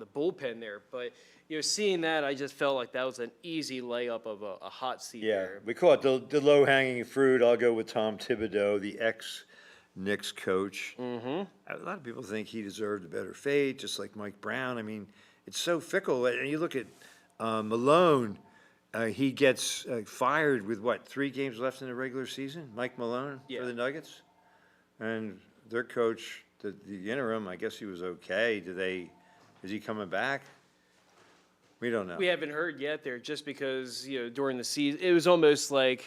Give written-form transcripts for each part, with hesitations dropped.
the bullpen there. But seeing that, I just felt like that was an easy layup of a hot seat Yeah, there. we call it the low-hanging fruit. I'll go with Tom Thibodeau, the ex-Knicks coach. Mm-hmm. A lot of people think he deserved a better fate, just like Mike Brown. I mean, it's so fickle. And you look at Malone, he gets fired with, what, 3 games left in the regular season? Mike Malone Yeah. for the Nuggets? And their coach, the interim, I guess he was okay. Is he coming back? We don't know. We haven't heard yet there, just because during the season it was almost like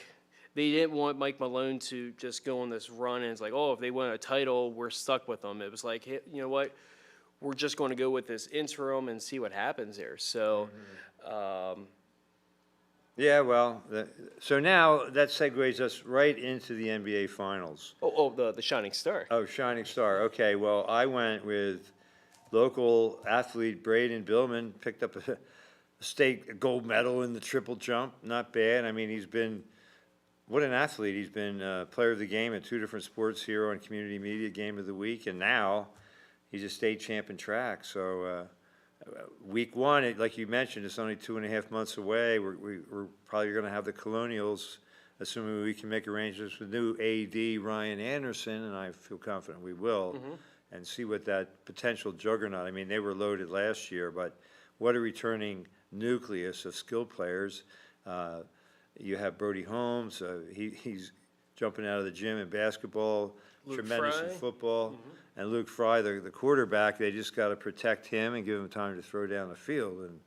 they didn't want Mike Malone to just go on this run, and it's like, oh, if they win a title, we're stuck with them. It was like, hey, you know what, we're just going to go with this interim and see what happens there. So, Yeah, well, so now that segues us right into the NBA Finals. the shining star. Oh, Shining Star. Okay, well, I went with local athlete Braden Billman, picked up a state gold medal in the triple jump. Not bad. I mean, what an athlete. He's been player of the game in 2 different sports, hero and community media game of the week, and now he's a state champ in track. So week 1, like you mentioned, it's only 2.5 months away. We're probably going to have the Colonials, assuming we can make arrangements with new AD Ryan Anderson, and I feel confident we will, and see what that potential juggernaut. I mean, they were loaded last year, but what a returning nucleus of skilled players. You have Brody Holmes. He's jumping out of the gym in basketball, Luke tremendous Fry. in football. And Luke Fry, the quarterback, they just got to protect him and give him time to throw down the field. And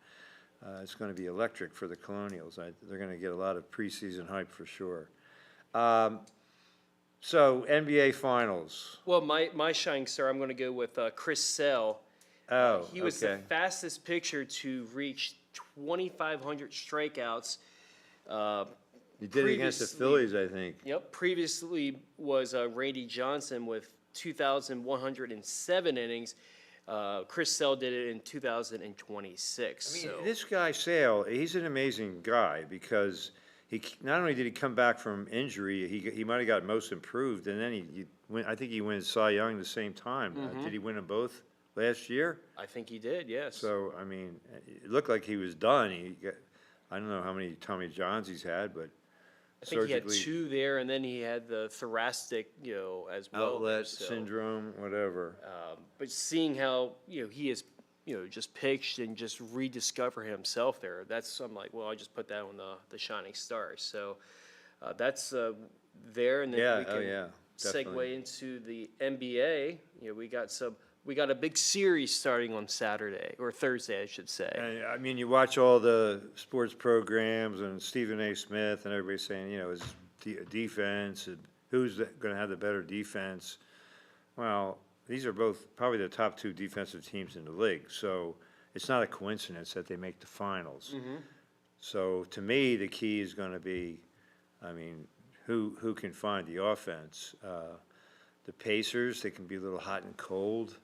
it's going to be electric for the Colonials. They're going to get a lot of preseason hype for sure. So, NBA Finals. Well, my shining star, I'm going to go with Chris Sale. Oh, He was the okay. fastest pitcher to reach 2,500 strikeouts. You did it against the previously- Phillies, I think. Yep. Previously was Randy Johnson with 2,107 innings. Chris Sale did it in 2026. I mean, so. this guy Sale, he's an amazing guy because he not only did he come back from injury, he might have got most improved, and then I think he wins Cy Young the same time. Did he win them both last year? I think he did, yes. So I mean, it looked like he was done. I don't know how many Tommy Johns he's had, but I think he had surgically 2 there, and then he had the thoracic, as well. outlet so, syndrome, whatever. But seeing how he has just pitched and just rediscover himself there, I'm like, well, I just put that on the shining star. So that's there, and then Yeah, we can definitely. segue into the NBA. We got a big series starting on Saturday or Thursday, I should say. And, I mean, you watch all the sports programs and Stephen A. Smith and everybody saying, is defense and who's going to have the better defense. Well, these are both probably the top 2 defensive teams in the league, so it's not a coincidence that they make the finals. So to me, the key is going to be, I mean, who can find the offense. The Pacers, they can be a little hot and cold.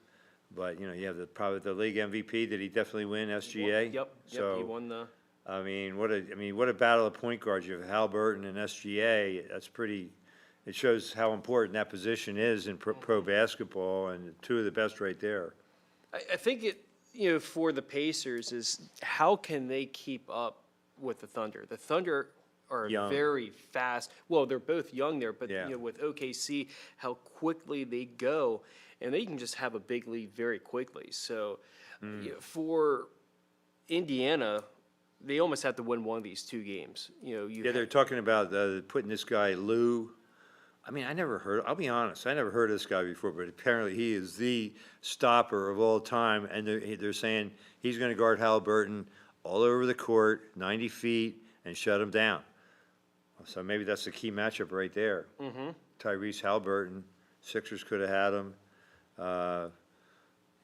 But, you have probably the league MVP. Did he definitely win SGA? Yep, So, he won the. I mean, what a battle of point guards. You have Halliburton and SGA. That's pretty. It shows how important that position is in pro basketball, and 2 of the best right there. I think it, for the Pacers is how can they keep up with the Thunder? The Thunder are Young. very fast. Well, they're both young there, but Yeah. With OKC, how quickly they go, and they can just have a big lead very quickly. So for Indiana, they almost have to win one of these 2 games. They're talking about putting this guy Lou. I mean, I'll be honest, I never heard of this guy before, but apparently he is the stopper of all time, and they're saying he's going to guard Halliburton all over the court, 90 feet, and shut him down. So maybe that's the key matchup right there. Tyrese Halliburton, Sixers could have had him.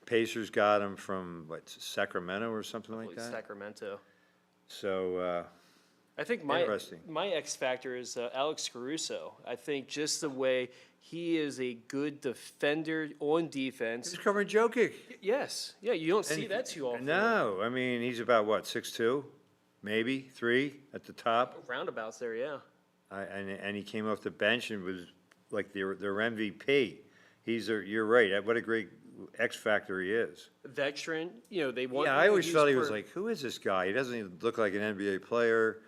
Pacers got him from, Sacramento or something like that? Sacramento. So, I think Interesting. my X factor is Alex Caruso. I think just the way he is a good defender on defense. he's covering Jokic. Yes, yeah, you don't see that too often. No, I mean, he's about, 6'2", maybe 3 at the top. Roundabouts there, yeah. And he came off the bench and was like their MVP. You're right. What X factor he is. Veteran, they want. Yeah, I always he's felt he was per- like, who is this guy? He doesn't even look like an NBA player,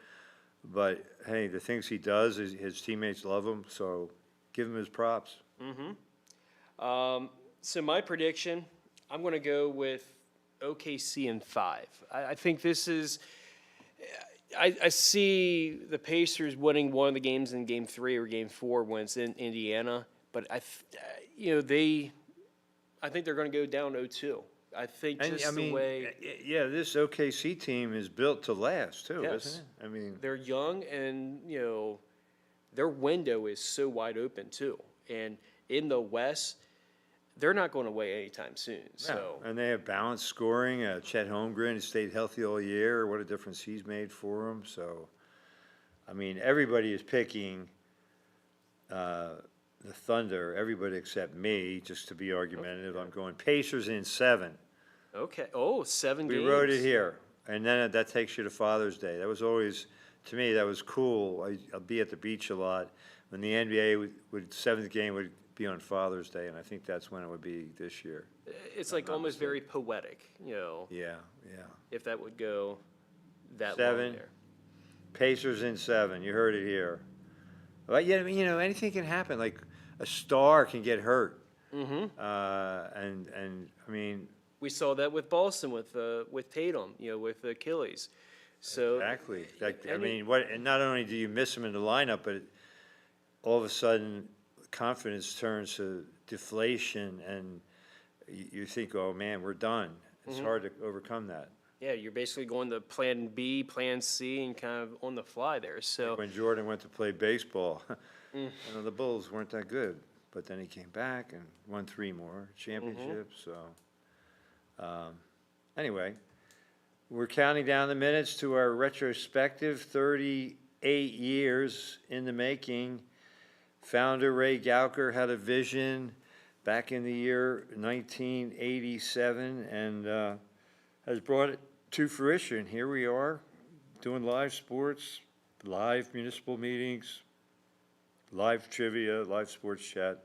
but hey, the things he does, his teammates love him, so give him his props. So my prediction, I'm going to go with OKC in 5. I think this is. I see the Pacers winning one of the games in Game 3 or Game 4 when it's in Indiana, but I think they're going to go down 0-2. I think And just I the mean, way yeah, this OKC team is built to last too, Yes. isn't it? I mean, they're young and their window is so wide open too. And in the West, they're not going away anytime soon. So and they have balanced scoring. Chet Holmgren has stayed healthy all year. What a difference he's made for them. So, I mean, everybody is picking the Thunder. Everybody except me, just to be argumentative. I'm going Pacers in 7. okay. Oh, 7 We games. wrote it here, and then that takes you to Father's Day. That was always, to me, that was cool. I'll be at the beach a lot. When the NBA would 7th game would be on Father's Day, and I think that's when it would be this year. It's like almost very poetic, Yeah, yeah. if that would go that 7. long there. Pacers in 7. You heard it here. But yeah, I mean, anything can happen. Like a star can get hurt. Mm-hmm. And I mean, We saw that with Boston with Tatum, with Achilles. So exactly. Like, I any- mean, and not only do you miss him in the lineup, but all of a sudden, confidence turns to deflation, and you think, oh man, we're done. It's hard to overcome that. yeah, you're basically going to Plan B, Plan C, and kind of on the fly there. So When Jordan went to play baseball, the Bulls weren't that good, but then he came back and won 3 more championships. So anyway, we're counting down the minutes to our retrospective 38 years in the making. Founder Ray Gowker had a vision back in the year 1987 and has brought it to fruition. Here we are doing live sports, live municipal meetings, live trivia, live sports chat,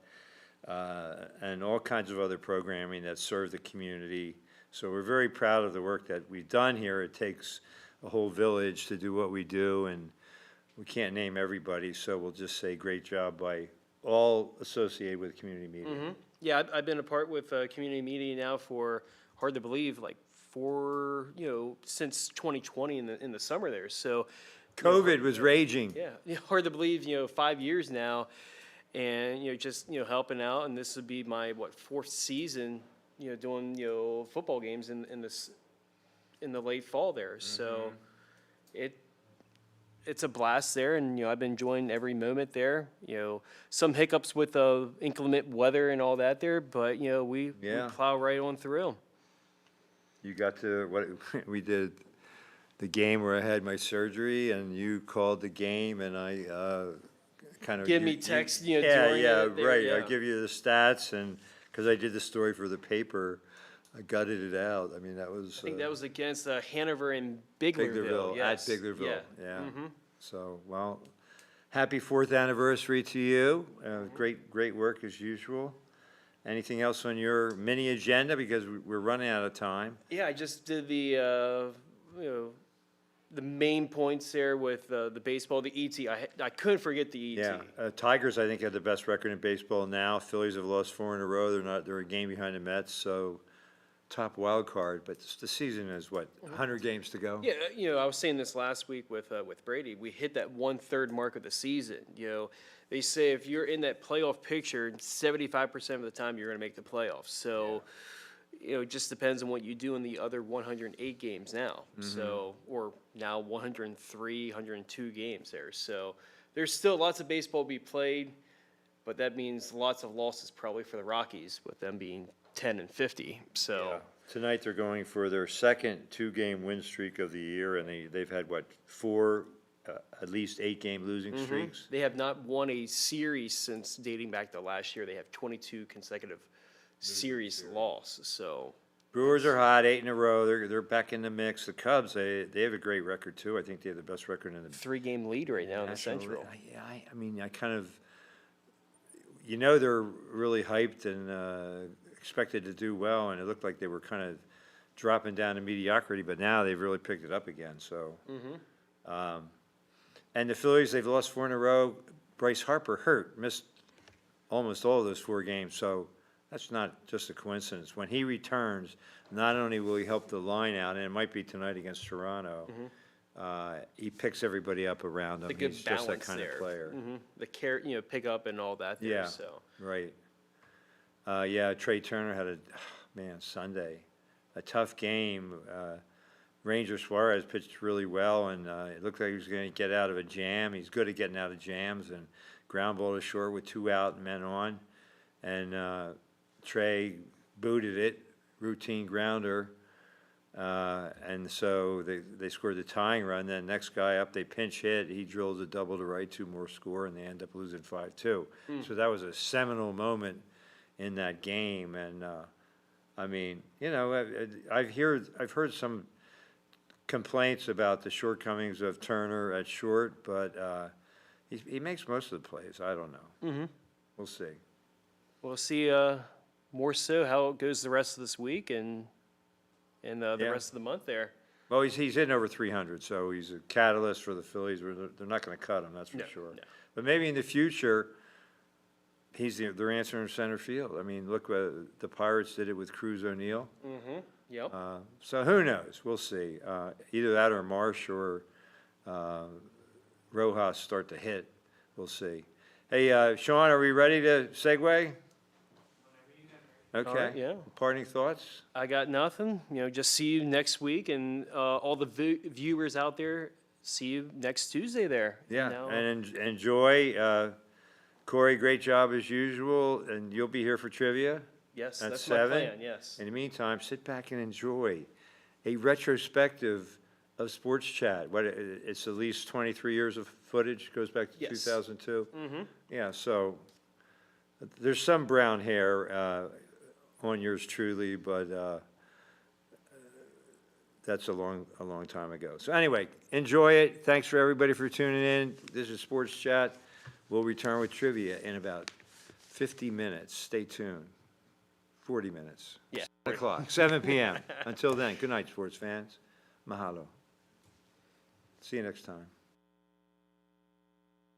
and all kinds of other programming that serve the community. So we're very proud of the work that we've done here. It takes a whole village to do what we do, and we can't name everybody, so we'll just say great job by all associated with community media. yeah, I've been a part with community media now for hard to believe, like since 2020 in the summer there. So COVID was raging. yeah, hard to believe, 5 years now, and just helping out, and this would be my 4th season, doing football games in the late fall there. So it's a blast there, and I've been enjoying every moment there. Some hiccups with inclement weather and all that there, but we plow right on through. You got to, we did the game where I had my surgery, and you called the game, and I kind of. Give me text, during Yeah, it there, right. yeah. I give you the stats, and, because I did the story for the paper, I gutted it out. I mean, that was. I think that was against Hanover and Biglerville. Yes. At Biglerville, yeah. Mhm. So, well, happy 4th anniversary to you. Great work as usual. Anything else on your mini agenda, because we're running out of time? Yeah, I just did the main points there with the baseball, the ET. I couldn't forget the ET. Yeah, Tigers, I think, have the best record in baseball now. Phillies have lost 4 in a row. They're a game behind the Mets, so top wild card. But the season is 100 games to go. Yeah, I was saying this last week with Brady. We hit that 1/3 mark of the season. They say if you're in that playoff picture, 75% of the time you're going to make the playoffs. So, it just depends on what you do in the other 108 games now. So, or now 103, 102 games there. So, there's still lots of baseball to be played, but that means lots of losses probably for the Rockies, with them being 10-50. So. Yeah. Tonight they're going for their second 2-game win streak of the year, and they've had 4 at least 8-game losing streaks. They have not won a series since dating back to last year. They have 22 consecutive series loss. So Brewers are hot, 8 in a row. They're back in the mix. The Cubs, they have a great record too. I think they have the best record in the 3-game lead right now in the National Central. League. I mean, I kind of, they're really hyped and expected to do well, and it looked like they were kind of dropping down to mediocrity, but now they've really picked it up again, so. And the Phillies, they've lost 4 in a row. Bryce Harper hurt, missed almost all of those 4 games, so that's not just a coincidence. When he returns, not only will he help the line out, and it might be tonight against Toronto, he picks everybody up around him. The good He's just that balance kind there. of player. The care, pick up and all that there, Yeah, so. right. Trey Turner had Sunday, a tough game. Ranger Suarez pitched really well, and it looked like he was going to get out of a jam. He's good at getting out of jams, and ground ball to short with 2 out and men on. And Trey booted it, routine grounder. And so they scored the tying run. Then next guy up, they pinch hit. He drills a double to right, 2 more score, and they end up losing 5-2. So that was a seminal moment in that game. And I've heard some complaints about the shortcomings of Turner at short, but he makes most of the plays. I don't know. We'll see. We'll see more so how it goes the rest of this week and the rest of the month there. Well, he's hitting over 300, so he's a catalyst for the Phillies. They're not going to cut him, that's for sure. No. But maybe in the future, they're answering center field. I mean, look, the Pirates did it with Cruz O'Neill. Yep. So who knows? We'll see. Either that or Marsh or Rojas start to hit. We'll see. Hey, Sean, are we ready to segue? Okay. All right, yeah. Parting thoughts? I got nothing. Just see you next week, and all the viewers out there, see you next Tuesday there. Yeah, Now- and enjoy. Corey, great job as usual, and you'll be here for trivia Yes, at that's 7. my plan, yes. In the meantime, sit back and enjoy a retrospective of Sports Chat. It's at least 23 years of footage, goes back to Yes. 2002. Yeah, so there's some brown hair on yours truly, but that's a long time ago. So anyway, enjoy it. Thanks for everybody for tuning in. This is Sports Chat. We'll return with trivia in about 50 minutes. Stay tuned. 40 minutes. Yeah. 7 o'clock, 7 p.m. Until then, good night, sports fans. Mahalo. See you next time.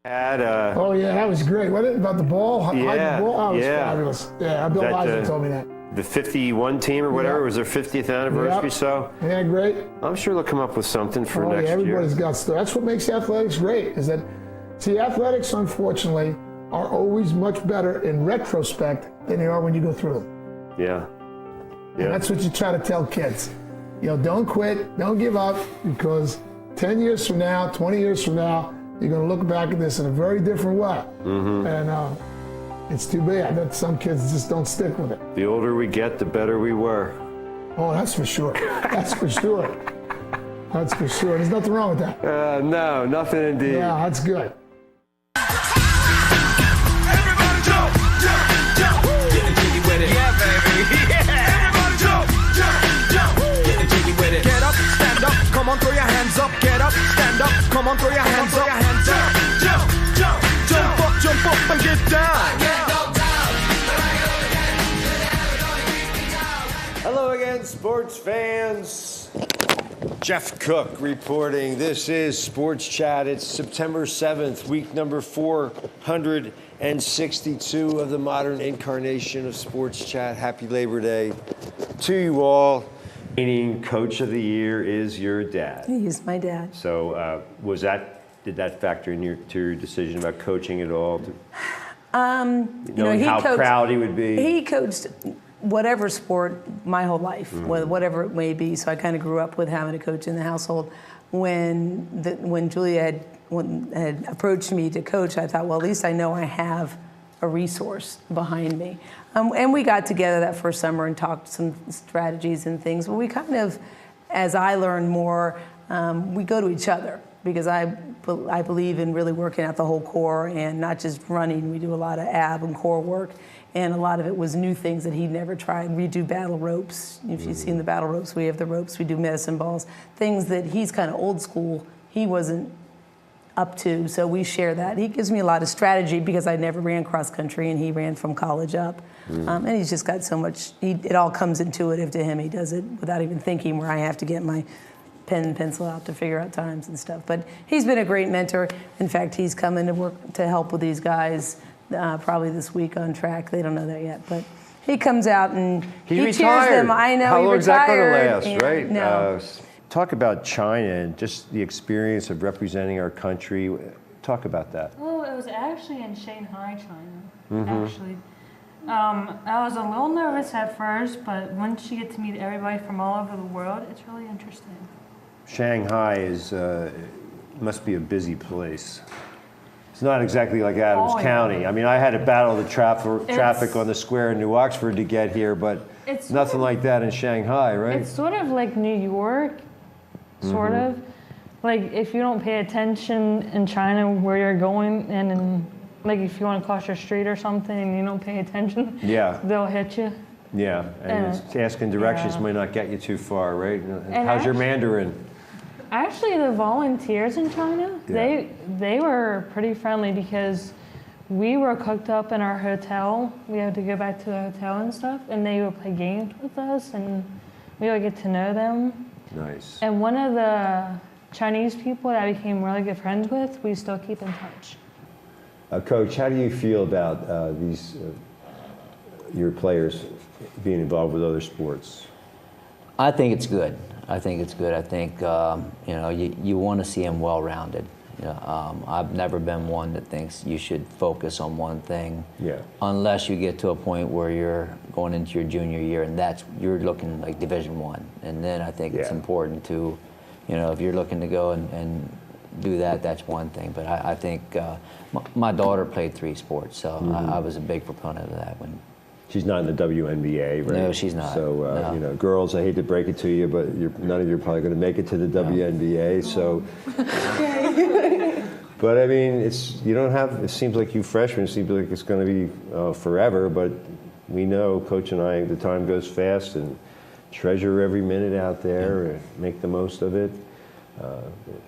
Oh yeah, that was great. What about the ball? Hide Yeah, the ball? Oh, it was yeah. fabulous. Yeah, Bill That, Eisner told me that. The 51 team or whatever Yeah. was their 50th anniversary, Yep. so Yeah, great. I'm sure they'll come up with something for Oh yeah, next everybody's year. got stuff. That's what makes athletics great. Is that athletics unfortunately are always much better in retrospect than they are when you go through them. Yeah. And that's what you try to tell kids. Don't quit, don't give up, because 10 years from now, 20 years from now, you're going to look back at this in a very different way. And it's too bad that some kids just don't stick with it. The older we get, the better we were. Oh, that's for sure. That's for sure. That's for sure. There's nothing wrong with that. No, nothing indeed. Yeah, that's good. Everybody jump, jump, jump. Getting jiggy with it. Yeah, baby. Yeah. Everybody jump, jump, jump. Getting jiggy with it. Get up, stand up. Come on, throw your hands up. Get up, stand up. Come on, throw your hands up. Jump, jump, jump. Jump up and get down. Hello again, sports fans. Jeff Cook reporting. This is Sports Chat. It's September 7th, week number 462 of the modern incarnation of Sports Chat. Happy Labor Day to you all. Coach of the Year is your dad. He's my dad. So did that factor in to your decision about coaching at all? Knowing he how coached- proud he would be? He coached whatever sport my whole life, whatever it may be. So I kind of grew up with having a coach in the household. When Julia had approached me to coach, I thought, well, at least I know I have a resource behind me. And we got together that first summer and talked some strategies and things. But we kind of, as I learned more, we go to each other, because I believe in really working out the whole core and not just running. We do a lot of ab and core work. And a lot of it was new things that he'd never tried. We do battle ropes. If you've seen the battle ropes, we have the ropes. We do medicine balls. Things that he's kind of old school. He wasn't up to. So we share that. He gives me a lot of strategy because I never ran cross country and he ran from college up. And he's just got so much, it all comes intuitive to him. He does it without even thinking, where I have to get my pen and pencil out to figure out times and stuff. But he's been a great mentor. In fact, he's coming to work to help with these guys probably this week on track. They don't know that yet, but he comes out and he cheers them. I know. How he long is that going to retired. last, right? No. Talk about China and just the experience of representing our country. Talk about that. Oh, it was actually in Shanghai, China. Actually, I was a little nervous at first, but once you get to meet everybody from all over the world, it's really interesting. Shanghai is must be a busy place. It's not exactly like Adams County. I mean, I had to battle the traffic on the square in New Oxford to get here, but It's nothing like that in Shanghai, right? It's sort of like New York, sort of. Like if you don't pay attention in China where you're going, and like if you want to cross your street or something and you don't pay attention, Yeah. they'll hit you. Yeah, and it's asking directions might not get you too far, right? How's your Mandarin? Actually, the volunteers in China, Yeah. they were pretty friendly because we were cooked up in our hotel. We had to go back to the hotel and stuff, and they would play games with us, and we would get to know them. Nice. And one of the Chinese people that I became really good friends with, we still keep in touch. Coach, how do you feel about your players being involved with other sports? I think it's good. I think you want to see them well-rounded. I've never been one that thinks you should focus on one thing, unless you get to a point where you're going into your junior year and you're looking like Division I, and then I think it's important to, if you're looking to go and do that, that's one thing. But I think my daughter played 3 sports, so I was a big proponent of that one. She's not in the WNBA, right? No, she's not. So, No. girls, I hate to break it to you, but none of you are probably going to make it to the WNBA. So, but I mean, it seems like you freshmen, it seems like it's going to be forever, but we know, Coach and I, the time goes fast, and treasure every minute out there, and make the most of it.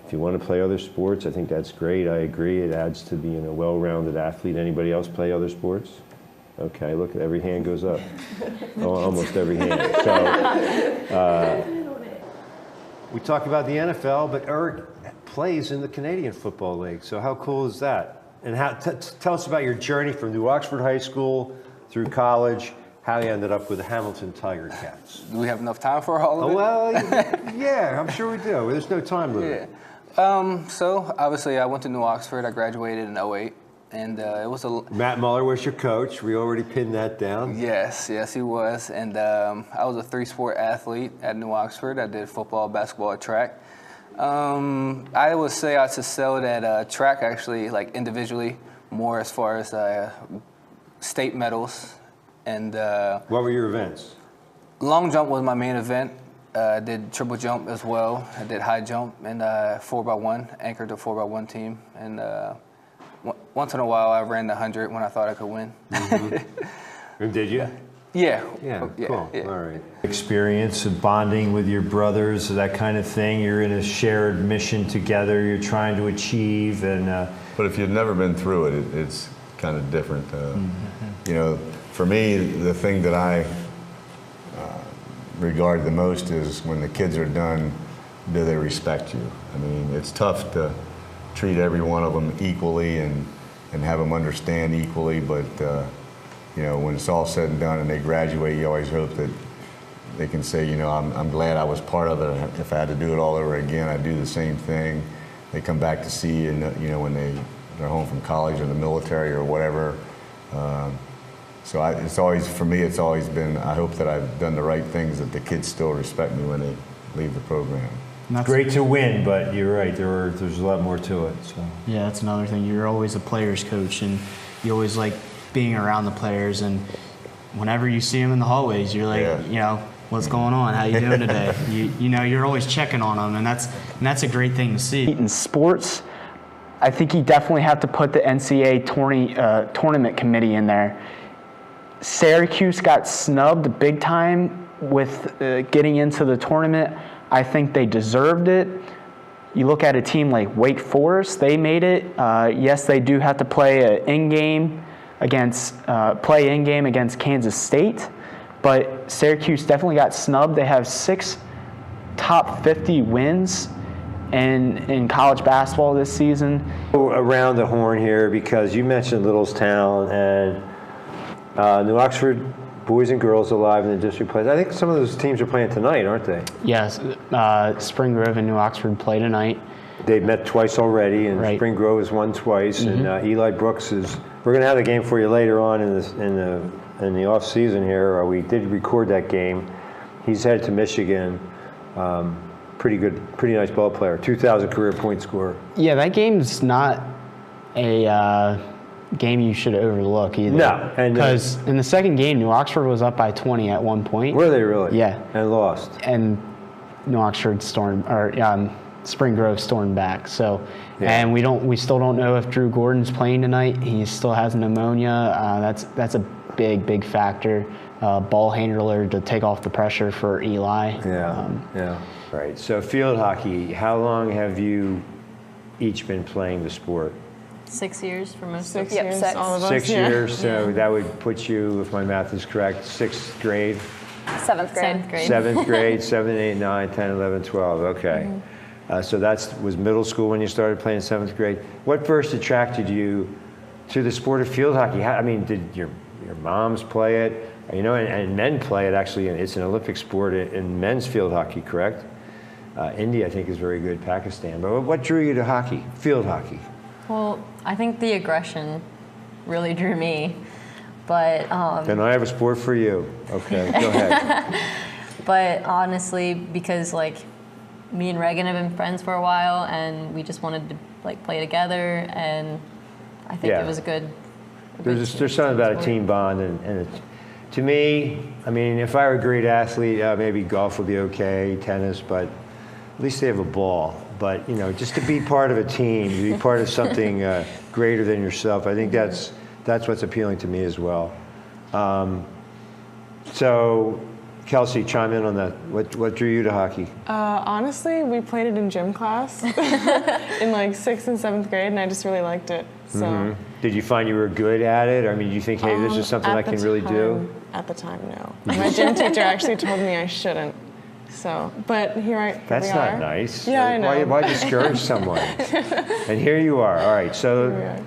If you want to play other sports, I think that's great. I agree. It adds to being a well-rounded athlete. Anybody else play other sports? Okay, look, every hand goes up. Almost every hand. So, we talk about the NFL, but Eric plays in the Canadian Football League. So how cool is that? And tell us about your journey from New Oxford High School through college, how you ended up with the Hamilton Tiger Cats. Do we have enough time for all of it? Well, yeah, I'm sure we do. There's no time limit. So obviously I went to New Oxford. I graduated in 08. And it was Matt Muller was your coach. We already pinned that down. Yes, he was. And I was a 3-sport athlete at New Oxford. I did football, basketball, track. I would say I excelled at track, actually, like individually, more as far as state medals. And what were your events? Long jump was my main event. I did triple jump as well. I did high jump and 4x1, anchored the 4x1 team. And once in a while, I ran the 100 when I thought I could win. And did you? Yeah. Yeah, cool. Yeah. All right. Experience of bonding with your brothers, that kind of thing. You're in a shared mission together. You're trying to achieve, and. But if you've never been through it, it's kind of different. For me, the thing that I regard the most is when the kids are done, do they respect you? I mean, it's tough to treat every one of them equally and have them understand equally, but when it's all said and done and they graduate, you always hope that they can say, I'm glad I was part of it. If I had to do it all over again, I'd do the same thing. They come back to see you, when they're home from college or the military or whatever. So it's always been, I hope that I've done the right things, that the kids still respect me when they leave the program. It's great to win, but you're right, there's a lot more to it. So. Yeah, that's another thing. You're always a player's coach, and you always like being around the players, and whenever you see them in the hallways, you're like, what's going on? How you doing today? You're always checking on them, and that's a great thing to see. In sports, I think you definitely have to put the NCAA tournament committee in there. Syracuse got snubbed big time with getting into the tournament. I think they deserved it. You look at a team like Wake Forest, they made it. Yes, they do have to play in-game against Kansas State, but Syracuse definitely got snubbed. They have 6 top 50 wins in college basketball this season. Around the horn here, because you mentioned Littlestown and New Oxford boys and girls alive in the district plays. I think some of those teams are playing tonight, aren't they? Yes, Spring Grove and New Oxford play tonight. They've met twice already, and Right. Spring Grove has won twice, and Eli Brooks is. We're going to have the game for you later on in the off season here. We did record that game. He's headed to Michigan. Pretty good, pretty nice ball player. 2,000 career point scorer. Yeah, that game's not a game you should overlook either. No, and because in the second game, New Oxford was up by 20 at one point. Were they really? Yeah, and lost. And New Oxford Spring Grove stormed back. So, and we still don't know if Drew Gordon's playing tonight. He still has pneumonia. That's a big factor. Ball handler to take off the pressure for Eli. Yeah. Right. So field hockey. How long have you each been playing the sport? 6 years for most of us. 6 years, all of us. 6 years. So that would put you, if my math is correct, 6th grade. 7th grade. 7th grade. 7th grade, 7, 8, 9, 10, 11, 12. Okay. So that was middle school when you started playing 7th grade. What first attracted you to the sport of field hockey? I mean, did your moms play it? You know, and men play it actually. It's an Olympic sport in men's field hockey, correct? India, I think, is very good. Pakistan. But what drew you to hockey, field hockey? Well, I think the aggression really drew me, but Then I have a sport for you. Okay, go ahead. But honestly, because like me and Reagan have been friends for a while, and we just wanted to like play together, and I think it was a good. There's something about a team bond, and to me, I mean, if I were a great athlete, maybe golf would be okay, tennis, but at least they have a ball. But, you know, just to be part of a team, to be part of something greater than yourself, I think that's what's appealing to me as well. So, Kelsey, chime in on that. What drew you to hockey? Honestly, we played it in gym class in like 6th and 7th grade, and I just really liked it. So. Did you find you were good at it? I mean, do you think, hey, this is something I can really do? At the time, no. My gym teacher actually told me I shouldn't. So, but here That's we not are. nice. Yeah, I know. Why discourage someone? And here you are. All right, so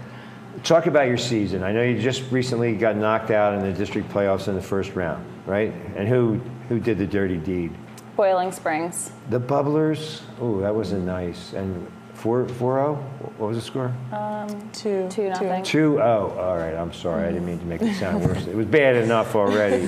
talk about your season. I know you just recently got knocked out in the district playoffs in the first round, right? And who did the dirty deed? Boiling Springs. The Bubblers. Oh, that wasn't nice. And 4-0? What was the score? 2-0. 2-0. All right, I'm sorry. I didn't mean to make it sound worse. It was bad enough already.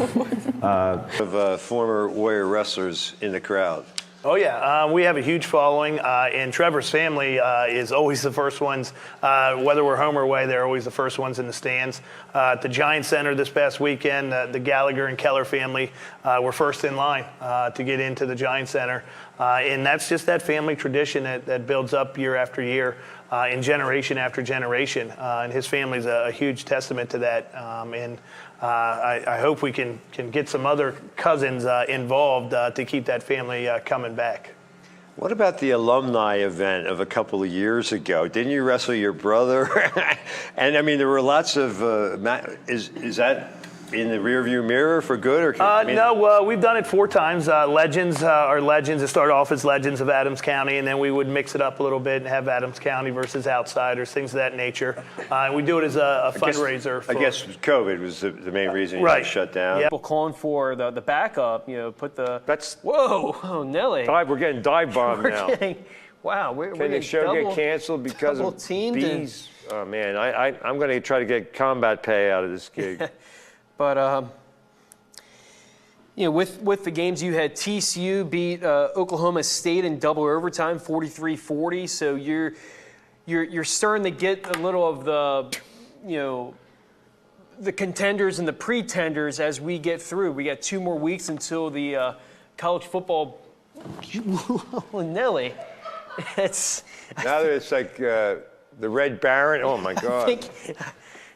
Of former Warrior wrestlers in the crowd. Oh, yeah. We have a huge following, and Trevor's family is always the first ones. Whether we're home or away, they're always the first ones in the stands. At the Giant Center this past weekend, the Gallagher and Keller family were first in line to get into the Giant Center. And that's just that family tradition that builds up year after year and generation after generation. And his family's a huge testament to that. I hope we can get some other cousins involved to keep that family coming back. What about the alumni event of a couple of years ago? Didn't you wrestle your brother? And I mean, there were lots of. Is that in the rearview mirror for good, or? No, we've done it 4 times. Legends are legends. It started off as Legends of Adams County, and then we would mix it up a little bit and have Adams County versus Outsiders, things of that nature. We do it as a fundraiser. I guess COVID was the main reason you got shut down. People calling for the backup, put the. Whoa, Nelly. We're getting dive bombed now. Wow, Can the show get canceled because of bees? Oh man, I'm going to try to get combat pay out of this gig. But with the games, you had TCU beat Oklahoma State in double overtime, 43-40. So you're starting to get a little of the contenders and the pretenders as we get through. We got 2 more weeks until the college football. Nelly, it's now that it's like the Red Baron. Oh my God.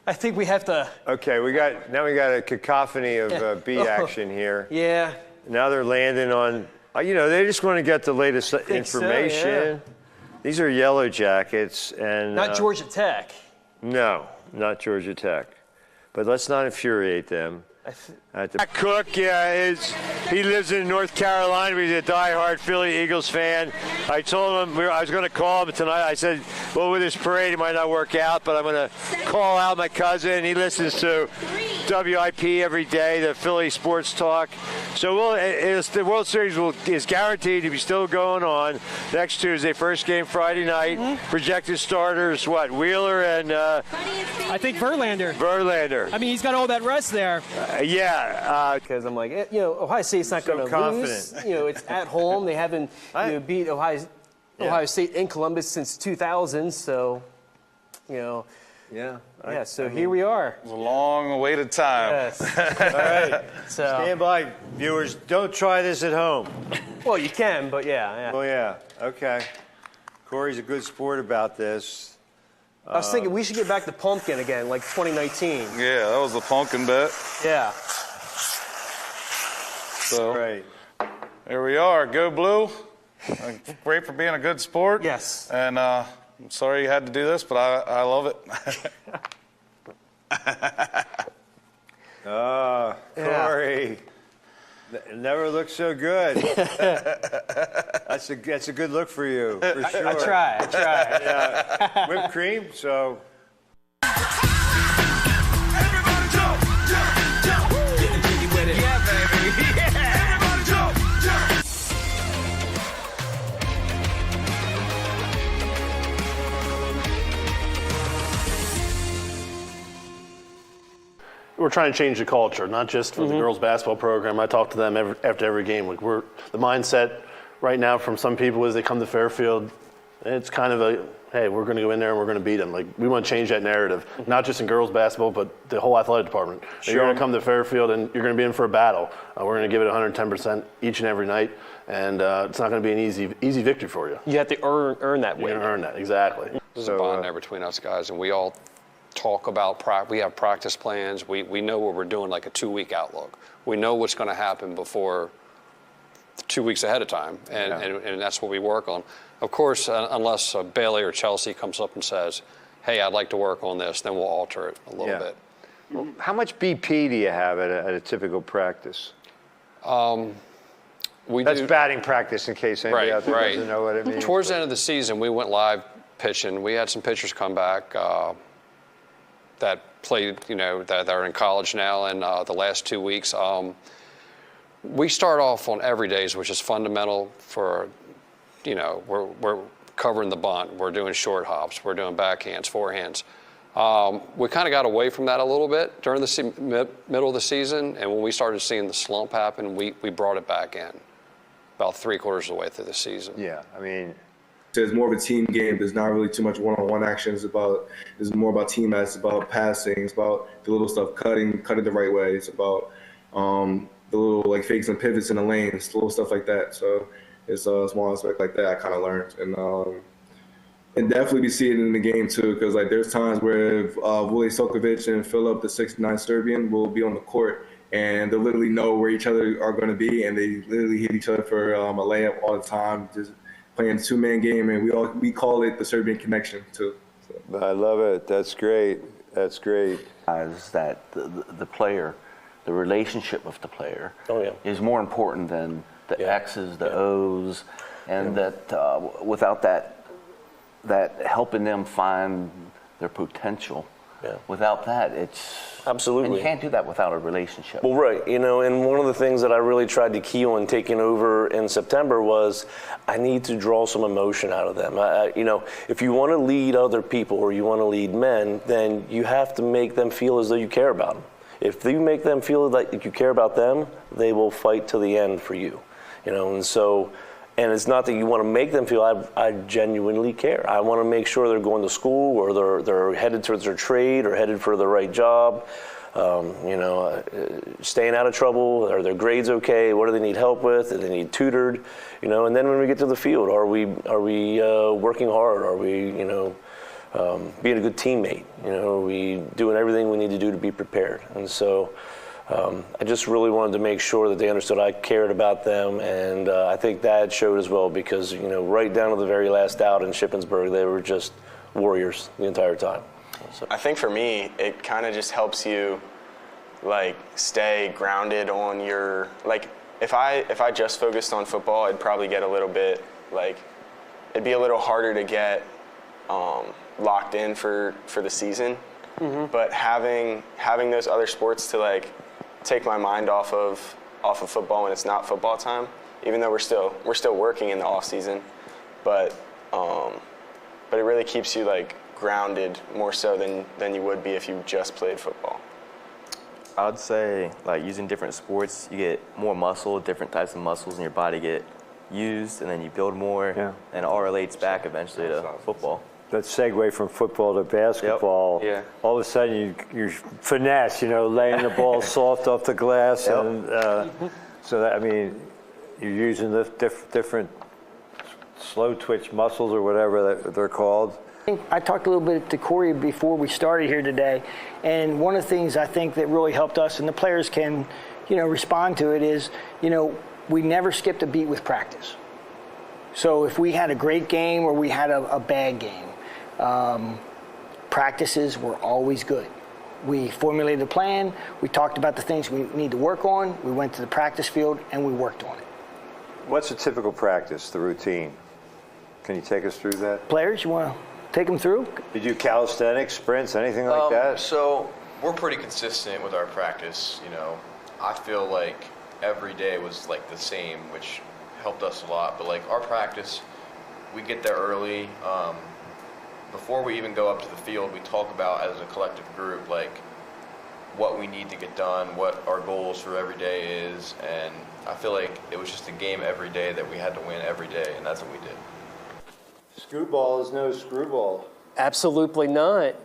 I think we have to. Okay, we got a cacophony of bee action here. Yeah. Now they're landing on. They just want to get the latest information. These are Yellow Jackets, and Not Georgia Tech. No, not Georgia Tech. But let's not infuriate them. Cook, yeah, he lives in North Carolina. He's a diehard Philly Eagles fan. I told him I was going to call him tonight. I said, well, with this parade, it might not work out, but I'm going to call out my cousin. He listens to WIP every day, the Philly Sports Talk. So the World Series is guaranteed to be still going on next Tuesday. First game Friday night. Mm-hmm. Projected starters, what? Wheeler and I think Verlander. Verlander. I mean, he's got all that rest there. Yeah, because I'm like, Ohio State's not going to lose. It's at home. They haven't beat Ohio State in Columbus since 2000. So, so here we are. It was a long-awaited time. Yes. All right. So stand by, viewers. Don't try this at home. Well, you can, but yeah. Oh yeah. Okay. Corey's a good sport about this. I was thinking we should get back to pumpkin again, like 2019. Yeah, that was the pumpkin bet. Yeah. So right. Here we are. Go Blue. Great for being a good sport. Yes. And I'm sorry you had to do this, but I love it. Corey. It never looked so good. That's a good look for you, for sure. I try. Yeah. Whipped cream, so. Everybody jump, jump, jump. Getting jiggy with it. Yeah, baby. Yeah. Everybody jump, jump. We're trying to change the culture, not just for the girls' basketball program. I talk to them after every game. Like the mindset right now from some people is they come to Fairfield, it's kind of hey, we're going to go in there and we're going to beat them. Like we want to change that narrative, not just in girls' basketball, but the whole athletic department. Sure. You're going to come to Fairfield and you're going to be in for a battle. We're going to give it 110% each and every night, and it's not going to be an easy victory for you. You have to earn that win. You're going to earn that, exactly. There's a bond there between us guys, and we all talk about we have practice plans. We know what we're doing, like a 2-week outlook. We know what's going to happen before 2 weeks ahead of time, and that's what we work on. Of course, unless Bailey or Chelsea comes up and says, hey, I'd like to work on this, then we'll alter it a little bit. Well, how much BP do you have at a typical practice? That's batting practice, in case anybody out there doesn't know what it means. Towards the end of the season, we went live pitching. We had some pitchers come back that played, that are in college now, and the last 2 weeks. We start off on every days, which is fundamental for, we're covering the bunt, we're doing short hops, we're doing backhands, forehands. We kind of got away from that a little bit during the middle of the season, and when we started seeing the slump happen, we brought it back in about 3/4 of the way through the season. Yeah, I mean, it's more of a team game. There's not really too much one-on-one action. It's more about team. It's about passing. It's about the little stuff, cutting the right way. It's about the little like fakes and pivots in the lanes, little stuff like that. So it's a small aspect like that I kind of learned, and definitely we see it in the game too. Because like there's times where Vule Sokovic and Philip, the 6'9" Serbian, will be on the court, and they'll literally know where each other are going to be, and they literally hit each other for a layup all the time. Just playing a 2-man game, and we call it the Serbian connection too. So. I love it. That's great. That's great. Is that the player, the relationship with the player, is more important than the X's, the O's, and that without that helping them find their potential. Yeah. Without that, it's absolutely. And you can't do that without a relationship. Well, right. And one of the things that I really tried to key on taking over in September was I need to draw some emotion out of them. If you want to lead other people or you want to lead men, then you have to make them feel as though you care about them. If you make them feel like you care about them, they will fight to the end for you. And it's not that you want to make them feel I genuinely care. I want to make sure they're going to school or they're headed towards their trade or headed for the right job. Staying out of trouble. Are their grades okay? What do they need help with? Do they need tutored? And then when we get to the field, are we working hard? Are we being a good teammate? Are we doing everything we need to do to be prepared? And so I just really wanted to make sure that they understood I cared about them, and I think that showed as well because, you know, right down to the very last out in Shippensburg, they were just warriors the entire time. So. I think for me, it kind of just helps you, like, stay grounded on your, like, if I just focused on football, I'd probably get a little bit, like, it'd be a little harder to get locked in for the season. Mm-hmm. But having those other sports to, like, take my mind off of football when it's not football time, even though we're still working in the off season, but it really keeps you, like, grounded more so than you would be if you just played football. I would say, like, using different sports, you get more muscle, different types of muscles in your body get used, and then you build more, and it all relates back eventually to football. That segue from football to basketball, all of a sudden you're finesse, you know, laying the ball soft off the glass, and so that, I mean, you're using the different slow twitch muscles or whatever that they're called. I talked a little bit to Corey before we started here today, and one of the things I think that really helped us, and the players can, you know, respond to it, is, you know, we never skipped a beat with practice. So if we had a great game or we had a bad game, practices were always good. We formulated a plan, we talked about the things we need to work on, we went to the practice field, and we worked on it. What's a typical practice, the routine? Can you take us through that? Players, you want to take them through? Did you calisthenics, sprints, anything like that? So we're pretty consistent with our practice. You know, I feel like every day was like the same, which helped us a lot. But like our practice, we get there early. Before we even go up to the field, we talk about as a collective group, like what we need to get done, what our goals for every day is. And I feel like it was just a game every day that we had to win every day, and that's what we did. Screwball is no screwball. Absolutely not.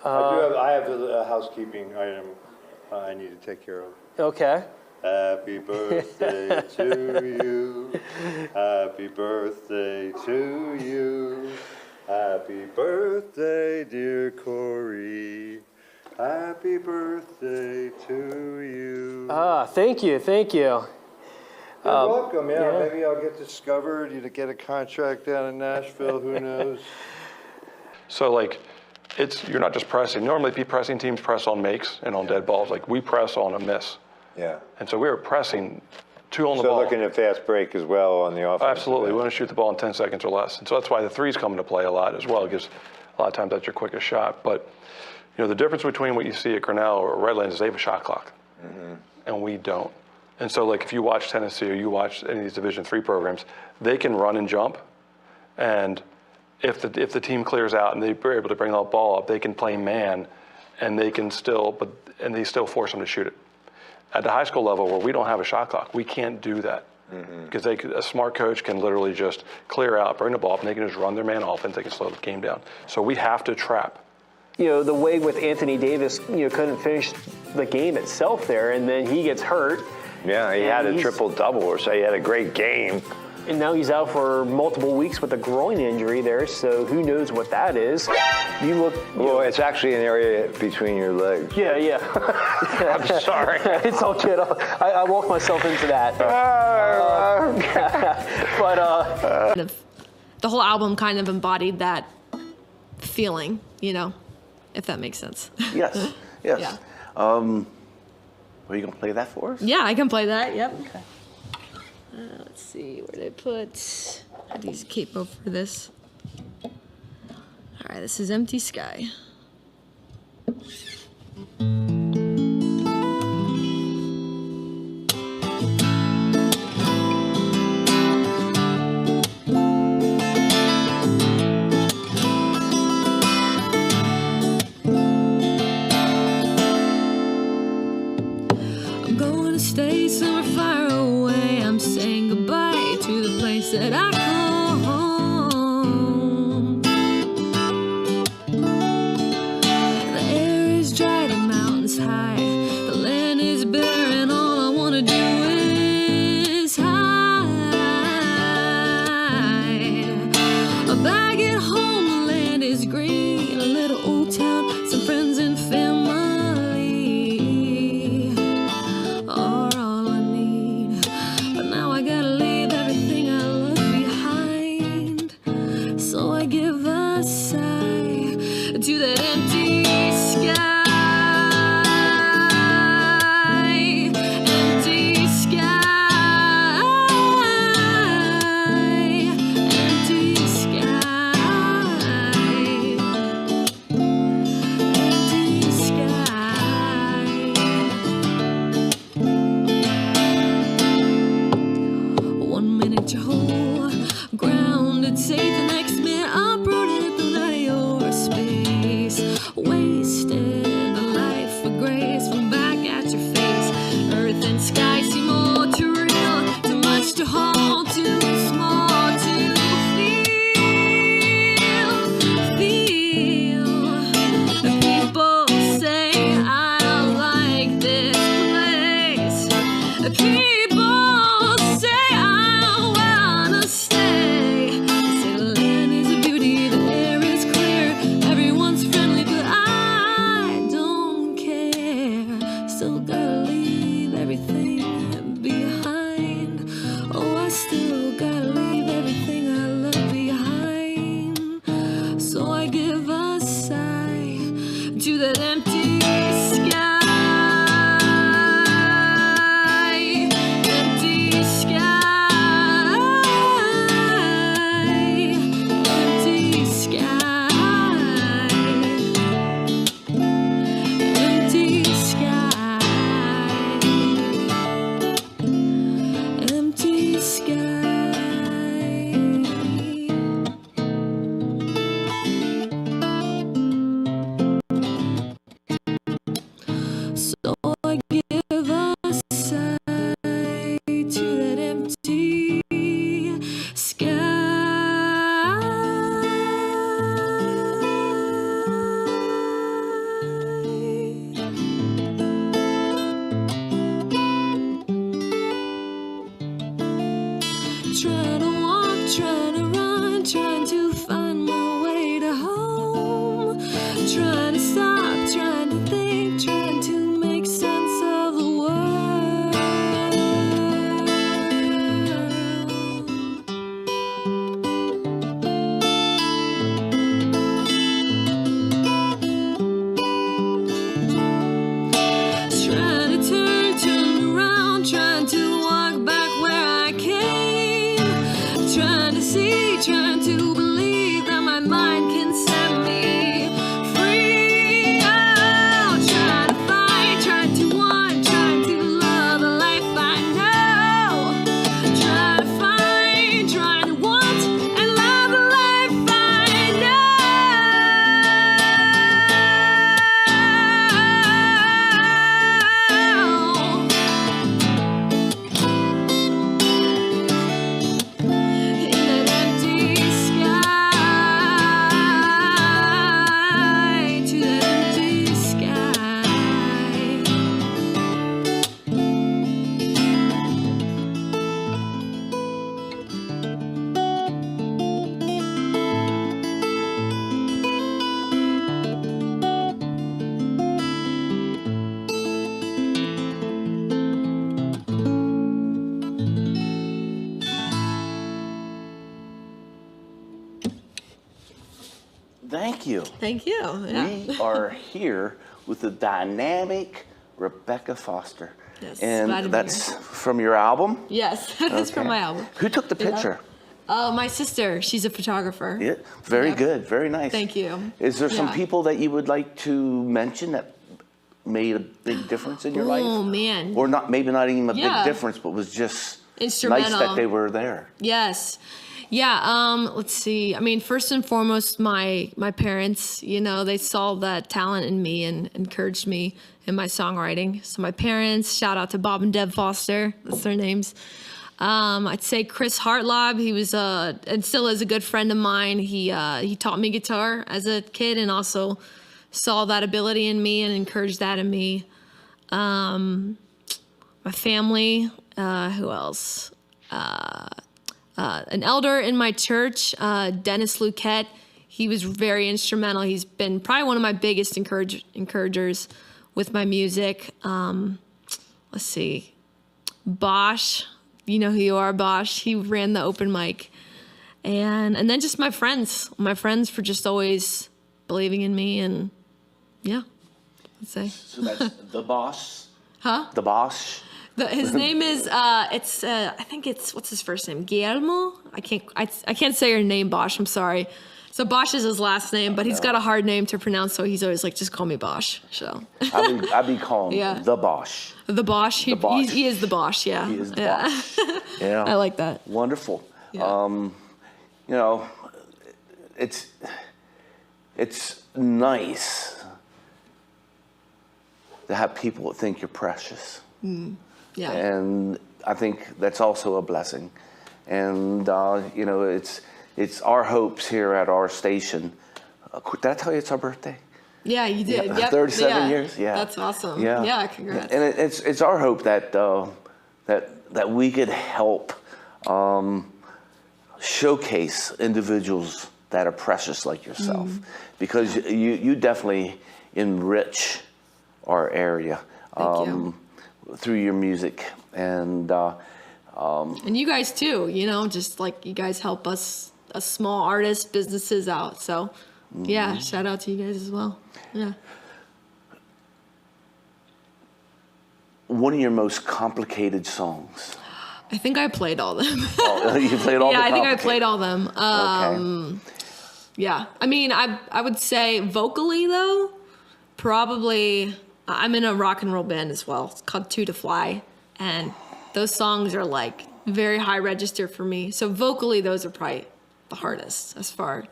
I have a housekeeping item I need to take care of. Okay. Happy birthday to you. Happy birthday to you. Happy birthday, dear Corey. Happy birthday to you. Thank you, thank you. You're welcome. Yeah, maybe I'll get discovered. You get a contract down in Nashville. Who knows? So like, you're not just pressing. Normally, pressing teams press on makes and on dead balls. Like we press on a miss. Yeah. And so we were pressing two on the ball. So looking at fast break as well on the offense. Absolutely. We want to shoot the ball in 10 seconds or less. And so that's why the threes come into play a lot as well, because a lot of times that's your quickest shot. But you know, the difference between what you see at Grinnell or Redlands is they have a shot clock, and we don't. And so, like, if you watch Tennessee or you watch any of these Division III programs, they can run and jump, and if the team clears out and they're able to bring that ball up, they can play man, and they can still, they still force them to shoot it. At the high school level, where we don't have a shot clock, we can't do that because a smart coach can literally just clear out, bring the ball up, and they can just run their man offense. They can slow the game down. So we have to trap. You know, the way with Anthony Davis, you know, couldn't finish the game itself there, and then he gets hurt. Yeah, he had a triple-double, or so he had a great game. And now he's out for multiple weeks with a groin injury there, so who knows what that is. Well, it's actually an area between your legs. Yeah. I'm sorry. It's all good. I walked myself into that. The whole album kind of embodied that feeling, you know, if that makes sense. Yes. Yeah. Are you going to play that for us? Yeah, I can play that, yep. Okay. Let's see, where did I put, I had to use a capo for this. All right, this is Empty Sky. I'm going to stay somewhere far away. I'm saying goodbye to the place that I call home. The air is dry, the mountains high, the land is bare, and all I want to do is hide. Back at home, the land is green, a little old town, some friends and family. I give a sigh to that empty sky. Empty sky. Empty sky. Empty sky. 1 minute you're whole, grounded, safe. The next minute uprooted at the light of your space. Wasted the life of grace from back at your face. Earth and sky seem more too real, too much to hold, too small to feel. The people say I don't like this place. The people say I wanna stay. Say the land is a beauty, the air is clear, everyone's friendly, but I don't care. Still gotta leave everything behind. Oh, I still gotta leave everything I love behind. So I give a sigh to that empty sky. Empty sky. Empty sky. Empty sky. Empty sky. So I give a sigh to that empty Trying to walk, trying to run, trying to find my way to home. Trying to stop, trying to think, trying to make sense of the world. Trying to turn around, trying to walk back where I came. Trying to see, trying to believe that my mind can set me free. Oh, trying to fight, trying to want, trying to love the life I know. Trying to find, trying to want, and love the life I Thank you. Thank you. Yeah. We are here with the dynamic Rebekah Foster. Yes, and glad to be that's here. from your album? Yes, that is from Okay. my album. Who took the Yeah. picture? My sister. She's a photographer. Yeah, very Yeah. good, very nice. Thank you. Is there some Yeah. people that you would like to mention that made a big difference in your life? Oh, man. Or not, maybe not even a Yeah. big difference, but was just nice Instrumental. that they were there. Yes. Yeah, let's see. I mean, first and foremost, my parents, you know, they saw that talent in me and encouraged me in my songwriting. So my parents, shout out to Bob and Deb Foster, that's their names. I'd say Chris Hartlob, he was and still is a good friend of mine. He taught me guitar as a kid and also saw that ability in me and encouraged that in me. My family, who else? An elder in my church, Dennis Luquette. He was very instrumental. He's been probably one of my biggest encouragers with my music. Let's see. Bosch, you know who you are, Bosch. He ran the open mic. and then just my friends for just always believing in me, and yeah, I'd say. So that's the boss? Huh? The boss? His name is I think it's, what's his first name? Guillermo? I can't say your name, Bosch. I'm sorry. So Bosch is his last name, but he's got a hard name to pronounce, so he's always like, just call me Bosch. So I'd be calling Yeah. the Bosch. the Bosch. He is the Bosch. Yeah. He is the yeah. Bosch. Yeah. I like that. Wonderful. Yeah. You know, it's nice to have people that think you're precious. Yeah. And I think that's also a blessing. And, you know, it's our hopes here at our station. Did I tell you it's our birthday? Yeah, you did. Yeah, Yep. 37 years. Yeah. That's awesome. Yeah. Yeah, congrats. And it's our hope that that we could help showcase individuals that are precious like yourself, because you definitely enrich our area through your music, and you guys too, you know, just like you guys help us small artists, businesses out. So yeah, shout out to you guys as well. Yeah. One of your most complicated songs? I think I played all them. Oh, you played all yeah, the I think I complicated. played all them. Okay. Yeah, I mean, I would say vocally though, probably I'm in a rock and roll band as well. It's called Two to Fly, and those songs are like very high register for me. So vocally, those are probably the hardest as far.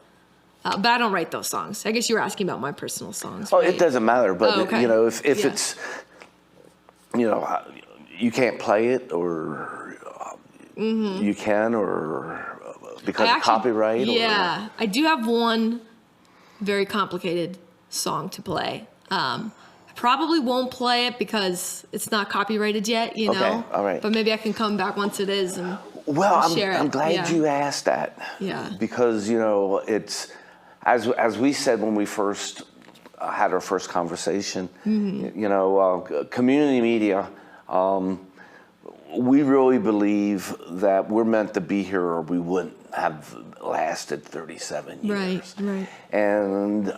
But I don't write those songs. I guess you were asking about my personal songs. Oh, right? it doesn't matter, but Oh, okay. you know, if Yeah. it's, you know, you can't play it, or you can, or because I of copyright. Yeah, I do have one very complicated song to play. I probably won't play it because it's not copyrighted yet, you know. Okay, all right. But maybe I can come back once it is and Well, share it. I'm glad Yeah. you asked that. Yeah. Because, you know, it's, as we said when we first had our first conversation, you know, community media, we really believe that we're meant to be here, or we wouldn't have lasted 37 years. Right. And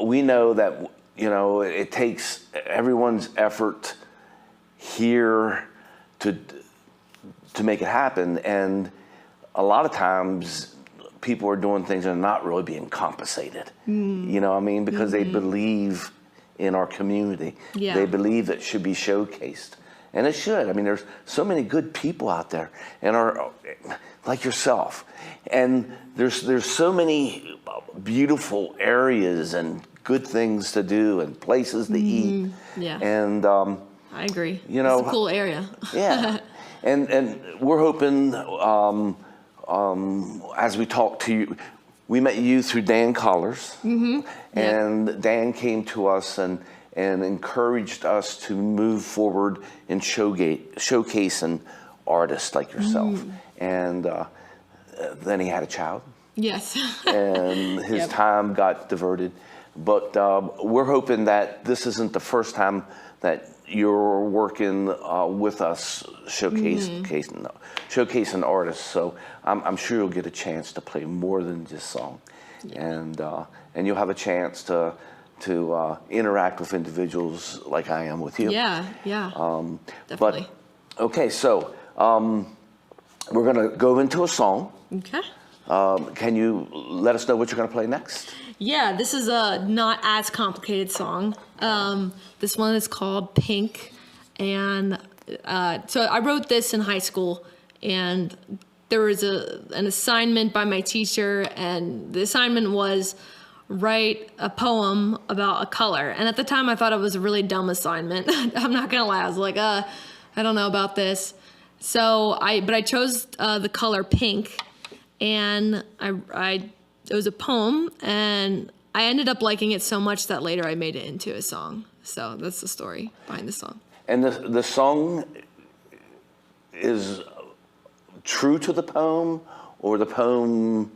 we know that, you know, it takes everyone's effort here to make it happen. And a lot of times people are doing things that are not really being compensated. You know what I mean? Because they believe in our community. Yeah. They believe it should be showcased. And it should. I mean, there's so many good people out there, and are like yourself. And there's so many beautiful areas and good things to do and places to eat. Yeah. And I agree. You know, it's a cool area. yeah. And we're hoping, as we talk to you, we met you through Dan Collars, and Dan came to us and encouraged us to move forward in showcasing artists like yourself. And then he had a child. Yes. And his time got diverted. But we're hoping that this isn't the first time that you're working with us showcasing artists. So I'm sure you'll get a chance to play more than just song. And you'll have a chance to interact with individuals like I am with you. Yeah. Definitely. But, okay, so we're going to go into a song. Okay. Can you let us know what you're going to play next? Yeah, this is a not as complicated song. This one is called Pink. And so I wrote this in high school, and there was an assignment by my teacher, and the assignment was write a poem about a color. And at the time I thought it was a really dumb assignment. I'm not gonna lie, I was like, I don't know about this. So I chose the color pink, and it was a poem, and I ended up liking it so much that later I made it into a song. So that's the story behind the song. And the song is true to the poem, or the poem?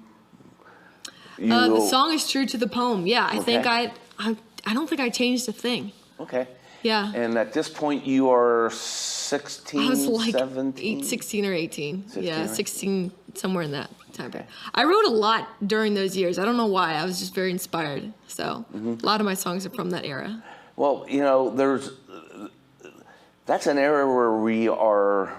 The song is true to the poem. Yeah, I think Okay. I don't think I changed a thing. Okay. Yeah. And at this point, you are 16, I was like 17? 16 or 18. 16, Yeah, right? 16, somewhere in that time period. I wrote a lot during those years. I don't know why. I was just very inspired. So a lot of my songs are from that era. Well, you know, that's an era where we are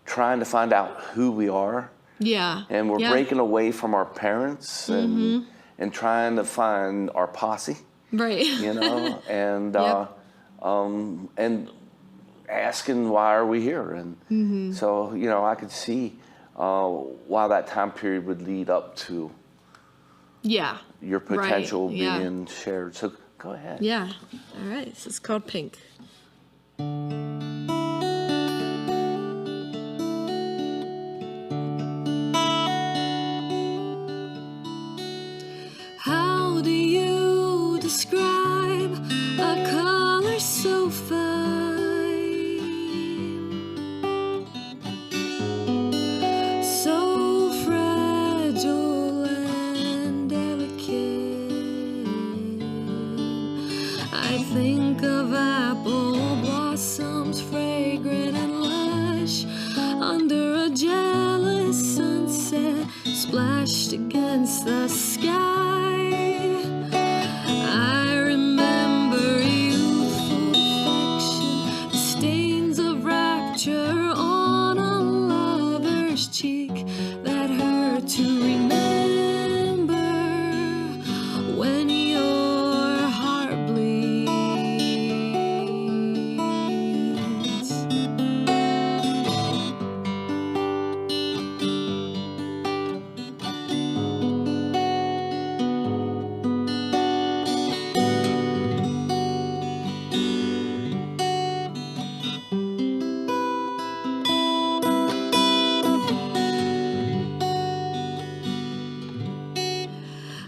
trying to find out who we are. Yeah. And we're breaking away from our parents and trying to find our posse. Right. You know, and and asking why are we here, and so you know I could see why that time period would lead up to your potential being shared. So go ahead. Yeah. All right. This is called Pink. How do you describe a color so fine, so fragile and delicate? I think of apple blossoms, fragrant and lush, under a jealous sunset splashed against the sky. I remember youthful affection, the stains of rapture on a lover's cheek that hurt to remember when your heart bleeds.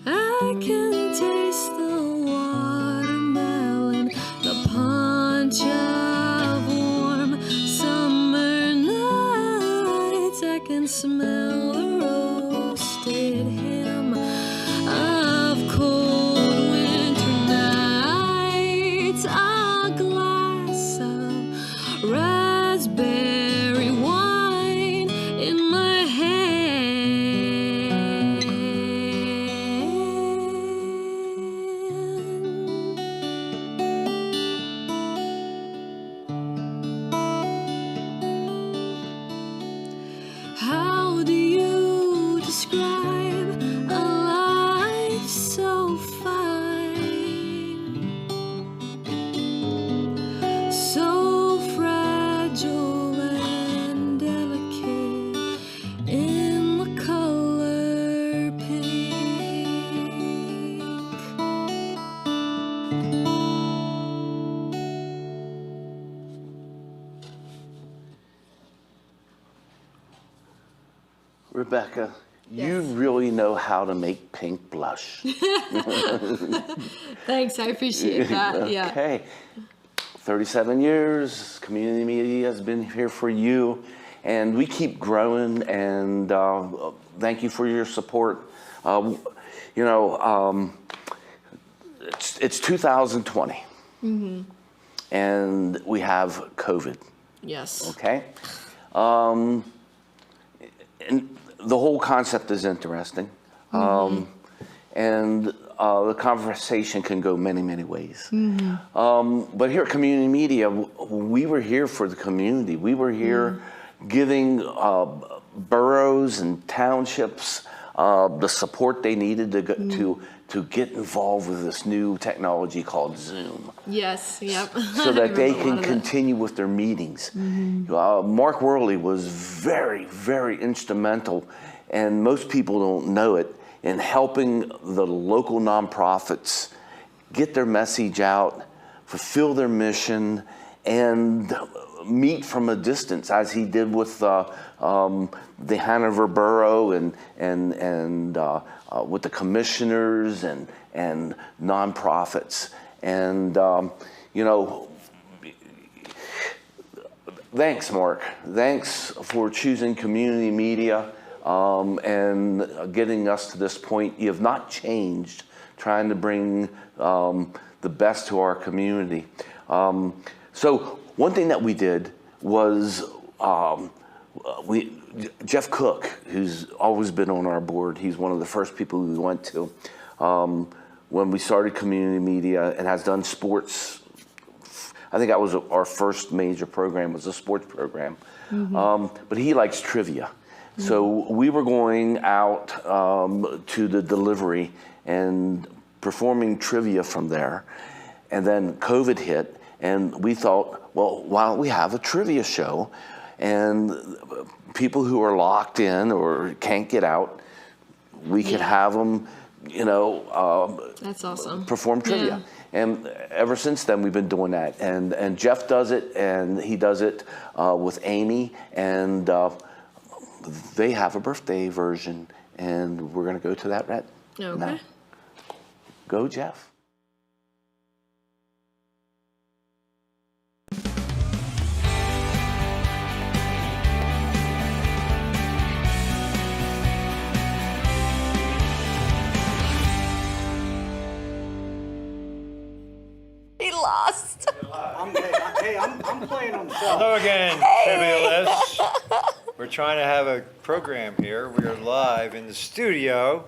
I can taste the watermelon, the punch of warm summer nights. I can smell the roasted ham of cold winter nights. A glass of raspberry wine in my How do you describe a life so fine, so fragile and delicate in the color pink? Rebekah, you really know how to make Pink blush. Thanks, I appreciate that. Yeah. Okay. 37 years, community media has been here for you, and we keep growing, and thank you for your support. You know, it's 2020, and we have COVID. Yes. Okay? And the whole concept is interesting. And the conversation can go many, many ways. But here at Community Media, we were here for the community. We were here giving boroughs and townships the support they needed to get involved with this new technology called Zoom. Yes, yep. So that they can continue with their meetings. Mark Worley was very, very instrumental, and most people don't know it, in helping the local nonprofits get their message out, fulfill their mission, and meet from a distance, as he did with the Hanover Borough and with the commissioners and nonprofits. And you know, thanks, Mark. Thanks for choosing Community Media and getting us to this point. You have not changed, trying to bring the best to our community. So one thing that we did was Jeff Cook, who's always been on our board, he's one of the first people we went to when we started community media and has done sports. I think that was our first major program, was a sports program. But he likes trivia. So we were going out to the delivery and performing trivia from there. And then COVID hit, and we thought, well, why don't we have a trivia show? And people who are locked in or can't get out, we could have them, That's awesome. perform trivia. And ever since then, we've been doing that. And Jeff does it, and he does it with Amy, and they have a birthday version, and we're going to go to that right now. Go, Jeff. He lost. I'm playing on the show. Hello again, trivia lists. We're trying to have a program here. We are live in the studio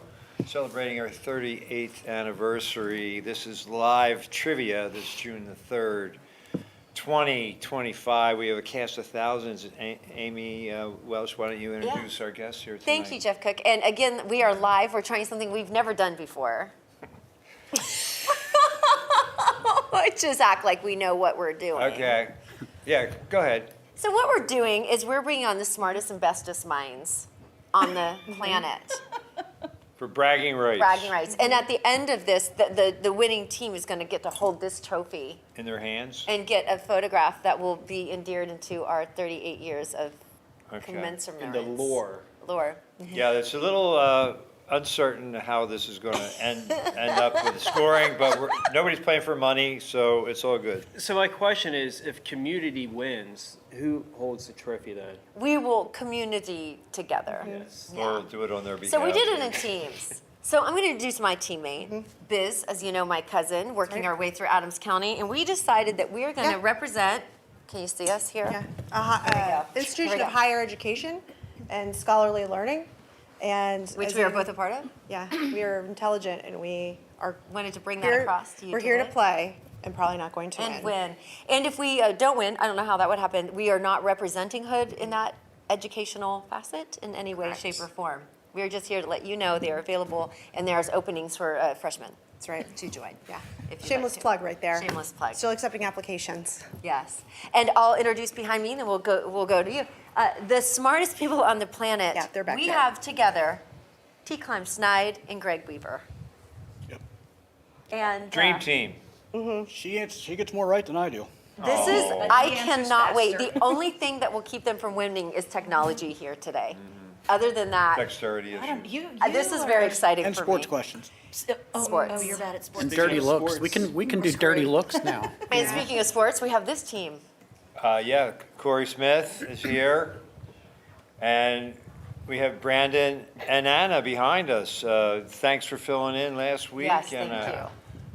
celebrating our 38th anniversary. This is live trivia this June the 3rd, 2025. We have a cast of thousands. Amy Welsh, why don't you introduce our guests here tonight? Thank you, Jeff Cook. And again, we are live. We're trying something we've never done before. Just act like we know what we're doing. Okay. Yeah, go ahead. So what we're doing is we're bringing on the smartest and bestest minds on the planet. For bragging rights. Bragging rights. And at the end of this, the winning team is going to get to hold this trophy In their hands? and get a photograph that will be endeared into our 38 years of commensurance. In the lore. Lore. Yeah, it's a little uncertain how this is going to end up with the scoring, but nobody's playing for money, so it's all good. So my question is, if community wins, who holds the trophy then? We will community together. Yes. We'll do it on their behalf. So we did it in teams. So I'm going to introduce my teammate, Biz, as you know, my cousin, working our way through Adams County, and we decided that we are going to represent. Can you see us here? Institution of Higher Education and Scholarly Learning, and which we are both a part of. Yeah, we are intelligent, and we are wanted to bring that across to you. We're here to play, and probably not going to win. And if we don't win, I don't know how that would happen. We are not representing Hood in that educational facet in any way, shape, or form. We are just here to let you know they are available, and there's openings for freshmen. That's right. To join. Yeah. If Shameless plug right there. Shameless plug. Still accepting applications. Yes. And I'll introduce behind me, and then we'll go to you. The smartest people on the planet. Yeah, they're back we there. have together T. Clem Snide and Greg Weaver. Yep. And Dream team. She gets more right than I do. This is, I cannot wait. The only thing that will keep them from winning is technology here today. Other than that, Dexterity issues. this is very exciting And for sports me. questions. Sports. Oh, you're bad at sports. And dirty looks. We can do dirty looks now. And speaking of sports, we have this team. Yeah, Corey Smith is here. And we have Brandon and Anna behind us. Thanks for filling in last week. Yes, thank you.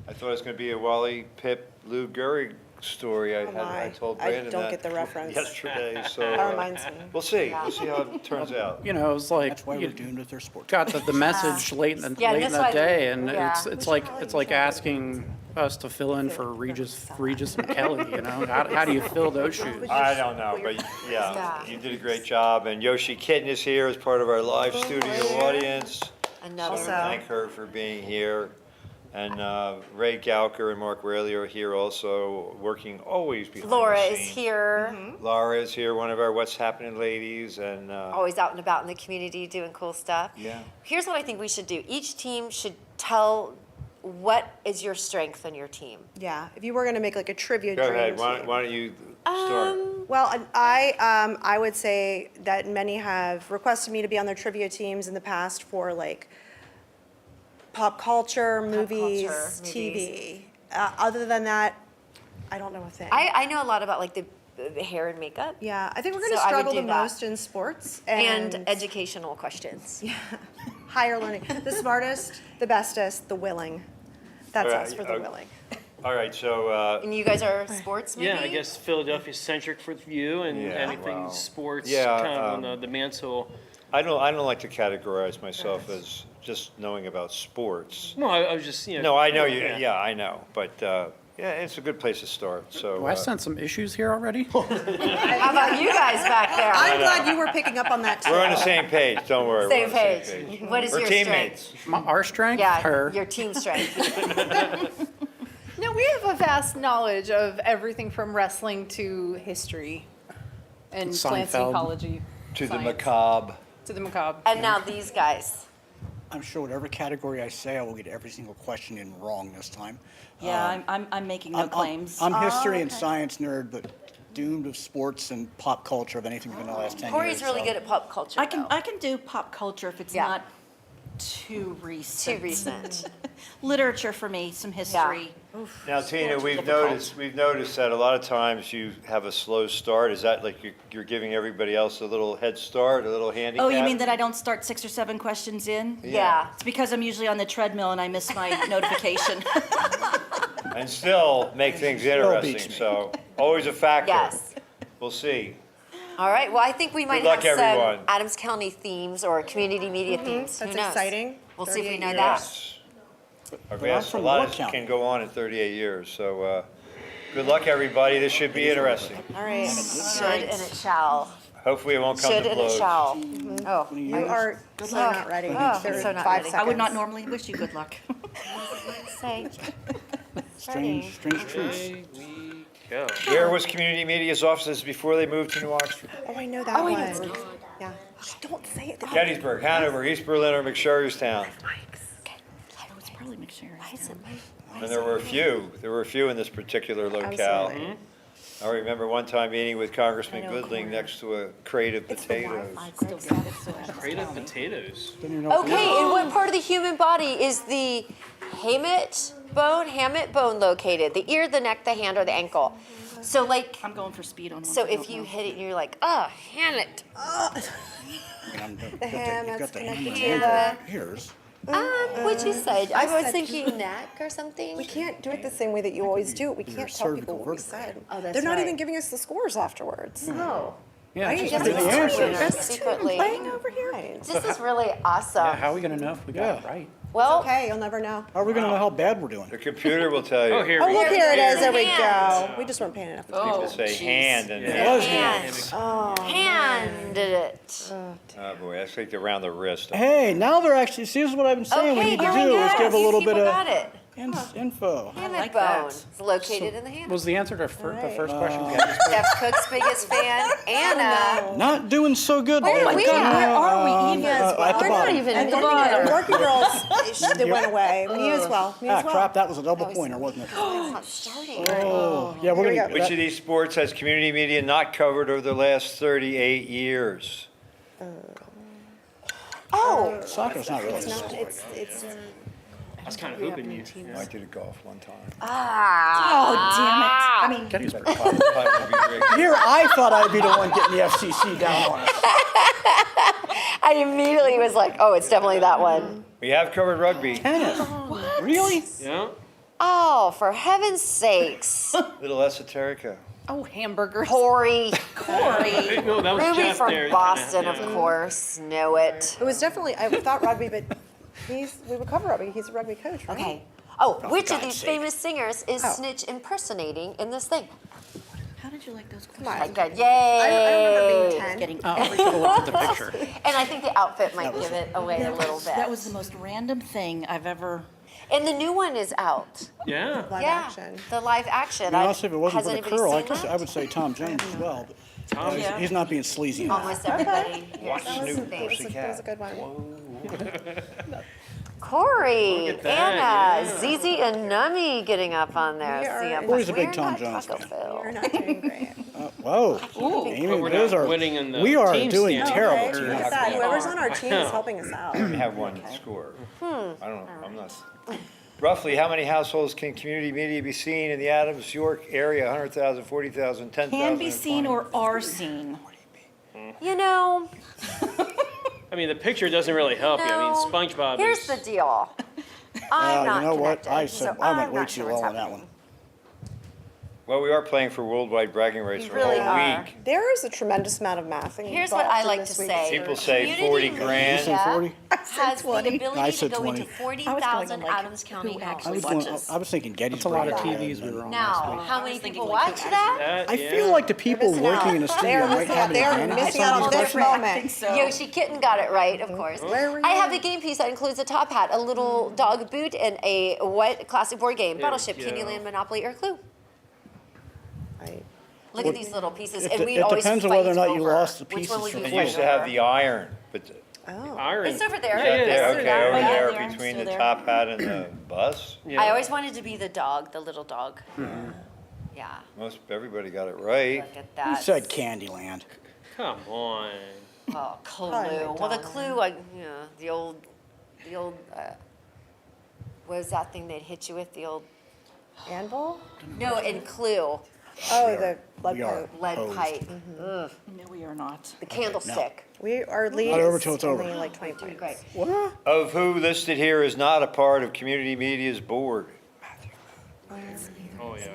I thought it was going to be a Wally, Pip, Lou Gehrig story. I told Brandon I don't that get the reference. yesterday. So That reminds me. We'll see. We'll see how it turns out. You know, it's like That's why you we're doomed with their sports. got the message late in the, Yeah, late in that's why the day, and yeah. it's like asking us to fill in for Regis and Kelly. You know, how do you fill those shoes? I don't know, but yeah, you did a great job. And Yoshi Kitten is here as part of our live studio audience. Another. So thank her for being here. And Ray Gauker and Mark Raley are here also, working always behind Laura the is scenes. here. Laura is here, one of our What's Happening ladies, and Always out and about in the community doing cool stuff. Yeah. Here's what I think we should do. Each team should tell what is your strength on your team. Yeah, if you were going to make like a trivia go dream ahead. team. Why don't you start? Well, I would say that many have requested me to be on their trivia teams in the past for like pop culture, movies, TV. Other than that, I don't know a thing. I know a lot about like the hair and makeup. Yeah, I think we're going to So I would struggle do the that. most in sports And educational questions. Yeah, higher learning. The smartest, the bestest, the willing. That's us for the willing. All right, so, And you guys are sports, maybe? Yeah, I guess Philadelphia-centric for you and Yeah. anything Wow. sports Yeah, kind of on the mantle. I don't like to categorize myself as just knowing about sports. No, I was just, No, I know you, yeah, I know, but, yeah, it's a good place to start, so. Do I sense some issues here already? How about you guys back there? I'm glad you were picking up on that too. We're on the same page, don't worry. Same we're on the page. What is We're your teammates. Our strength? Yeah, Her. your team strength. No, we have a vast knowledge of everything from wrestling to history and plant Seinfeld. ecology. To the science. macabre. To the macabre. And now these guys. I'm sure whatever category I say, I will get every single question in wrong this time. Yeah, I'm making no claims. I'm history and science nerd, but doomed of sports and pop culture of anything within the last 10 Corey's years. really so. good at pop culture. I can do pop culture if it's Yeah. not too recent. Too recent. Literature for me, some history. Now, Tina, Sports we've difficult. noticed that a lot of times you have a slow start. Is that like you're giving everybody else a little head start, a little handicap? Oh, you mean that I don't start 6 or 7 questions in? Yeah. It's because I'm usually on the treadmill and I miss my notification. And still make things interesting, so always a factor. Yes. We'll see. All right, well, I think we might Good luck, have everyone. some Adams County themes or community media themes. Who That's knows? exciting. We'll see if we 38 know years. that. Yes. I'm A from lot York of County. can go on in 38 years, so good luck, everybody. This should be interesting. All right. Should and it shall. Hopefully it won't come Should to and it blows. shall. Oh, You are so not ready. Oh, There are so not 5 ready. I would not seconds. normally wish you good luck. Say. Strange truths. Go. Where was Community Media's offices before they moved to New Oxford? Oh, I know that Oh, I one. know. Yeah. Don't say it. Gettysburg, Hanover, East Berlin, or McSherrystown. It's probably McSherry. Why is it Mike? And there were a few in this particular locale. Absolutely. I remember one time meeting with Congressman Goodling next to a crate of potatoes. Crate of potatoes. Okay, in what part of the human body is the hamate bone located? The ear, the neck, the hand, or the ankle? So like, I'm going for speed on one. so if you hit it and you're like, oh, hamate. The ham You've that's got the connected ham to the. Here's. What'd you say? I was said- thinking neck or something. We can't do it the same way that you always do it. We can't tell people what we said. Oh, that's They're not right. even giving us the scores afterwards. Oh. Yeah, Right? just Yes, give me the it's answers. That's Secretly. playing over here. This is really awesome. Yeah, how are we going to know if we got it right? Well, Okay, you'll never know. How are we going to know how bad we're doing? The computer will tell you. Oh, here Oh, we look, go. here it is. There we Hand. go. We just weren't paying enough Oh, attention. People say hand and It was hand. Oh, Hand did it. Oh boy, that's like around the wrist. Hey, now they're actually, see, this is what I've been saying we Okay, need to here we do go. is give a little People bit of got it. info. Hamate like bone. that. It's located in the hand. Was the answer to the first question we Uh, got? Steph Cook's biggest fan, Anna. Not doing so good. Where are we? Where are we even? At the We're not bottom. even and at the working, bottom. working girls, they went away. Me as well. Me Ah, as well. crap, that was a double pointer, wasn't it? It's not starting. Oh, yeah, we're Here we going go. Which to. of these sports has Community Media not covered over the last 38 years? Oh, Soccer's not really a It's not, sport. it's, I was kind of hoping you. I did golf one time. ah. Oh, damn it. I mean, Gettysburg. Here, I thought I'd be the one getting the FCC down on us. I immediately was like, oh, it's definitely that one. We have covered rugby. Tennis. Really? Yeah. Oh, for heaven's sakes. Little esoterica. Oh, hamburgers. Corey. No, that was Ruby Jeff from there. Boston, Yeah. of course. Know it. it was definitely, I thought rugby, but we would cover rugby. He's a rugby coach, right? Okay. Oh, for which of God's these sake. famous singers is Oh. Snitch impersonating in this thing? how did you like those questions? My God, I yay! remember being 10. Getting Oh, we should have looked at the picture. And I think the outfit might give it away a little bit. That was the most random thing I've ever. And the new one is out. Yeah. Live Yeah, action. the live action. I mean, honestly, if it wasn't Has for the anybody curl, seen that? I would say Tom Jones as well. But Yeah. he's not being sleazy enough. Almost everybody. Watch Yes. Snoop That was Pussycat. a good one. Corey, Look at that, Anna, Zizi, and Numi getting up on there. We are- See, I'm Corey's a like, big Tom we're not Jones fan. Taco You're Bell. not doing great. Whoa. But Amy, we're those not are, winning in the we are team doing standings. terrible. Okay, look at that. Whoever's on our team is helping us out. We have one score. I don't know, I'm not. Roughly, how many households can Community Media be seen in the Adams, York area? 100,000, 40,000, 10,000? Can be seen or are seen. You know, I mean, the picture doesn't really help you. I mean, SpongeBob here's is. the deal. I'm not you know what? connected, I so said I I'm went way not too sure low what's on that happening. one. Well, we are playing for worldwide bragging rights We for really a whole are. week. There is a tremendous amount of math involved. Here's what I in like this to week's say. People say Community 40 grand. media 40? has the 20. I ability to said go 20. into 40,000 Adams County homes. I was thinking That's a lot of Gettysburg. TVs we were on last Now, week. how many people watch that? I feel like the people working in the studio might have an They are advantage on missing some out of on these this questions. moment. Yoshi Kitten got it right, of course. Where were I you? have a game piece that includes a top hat, a little dog boot, and a what classic board game? Battleship, go. Candyland, Monopoly, or Clue. Right. Look at these little pieces, It and we it always depends on fight whether or not you over lost the which one pieces would from you It Clue. fight used to have over. the iron, but Iron. It's over there. Yeah, it is. okay, over there Yeah, between still the there. top hat and the bus. Yeah. I always wanted to be the dog, the little dog. Yeah, Most everybody got it right. look at Who that. said Candyland? Come on. Oh, Clue. Probably Well, the McDonald's. Clue, the old, what was that thing they'd hit you with? The old, Anvil? no, in Clue, Oh, the lead we are. pipe. lead Hosed. pipe. Ugh. No, we are not. The candlestick. Our lead Not over is till it's only over. like 20 points. Great. What? Of who listed here is not a part of community media's board? Oh, yeah.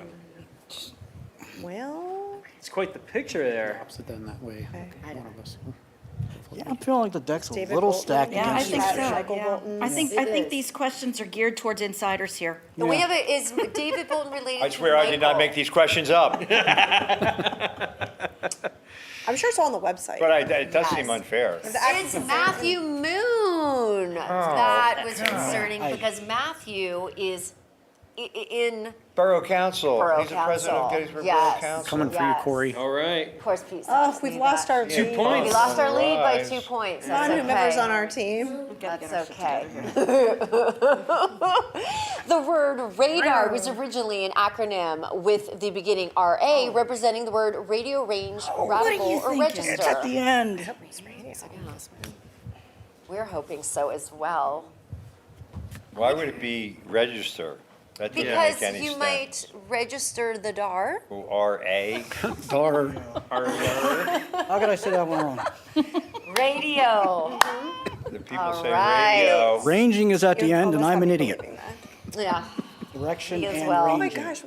Well, It's quite the picture there. Opposite than that way. I One of us. Yeah, I'm feeling like the deck's a David little Bolton. stacked Yeah, I against think you. so. Michael Yeah. Bolton. I think It is. these questions are geared towards insiders here. And we have is David Bolton related I to swear I did not Michael? make these questions up, I'm sure it's all on the website. but it does Yes. seem unfair. It's Matthew Moon. That was concerning because Matthew is in, Borough Council. Borough He's the president of Council. Gettysburg Yes. Borough Council. Coming for you, Yes. Corey. All right. of course, Pete. Oh, we've lost our 2 lead. points. We lost our lead by Rise. 2 points. Come on, That's whomever's okay. on our team. That's okay. The word radar was originally an acronym with the beginning RA, representing the word radio range, radical, or register. It's at the end. We're hoping so as well. Why would it be register? That doesn't Because make any you sense. might register the DAR. Oh, R.A. Dar. How could I say that one wrong? Radio. The people All say right. radio. Ranging is at the You're end, and almost I'm an happy idiot. believing that. Yeah. Direction Me as and well. Oh my ranging. gosh.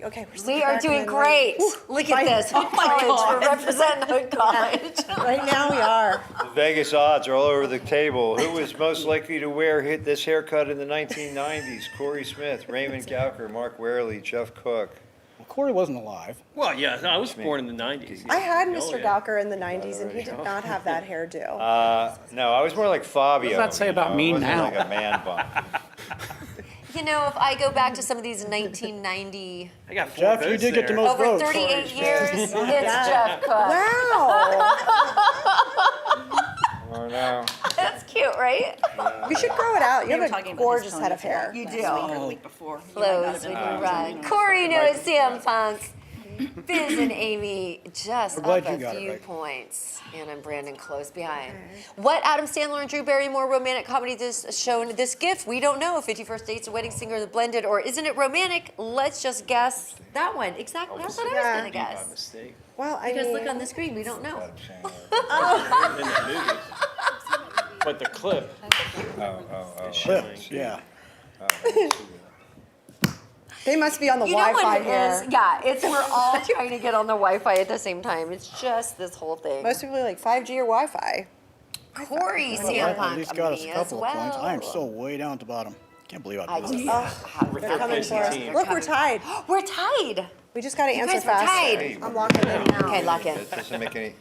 Okay, we're We are back doing in the great. lead. Look at this. Hood College. We're representing Hood College. Right now we are. The Vegas odds are all over the table. Who was most likely to wear this haircut in the 1990s? Corey Smith, Raymond Gowker, Mark Warely, Jeff Cook. Well, Corey wasn't alive. Well, yeah, I was born in the 90s. I had Oh, Mr. yeah. Gowker in the 90s, and he did not have that hairdo. No, I was more like Fabio. What does that say about you know, me it wasn't now? like a man bun. You know, if I go back to some of these 1990, I got 4 Jeff, you votes did get the there. most over votes. 38 years, it's Jeff Cook. Wow. Oh, no. That's cute, right? You should grow it out. You We were have a talking about gorgeous his head of ponytail hair. You last do. week or the week before. You might not Flows have when been you able to. run. Corey knew it, CM Punk. Biz and Amy just I'm up glad you a got it few right. points. And I'm Brandon close behind. What Adam Sandler and Drew Barrymore romantic comedy has shown this gift? We don't know. 51st Dates, A Wedding Singer, The Blended, or Isn't It Romantic? Let's just guess that one. Exactly. That's what I was going to By guess. mistake. Well, I Because mean, look on the screen, we don't know. In the movies. But the clip Oh. is showing. Yeah. they must be on the You know Wi-Fi what it here. is? Yeah, it's we're all trying to get on the Wi-Fi at the same time. It's just this whole thing. Most people are like 5G or Wi-Fi. Corey Well, CM at Punk, least got us a me as couple of points. I am well. so way down at the bottom. Can't believe I I blew just that. They're coming facing for us. team. Look, we're tied. We're tied. We just got to answer guys were fast. tied. I'm locking in now. Okay, lock in. That doesn't make any.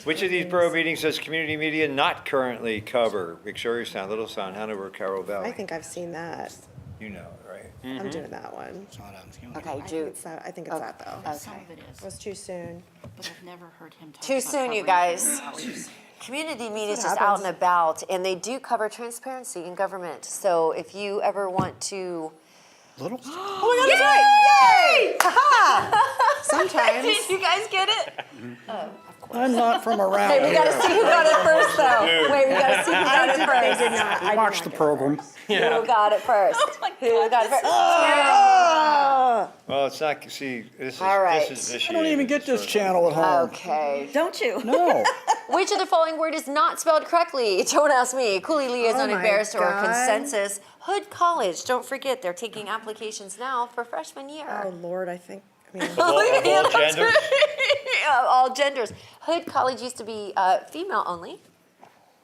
Which of these borough meetings does community media not currently cover? Victoriostown, Littlestown, Hanover, Carroll Valley. I think I've seen that. You know, right? I'm doing that one. It's not Adams County. Okay, I think Jude. it's that, I think it's that though. Okay. Some of it is, It was too soon. but I've never heard him talk Too about soon, you covering guys. colleges. Community media is what just out happens. and about, and they do cover transparency in government. So if you ever want to, Little? Oh my God, that's right! Yay! Ha-ha! Sometimes. did you guys get it? I'm not from around Hey, we here. gotta see who got it first, though. Wait, we gotta see who got it first. They did not. I did Watch not the get program. Who got it first? Who got it first? Well, it's not. See, this is All right. this is I don't even get this sort of- channel at home. Okay. Don't you? No. Which of the following word is not spelled correctly? Don't ask me. Cooley liaison, Oh my embarrassed, or God. consensus. Hood College. Don't forget, they're taking applications now for freshman year. Oh Lord, I think Of all genders? All genders. Hood College used to be female only.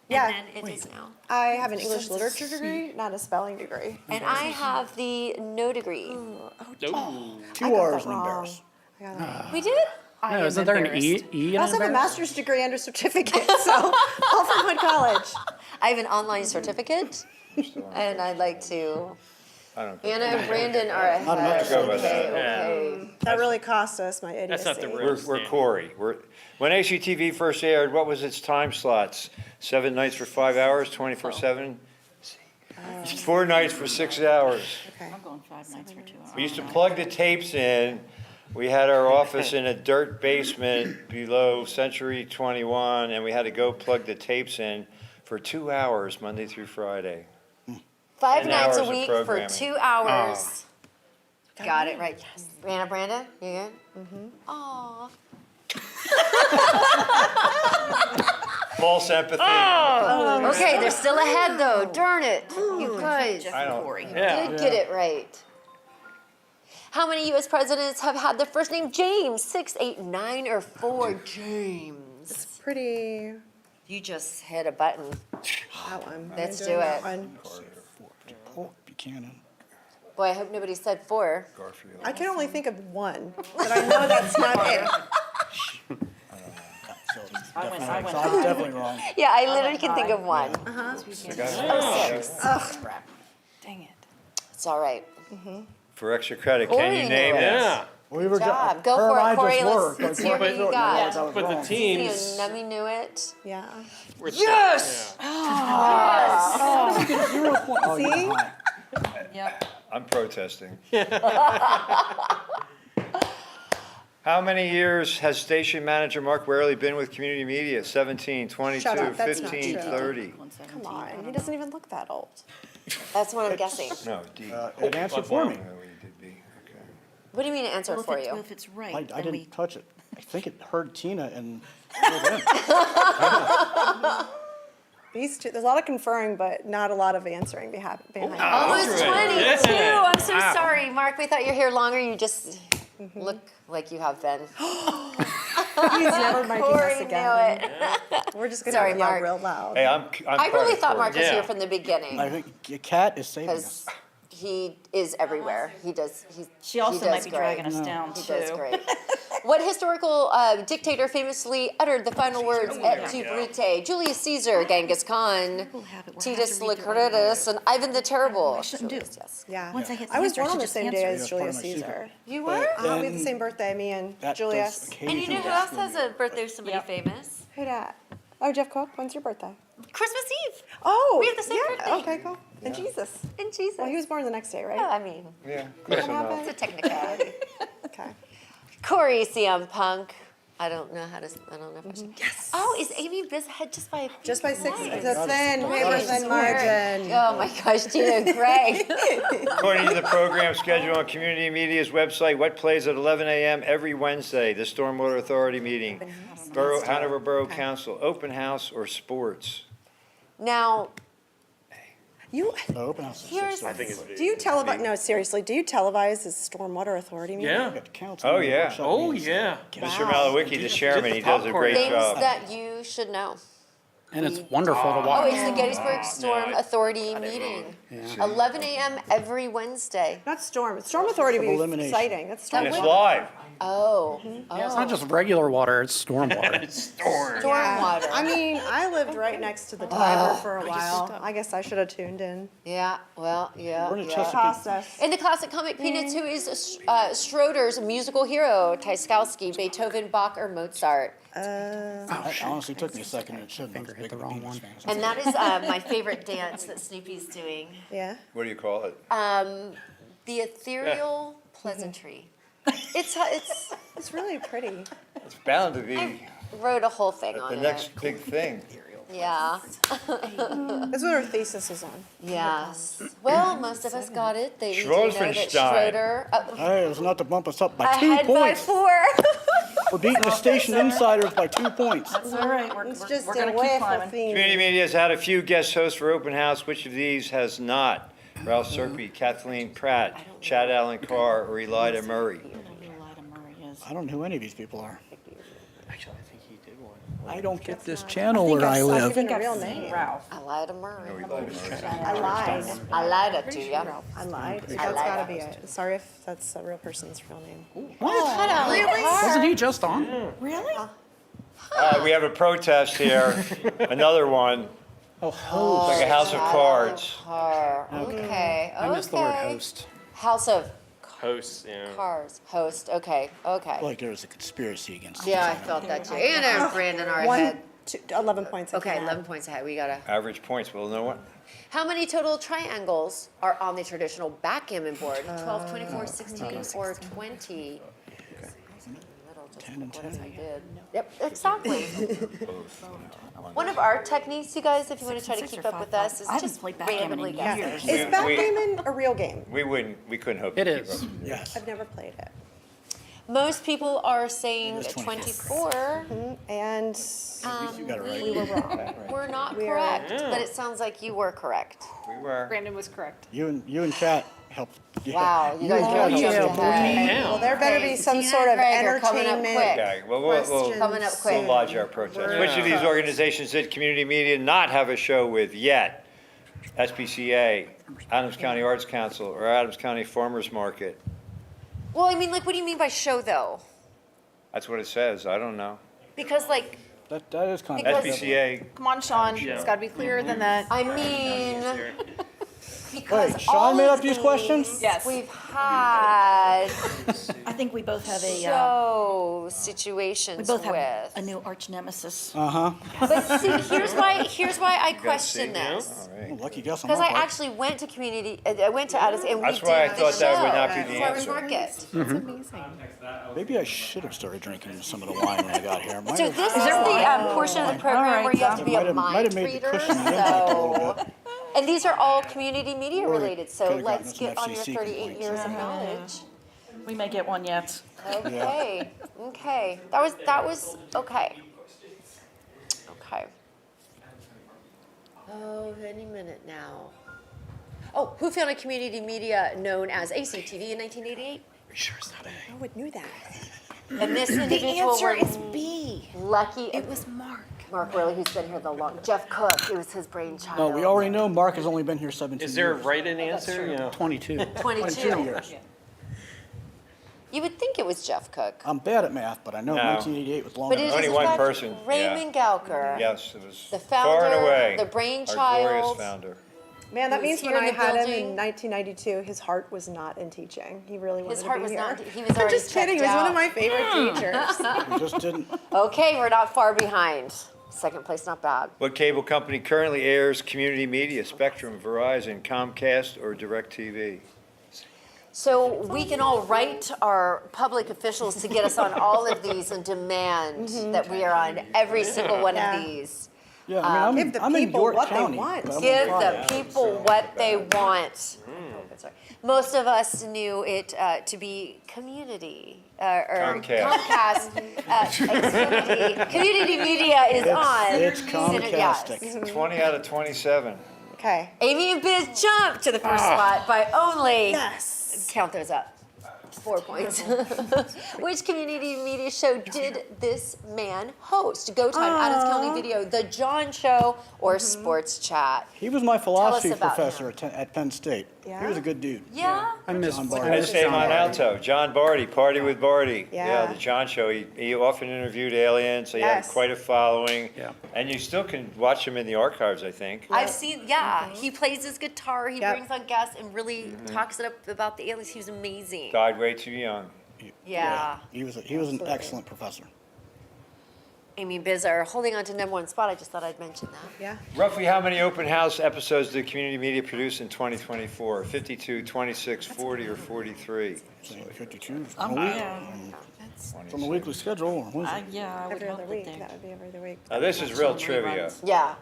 Yeah. And then it is now. I have an English literature degree, not a spelling degree. And I have the no degree. Two R's and embarrass. We did? No, isn't there an E? I also have a master's degree and a certificate, so all from Hood College. I have an online certificate, and I'd like to. I don't Anna and Brandon are ahead. Okay. That really cost us my idiocy. That's not the real We're Corey. When HGTV first aired, what was its time slots? 7 nights for 5 hours, 24/7? 4 nights for 6 hours. I'm going 5 nights for 2 hours. We used to plug the tapes in. We had our office in a dirt basement below Century 21, and we had to go plug the tapes in for 2 hours, Monday through Friday. 5 10 nights a hours of week for programming. 2 hours. Got it right. Yes. Branda, you good? Mm-hmm. Aw. False empathy. Okay, they're still ahead though. Darn it. You guys. I don't. Did get it right. How many U.S. presidents have had their first name James? 6, 8, 9, or 4? James. It's pretty. You just hit a button. That one. Let's I'm do doing it. that one. Buchanan. Boy, I hope nobody said 4. I can only think of one, but I know that's not it. I went. So I was definitely wrong. Yeah, I literally can think of one. Uh-huh. 6. Ugh. Dang it. It's all right. For extra credit, Corey can you knew name it. this? We were job. Go her for and it, I Corey. just Let's worked. hear what you got. But the teams. Nemi knew it. Yeah. Yes! Oh, 0 point. Oh, See? you're high. Yep. I'm protesting. How many years has station manager Mark Warely been with community media? 17, 22, Shut up, that's not 15, true. 30? Come on, he doesn't even look that old. That's what I'm guessing. No, D. It answered for me. Oh, you did B. Okay. What do you mean it answered for you? Well, if it's right, I then we. didn't touch it. I think it heard Tina and. These two, there's a lot of conferring, but not a lot of answering behind. Almost 22. I'm so sorry, Mark. We thought you were here longer. You just look like you have been. He's never making Corey us knew again. it. We're just gonna Sorry, yell Mark. real loud. Hey, I'm I part really of thought Corey. Mark was here from the beginning I think your cat is saving us. because he is everywhere. He does. She also he might does be great. dragging us down He too. does great. What historical dictator famously uttered the final words et tu Brute? Julius Caesar, Genghis Khan, Titus Lucretius, and Ivan the Terrible. I shouldn't do. Yes. Yeah. Once I hit the I was answer, born I on the should same just day answer. as That's part of Julius my Caesar. secret. You We were? have the same birthday, me and That Julius. does And you know occasionally who else happen. has a birthday of somebody famous? Who dat? Oh, Jeff Cook, when's your birthday? Christmas Eve. Oh, We have the same birthday. Okay, cool. And Jesus. And Jesus. Well, he was born the next day, right? Yeah, I mean, Yeah. What it's happened? a technicality. Okay. Corey CM Punk. I don't know if I should. Yes. Oh, is Amy ahead just by Just by 6. points? It's a thin, paper I thin swear. margin. Oh my gosh, Gina Gray. According to the program schedule on Community Media's website, what plays at 11 a.m. every Wednesday? The Stormwater Authority meeting, Hanover Borough Council, open house, or sports? Now, You, The open house. here's. do you televise, no, seriously, do you televise this Stormwater Authority meeting? Yeah. Got the council Oh, meeting, yeah. workshop Oh, meetings. yeah. Mr. Malawicki, the chairman, he does a great Things job. that you should know. And it's wonderful to Oh, watch. it's the Gettysburg Storm Authority meeting. 11 a.m. every Wednesday. Not Storm. Storm Authority would be Elimination. exciting. That's Storm. And it's live. Oh. Yeah, it's not just regular water, it's storm water. Stormwater. I mean, I lived right next to the Tiber for a while. I guess I should have tuned in. Yeah, well, yeah. We're in yeah. Chesapeake. Process. In the classic comic Peanuts, who is Schroeder's musical hero? Tchaikovsky, Beethoven, Bach, or Mozart? That honestly took me a second. It shouldn't. Finger hit the wrong one. And that is my favorite dance that Snoopy's doing. Yeah. What do you call it? The ethereal pleasantry. It's really pretty. It's bound to be wrote a whole thing on the it. next big thing. Yeah. That's what our thesis is on. Yes. Well, most of us got it. They do know that Schroederstein. Schroeder. Hey, it was not to bump us up by 2 Ahead by points. 4. We're beating the station insiders by 2 points. That's all right. It's just we're a gonna way keep for climbing. theme. Community Media has had a few guest hosts for open house. Which of these has not? Ralph Serpy, Kathleen Pratt, Chad Allen Carr, or Elida Murray? I don't know who any of these people are. Actually, I think he did one. I don't get this channel where I I live. think I've seen Ralph. I lied to Murray. I lied. I lied to you. I lied. I That's lied. gotta be it. Sorry if that's a real person's real name. What? Really? Wasn't he just on? Really? We have a protest here, another one. Oh, Like a house of cards. Okay. I missed the word okay. host. House of Hosts, yeah. Cars. Host. Okay. Okay. Like there was a conspiracy against. Yeah, I felt that too. And Brandon are One, ahead. 11 points. Okay, 11 points ahead. We gotta. Average points, well, know what? How many total triangles are on the traditional backgammon board? 12, 24, 16, or 20? 10 and 10. I did. Yep, exactly. One of our techniques, you guys, if you want to try to keep up with us, is just randomly guess. Is backgammon a real game? We couldn't hope It to keep is. up. Yes. I've never played it. Most people are saying It is 24. And You got it right. we were wrong. We're not We are- correct, but it sounds like you were correct. We were. Brandon was correct. You and Chat helped. Wow, you guys really jumped ahead. Well, there better be some Tina sort of and Greg are coming up entertainment. quick. Okay, well, we'll Coming up quick. lodge our protest. Which of these organizations did community media not have a show with yet? SPCA, Adams County Arts Council, or Adams County Farmers Market? Well, I mean, like, what do you mean by show, though? That's what it says, I don't know. Because, like, That is kind of. Because- SPCA, Come on, Sean. It's got to be clearer than that. I mean, because Wait, all Sean made of up these questions? Yes. we've had I think we both have a, show we situations both have with. a new arch nemesis. Uh-huh. But see, here's why I question this. all right. Lucky guess on Because my I part. actually went to I went to Addis and we That's did why I the thought that would show, not be the Farmers answer. Market. That's amazing. Maybe I should have started drinking some of the wine when I got here. Might So have- this is the portion of the program where you have to be Might a have- might mind have made the reader, cushion the impact a little so. bit. And these are all community media Or related, so could've gotten let's some get on your FCC 38 complaints. years of knowledge. We may get one yet. Okay, okay, that was, okay. Okay. Oh, any minute now. Oh, who founded community media known as ACTV in 1988? I would knew that. And this The individual answer was is B. lucky. It was Mark. Mark Willie, who's been here the long. Jeff Cook, it was his brainchild. No, we already know Mark has only been here 17 Is there a years. right-in answer? You know? 22. 22. years. You would think it was Jeff Cook. I'm bad at math, but I know No. 1988 was longer. But it is Only in one fact person, yeah. Raymond Gauker. Yes, it was The far and founder, away. the Our brainchild. glorious founder. Man, that He means was when here I in the had him building. in 1992, his heart was not in teaching. He really wanted His to heart be was here. not, he was I'm already just kidding. He checked was one of out. my favorite teachers. We just didn't. Okay, we're not far behind. Second place, not bad. What cable company currently airs community media? Spectrum, Verizon, Comcast, or DirecTV? So we can all write our public officials to get us on all of these and demand that we are on every single one of these. Yeah, I mean, Give the I'm in people York what they County. want. but I'm Give on the Friday. people what they want. Sorry. Most of us knew it to be community or Comcast. Xfinity. Community media is on. It's Yes. Comcastic. 20 out of 27. Okay. Amy and Biz jumped to the first spot by only. Count those up. 4 points. Which community media show did this man host? Go Time, Adams County Video, The John Show, or Sports Chat? He was my philosophy about professor at Penn State. He was a good dude. Yeah? I miss John John Barty. I stay on Alto. John Barty, Party with Barty. Yeah. The John Show. He often interviewed aliens, so he had Yes. quite a following. Yeah. And you still can watch him in the archives, I think. I've seen, he plays his guitar, he Yep. brings on guests and really talks it up about the aliens. He was amazing. Died way too young. Yeah. He was an excellent professor. Amy and Biz are holding on to #1 spot. I just thought I'd mention that. Yeah. Roughly how many open house episodes did community media produce in 2024? 52, 26, 40, or 43? 52. Yeah. It's on the weekly schedule. Or when is it? Yeah, I would Every hope other that week. they- That would be every other week. Now, this is real trivia. Yeah.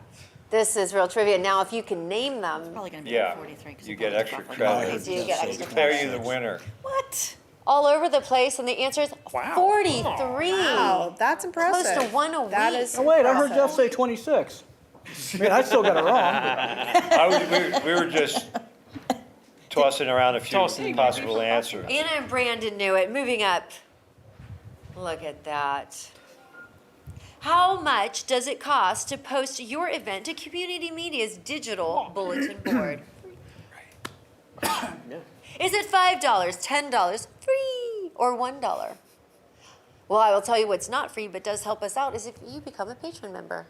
This is real trivia. Now, if you can name them, Probably gonna be Yeah, like 43. 'cause you we'll get probably extra drop like credit. you get extra Declare credit. you the winner. What? All over the place, and the answer is 43. Wow, that's impressive. Close to one a week. That is Oh, wait, I heard impressive. Jeff say 26. I mean, I still got it wrong. We were just tossing around a few possible answers. Anna and Brandon knew it. Moving up. Look at that. How much does it cost to post your event to Community Media's digital bulletin board? Is it $5, $10, free, or $1? Well, I will tell you what's not free but does help us out is if you become a patron member.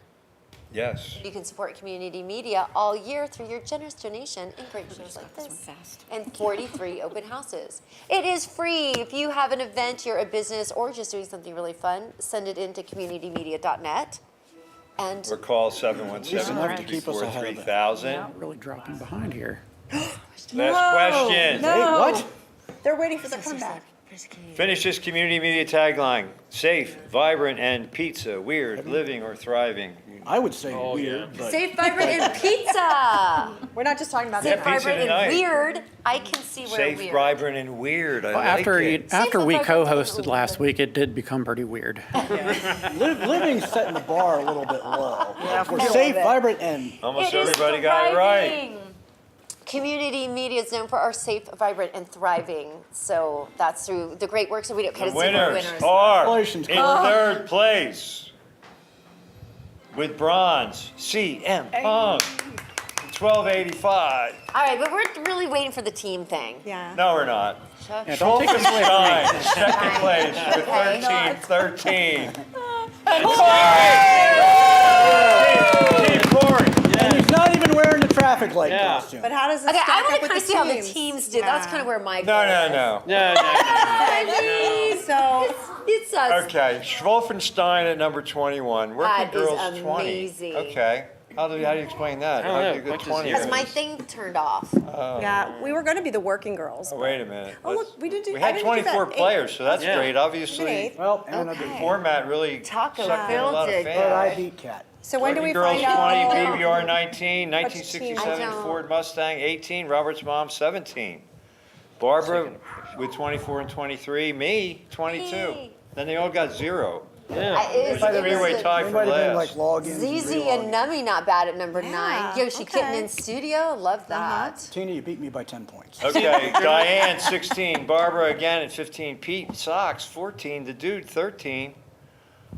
Yes. You can support community media all year through your generous donation in great shows like this and 43 open houses. It is free. If you have an event, you're a business, or just doing something really fun, send it in to communitymedia.net. And Or call 717-343-3000. Not really dropping behind here. Last question. No. Wait, what? They're waiting for the comeback. Finish this community media tagline. Safe, vibrant, and pizza. Weird, living, or thriving. I would say weird, but safe, vibrant, and pizza. We're not just talking about Safe, that. vibrant, tonight. and weird. I can see where Safe, weird. vibrant, and weird. I Well, like it. after we co-hosted last week, it did become pretty weird. living's setting the bar a little bit low. Yeah, We're a little safe, bit. vibrant, and Almost It is everybody got it right. thriving. Community media is known for our safe, vibrant, and thriving. So that's through the great works that we do. The winners are in third place with bronze, CM Punk, 1285. All right, but we're really waiting for the team thing. Yeah. No, we're not. Yeah, don't take us away from Schultenstein, me. second place with Okay. 13. And Team Corey. and he's not even wearing the traffic light costume. But how does this Okay, I stack want up to with kind the of see how the teams? teams did. That's kind of where my No, no, no. I mean, So it's us. Okay, Schwolfenstein at number 21. Working That is Girls 20. amazing. Okay. How do you explain that? don't How know. do you get What does 20? Because my thing turned off. yeah, we were going to be the working girls. Oh, wait a minute. Oh, look, we did do. We I had didn't do that 24 eight. players, so that's Yeah. great. Even Obviously, eighth. Well, and the another format really Taco sucked in a Phil lot of did fans. but I beat Cat. So when do we Working Girls find 20, out? BBR 19, I 1967 don't- Ford Mustang 18, Robert's mom 17. Barbara with 24 and 23, me 22. Me. Then they all got 0. Yeah. It's a three-way tie It for might have been like last. logins. ZZ and Nummy not bad at number 9. Yeah, Yoshi Kitten okay. in studio, love that. Tina, you beat me by 10 points. Okay, Diane 16, Barbara again at 15, Pete Sox 14, the dude 13.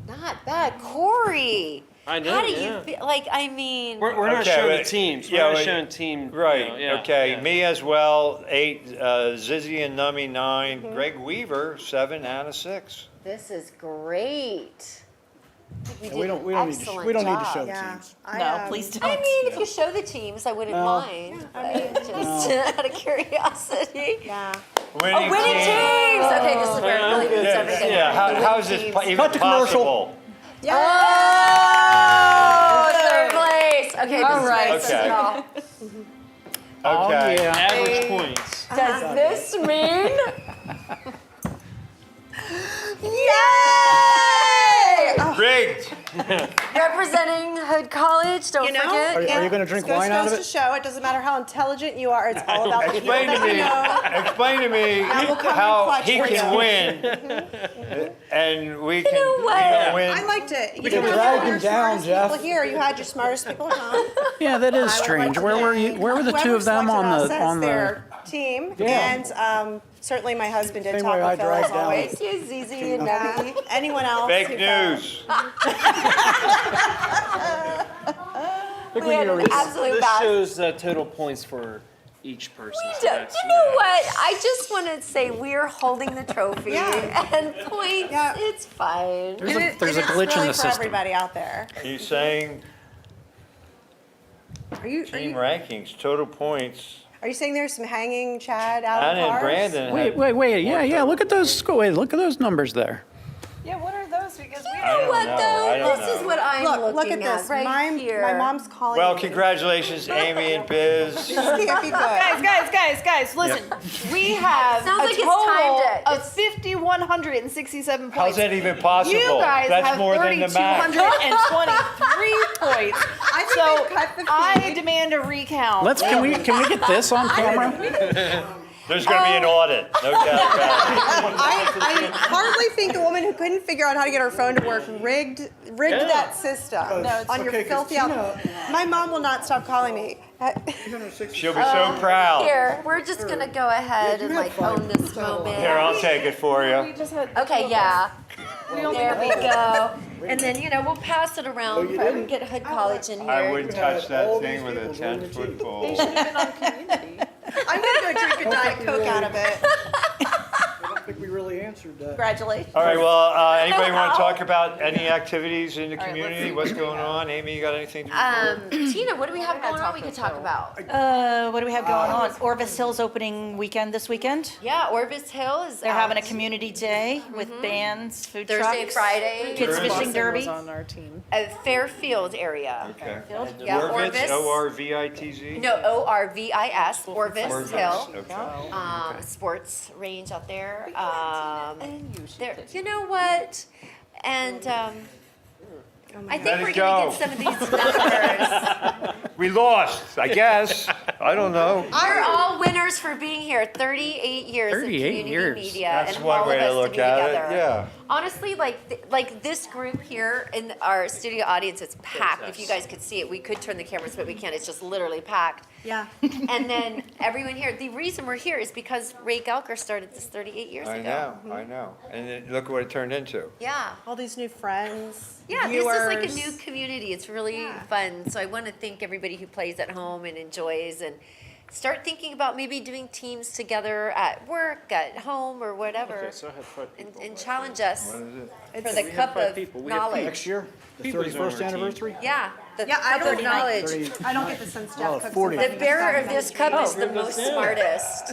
Not bad. Corey. I know, How do yeah. you feel? Like, I mean, We're not Okay, showing the but- teams. We're yeah, not but- showing team. Right, you know, yeah, okay, yeah. me as well, 8, Zizzy and Nummy 9, Greg Weaver 7 out of 6. this is great. We We don't need to excellent we don't need to job. show the Yeah. teams. No, please don't. I mean, if you show the teams, I wouldn't mind. Just out of curiosity. Yeah. Oh, winning teams! Okay, this is where it really moves everything. Yeah, how is this Winning teams. even Cut to commercial. possible? Oh, third place. Okay, this All right. is where it all. Okay. Average points. Does this mean? Yay! Rigged. Representing Hood College, don't You know, forget. Are you going to drink This wine out of goes it? to show it doesn't matter how intelligent you are. It's all about the people Explain to that you me, know. explain to me That will come in how clutch he for can you. win, and we can, know what? don't win. I like to. You can know, drag your him down, smartest Jeff. people here. You had your smartest people at home. Yeah, that is I would strange. like Where to were you? thank Where were the two whoever of them on selected us the as on the? their team? Yeah. And certainly my husband did Same way I Taco Phil as dragged down. always. Thank you, ZZ and Nebby. Anyone else? Fake who news. We had an absolute This battle. shows total points for each person. so You that's- know what? I just want to say we're holding the trophy Yeah. and points. Yeah. It's fine. There's And a, it- there's and a it's glitch in really the for system. everybody out there. He's saying Are you team rankings, total points. saying there's some hanging Chad out Anna of and cars? Brandon Wait, had wait, wait. Yeah. Look at those. Wait, look at those numbers there. Yeah, what are those? Because we You know what, know, I though? don't This is know. what I'm Look looking at this. right my here. mom's calling Well, me. congratulations, Amy and Biz. This can't be good. Guys, listen. We have Sounds a like it's total timed of 5,167 points. How's that even possible? You guys That's have more than the max. 3,223 points. I think So they cut the I feed. demand a recount. Can we get this on camera? There's going to be an audit, no doubt about it. I hardly think the woman who couldn't figure out how to get her phone to work rigged that system on your okay, 'cause filthy Tina- My mom will not stop calling me. She'll be so proud. Here, we're just gonna go ahead and like own this moment. Here, I'll take it for you. Okay, yeah. There we go. And then, we'll pass it around. Probably get Hood College in here. I wouldn't touch that thing with a 10-foot pole. They should have been on Community. I'm gonna go drink a Diet Coke out of it. I don't think we really answered that. Congratulations. All right, well, anybody want to talk about any activities in the All right, let's community? see. What's going on? Amy, you got anything to report? Tina, what do we have going on we could talk about? What do we have going on? Orvis Hill's opening weekend this weekend. Yeah, Orvis Hill is. They're having a community day with bands, food Thursday, trucks, Friday. kids fishing Boston derby. was on our team. Fairfield area. Okay. Yeah, Orvis, Orvis. O-R-V-I-T-Z? No, Orvis, Orvis Hill. Okay. Sports range out there. There, you know what? And I think Let we're it gonna go. get some of these numbers. We lost, I guess. I don't know. You're all winners for being here. 38 years 38 of community years. media, That's and one all way of to us look be at it, together. yeah. Honestly, like this group here in our studio audience, it's packed. If you guys could see it, we could turn the cameras, but we can't. It's just literally packed. Yeah. And then everyone here. The reason we're here is because Ray Gelker started this 38 years ago. I know. And then look what it turned into. Yeah. All these new friends. Yeah, viewers. this is like a new community. It's really fun. So I want to thank everybody who plays at home and enjoys, and start thinking about maybe doing teams together at work, at home, or whatever. Okay, so I have 5 people. And challenge us What is it? for the We have cup 5 of people. We have knowledge. Next year, the People's on our 31st team. anniversary? Yeah, the Yeah, I cup of don't knowledge. 30. I don't get the sense Jeff Oh, cooks 40. something. The bearer of this cup is the here most goes Sam. smartest.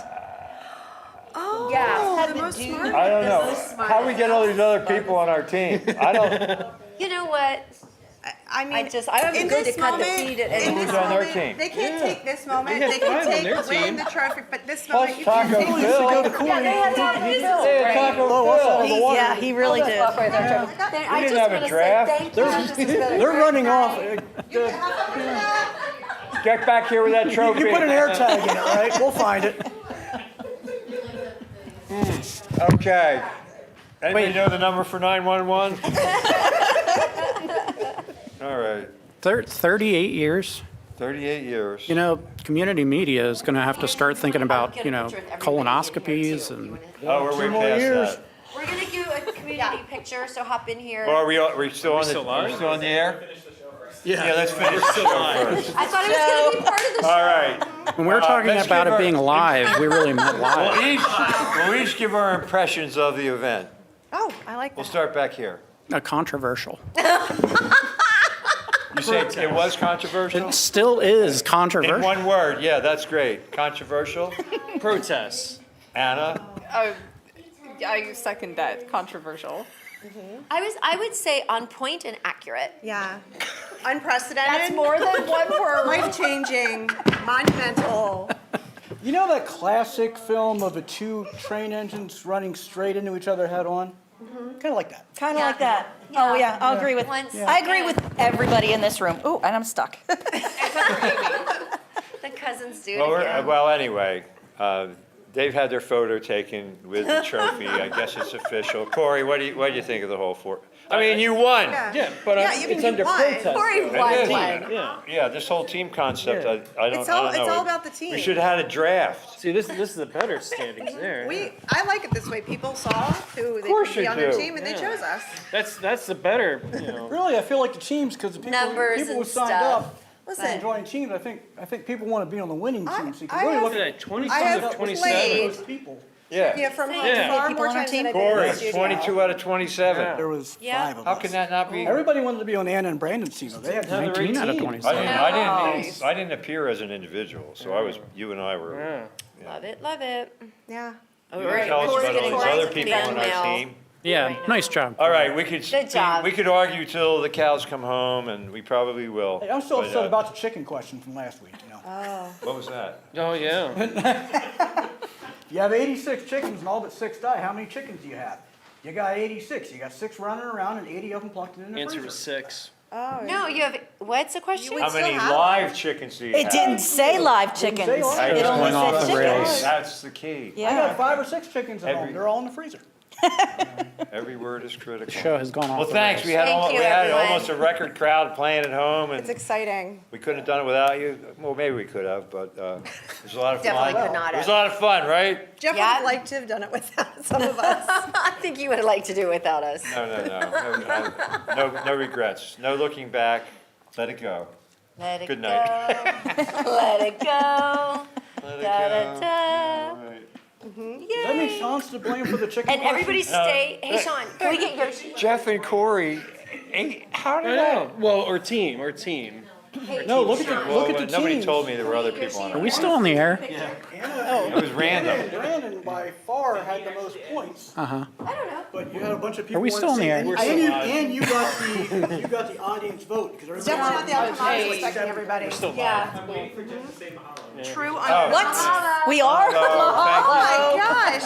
Oh, Yeah, the most dude. smart. I don't The know. most How we get all these other people on our team? I don't, You know what? I mean, I'm in good this to cut the moment, feed at in any this Who's on their moment, team? they can't take this moment. They have They can 5 on take their win team. the trophy, but this plus moment you can't Taco take. Phil. Yeah, they had Taco Phil. Hey, Right. Taco Oh, Phil. Yeah, he really did. I didn't just have a want to say draft. thank you. This has been a They're great running night. off. Get back here with that trophy. You put an air tag in it, right? We'll find it. Okay. Anybody know the number for 911? All right. 38 years. 38 years. You know, community media is going to have to start thinking about, colonoscopies and. Oh, we're way 2 more past years. that. We're gonna do a community picture, so hop in here. Well, are we still on the, still are we live? still on the air? Yeah, let's finish the show first. I thought it was gonna be part of the show. All right. When we're talking let's about give it our- being live, we really meant live. We'll each give our impressions of the event. Oh, I like We'll that. start back here. Controversial. You say it was controversial? It still is In controversial. one word, yeah, that's great. Controversial. Protests. Anna? I second that. Controversial. I would say on point and accurate. Yeah. Unprecedented. That's more than one word. Life-changing, monumental. You know that classic film of the 2 train engines running straight into each other head on? Kind of like that. Kind of like that. Oh, yeah, I'll agree with, I agree with everybody in this room. Ooh, and I'm stuck. The cousins do it Well, again. well, anyway, they've had their photo taken with the trophy. I guess it's official. Corey, what do you think of the whole I mean, you won. Yeah, but it's under protest. Corey It won is. one. Yeah. Yeah, this whole team concept, Yeah. I don't It's know. all about the team. We should have had a draft. See, this is the better standings there. I like it this way. People saw who they course could be you on their do. team, and they chose us. That's the better, Really, I feel like the teams, because the people, Numbers people who and signed stuff. up Listen. and joining teams, I think people want to be on the winning team. So you I can really have- look Look at at that, 27 I have of 27. played- those people. Yeah. From home Yeah. far People more on our times than team. I did in the Corey, studio. 22 out of 27. There was Yeah. 5 of How us. can that not be? Everybody wanted to be on Anna and Brandon's team. They had 19 out of 27. I didn't appear as an individual, so you and I were. Love it, love it. Yeah. All You right, tell us Corey's about all getting these lots other of people fan on mail. our team. Yeah, nice job. All right, we could Good job. we could argue till the cows come home, and we probably will. Hey, I'm still But, upset about the chicken question from last week. What was that? Oh, yeah. You have 86 chickens and all but 6 die. How many chickens do you have? You got 86. You got 6 running around and 80 of them plucked in the Answer freezer. was 6. Oh. No, you have, what's the question? How many live chickens do you have? It didn't say live chickens. say live. It only Going off said the chickens. rails. That's the key. I got 5 or 6 chickens at Every- home. They're all in the freezer. Every word is critical. The show has gone off Well, the thanks. rails. We had, Thank you, we had everyone. almost a record crowd playing at home, and It's exciting. we couldn't have done it without you. Well, maybe we could have, but it was a lot of Definitely fun. could not It was have. a lot of fun, right? Jeff would have liked to have done it without some of us. I think you would have liked to do it without us. No regrets. No looking back. Let it go. Let it Good go. night. Let it go. Let it Da-da-da. go. All right. Is that mean Sean's to blame for the chicken And everybody question? stay. Hey, Sean, can we get your? Jeff and Corey, how I did know. Well, our team. No, look at the Nobody teams. told me there were other people on Are it. we still on the air? It was random. Brandon by far had the most points, Uh-huh. but you had a bunch of people. Are we still on the air? And you got the audience vote because It's definitely not the outcome I was expecting, everybody. Yeah. True. What? We are? Oh my gosh.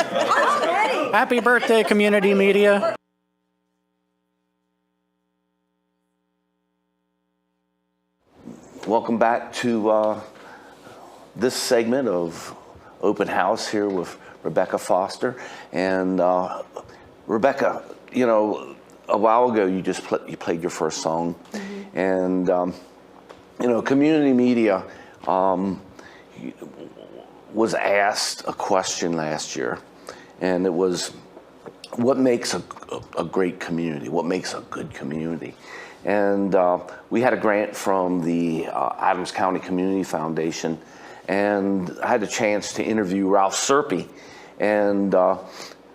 Already. Happy birthday, community media. Welcome back to this segment of Open House here with Rebekah Foster. And Rebekah, you know, a while ago you just you played your first song. Mm-hmm. And, you know, community media was asked a question last year. And it was, what makes a great community? What makes a good community? And we had a grant from the Adams County Community Foundation, and I had a chance to interview Ralph Serpy. And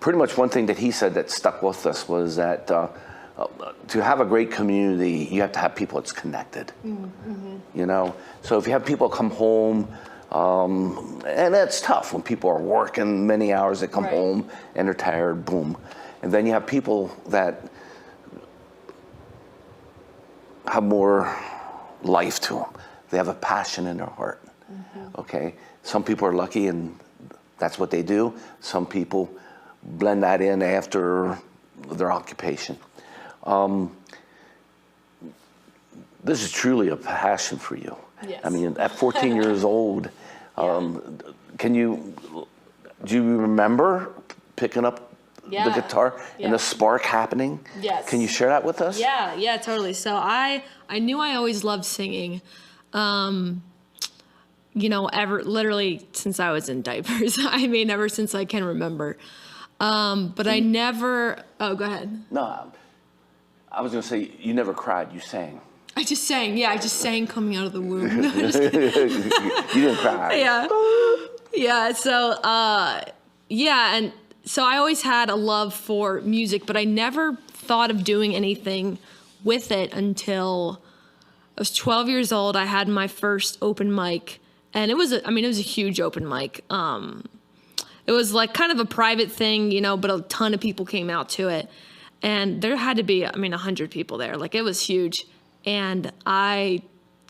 pretty much one thing that he said that stuck with us was that to have a great community, you have to have people that's connected. Mm-hmm. You know, so if you have people come home, and that's tough when people are working many hours, they come home and they're tired, boom. And then you have people that have more life to them. They have a passion in their heart. Mm-hmm. Okay, some people are lucky and that's what they do. Some people blend that in after their occupation. This is truly a passion for you. Yes. I mean, at 14 years old, do you remember picking up the guitar and the spark happening? Yes. Can you share that with us? Yeah, totally. So I knew I always loved singing. You know, literally since I was in diapers. I mean, ever since I can remember. But I never. Oh, go ahead. No, I was gonna say you never cried. You sang. I just sang. Yeah, I just sang coming out of the womb. No, You didn't cry. Yeah. So and so I always had a love for music, but I never thought of doing anything with it until I was 12 years old. I had my first open mic, and it was a huge open mic. It was like kind of a private thing, you know, but a ton of people came out to it. And there had to be, 100 people there. Like, it was huge. And I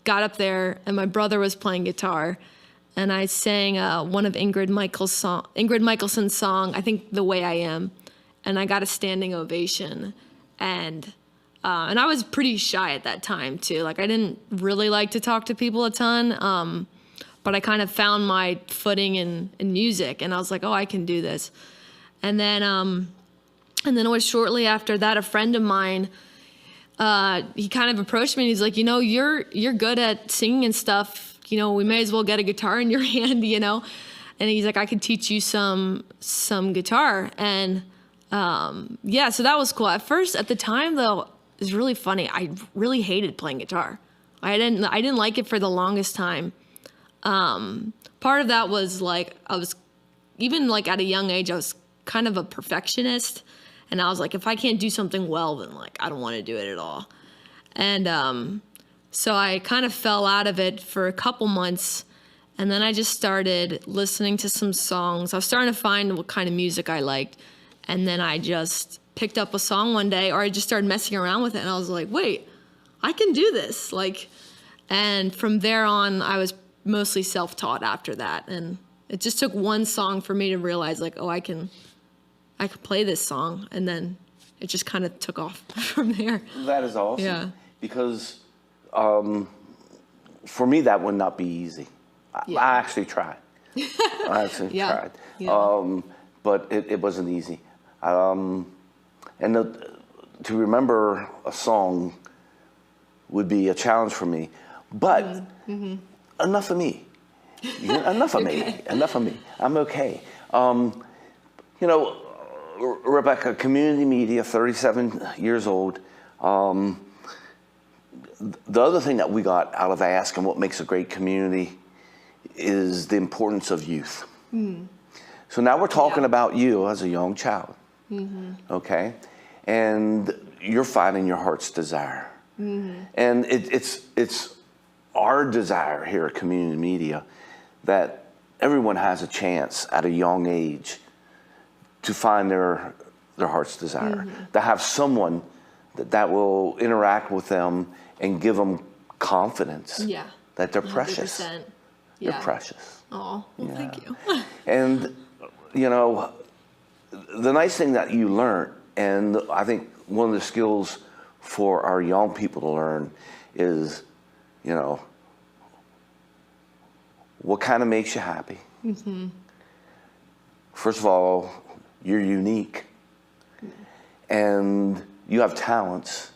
got up there, and my brother was playing guitar, and I sang one of Ingrid Michaelson's song, I think "The Way I Am," and I got a standing ovation. And I was pretty shy at that time too. Like, I didn't really like to talk to people a ton, but I kind of found my footing in music, and I was like, oh, I can do this. And then it was shortly after that, a friend of mine, he kind of approached me and he's like, you know, you're good at singing and stuff. You know, we may as well get a guitar in your hand, you know? And he's like, I could teach you some guitar. And so that was cool. At the time though, it was really funny. I really hated playing guitar. I didn't like it for the longest time. Part of that was like, I was, even like at a young age, I was kind of a perfectionist. And I was like, if I can't do something well, then like, I don't want to do it at all. And so I kind of fell out of it for a couple months. And then I just started listening to some songs. I was starting to find what kind of music I liked. And then I just picked up a song one day, or I just started messing around with it. And I was like, wait, I can do this. Like, and from there on, I was mostly self-taught after that. And it just took one song for me to realize, like, oh, I could play this song. And then it just kind of took off from there. That is awesome. Yeah. Because for me, that would not be easy. I actually tried. I actually tried. Yeah. But it wasn't easy. And to remember a song would be a challenge for me. But enough of me. Enough of me. Enough of me. I'm okay. You know, Rebekah, community media, 37 years old. The other thing that we got out of Ask and what makes a great community is the importance of youth. So now we're talking about you as a young child, okay? And you're finding your heart's desire. And it's our desire here at Community Media that everyone has a chance at a young age to find their heart's desire, to have someone that will interact with them and give them confidence that they're precious. 100%. You're precious. Oh, well, thank you. And, you know, the nice thing that you learn, and I think one of the skills for our young people to learn is, you know, what kind of makes you happy? First of all, you're unique. And you have talents,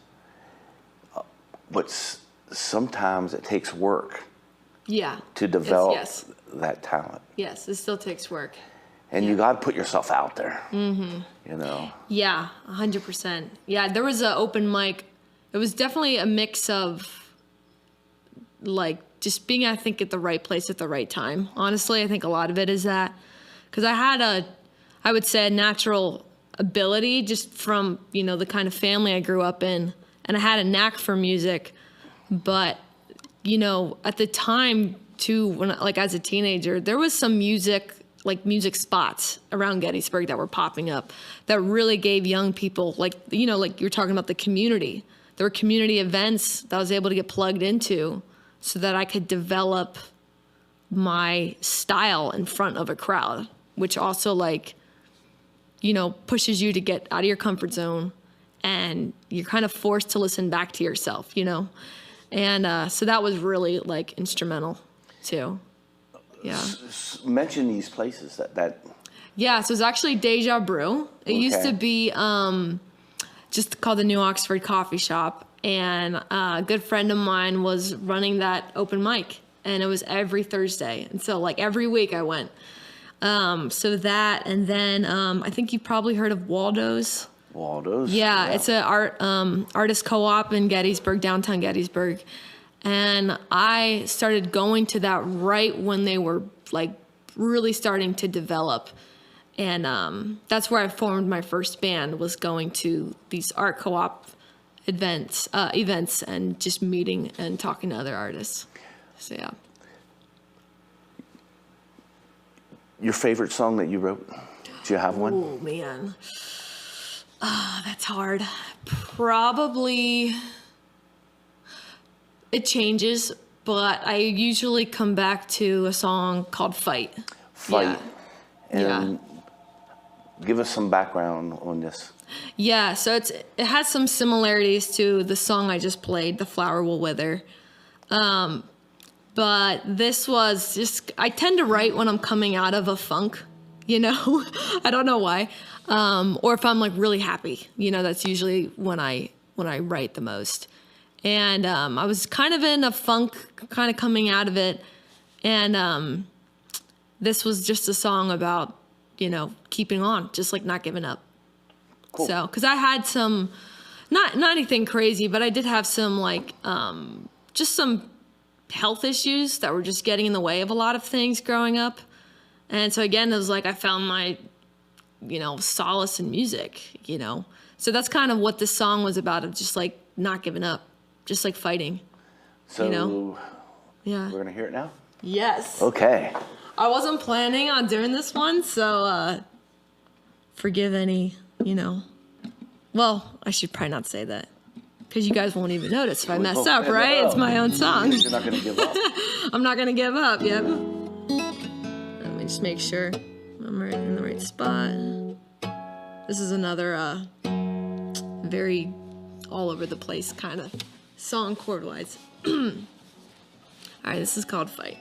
but sometimes it takes work to develop that talent. Yes, it still takes work. And you got to put yourself out there, you know? Yeah, 100%. Yeah, there was an open mic. It was definitely a mix of, like, just being, I think, at the right place at the right time. Honestly, I think a lot of it is that. Because I had I would say, a natural ability just from, you know, the kind of family I grew up in. And I had a knack for music. But, you know, at the time, too, when, like, as a teenager, there was some music spots around Gettysburg that were popping up that really gave young people, like, you know, like you're talking about the community. There were community events that I was able to get plugged into so that I could develop my style in front of a crowd, which also, like, you know, pushes you to get out of your comfort zone, and you're kind of forced to listen back to yourself, you know? And so that was really, like, instrumental too. Yeah. Mention these places that. Yeah, so it's actually Deja Brew. It used to be just called the New Oxford Coffee Shop, and a good friend of mine was running that open mic, and it was every Thursday. And so, like, every week I went. So that, and then I think you've probably heard of Waldo's. Waldo's? Yeah, it's an artist co-op in Gettysburg, downtown Gettysburg. And I started going to that right when they were, like, really starting to develop. And that's where I formed my first band, was going to these art co-op events and just meeting and talking to other artists. So, yeah. Your favorite song that you wrote? Do you have one? Oh, man. That's hard. Probably... It changes, but I usually come back to a song called Fight. Fight. Yeah. And give us some background on this. Yeah, so it has some similarities to the song I just played, The Flower Will Wither. But this was just, I tend to write when I'm coming out of a funk, you know? I don't know why. Or if I'm, like, really happy, you know, that's usually when I write the most. And I was kind of in a funk, kind of coming out of it. And this was just a song about, you know, keeping on, just, like, not giving up. Cool. So, because I had some, not anything crazy, but I did have some, like, just some health issues that were just getting in the way of a lot of things growing up. And so, again, it was like I found my, you know, solace in music, you know. So that's kind of what this song was about, of just, like, not giving up. Just, like, fighting, so, you know? Yeah. We're going to hear it now? Yes. Okay. I wasn't planning on doing this one, so forgive any, you know. Well, I should probably not say that, because you guys won't even notice if I mess up, right? It's my own song. You're not going to give up. I'm not going to give up, yep. Let me just make sure I'm right in the right spot. This is another very all over the place kind of song chord-wise. All right, this is called Fight.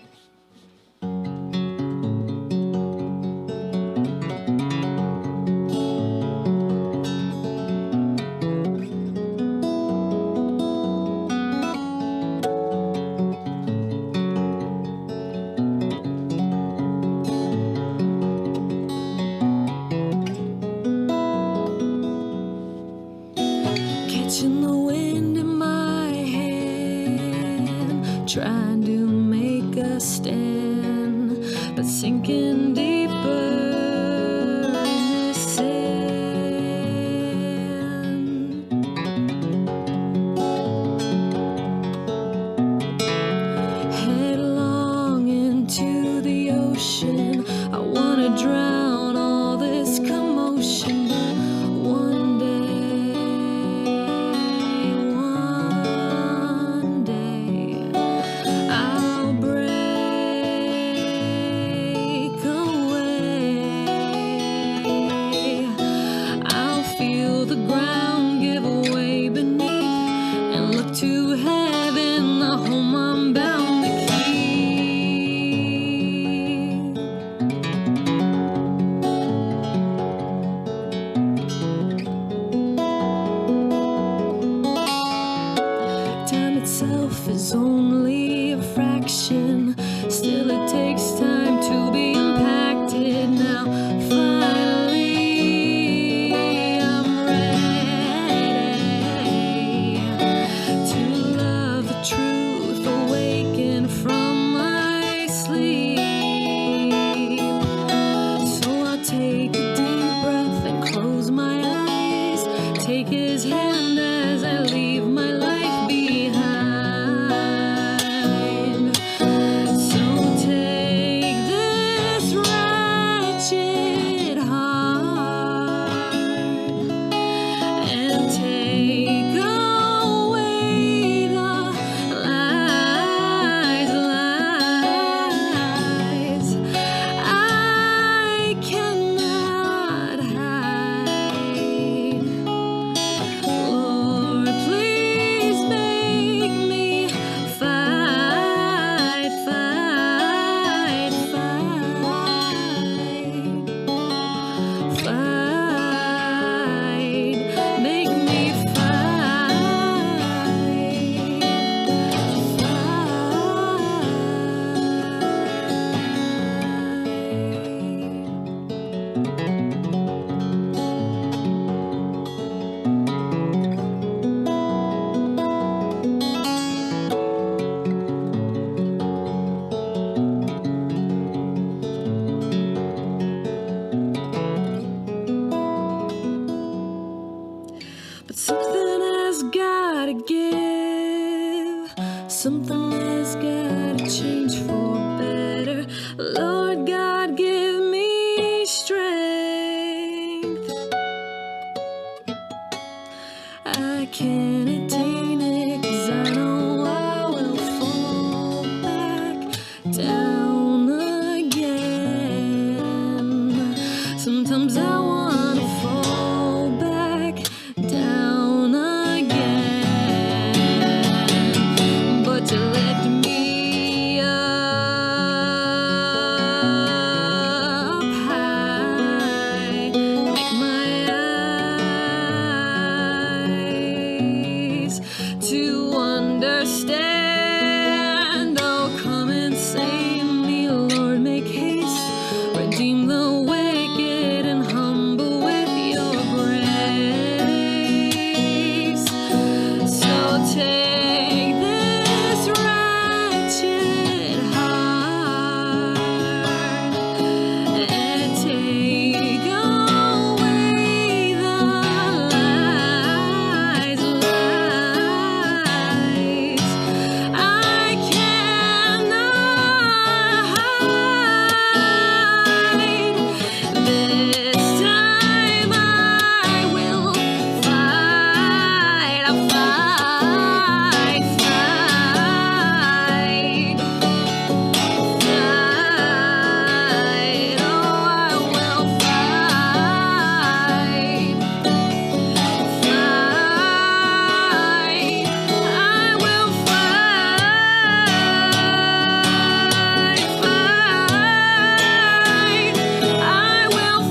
something has gotta change for better. Lord God, give me strength. I can't attain it 'cause I know I will fall back down again. Sometimes I wanna fall back down again, but you lift me up high, make my eyes to understand. Oh, come and save me, Lord, make haste, redeem the wicked and humble with your grace. So take this wretched heart and take away the lies. I cannot hide. This time I will fight. I'll fight, fight, fight. Oh, I will fight, fight. I will fight, fight. I will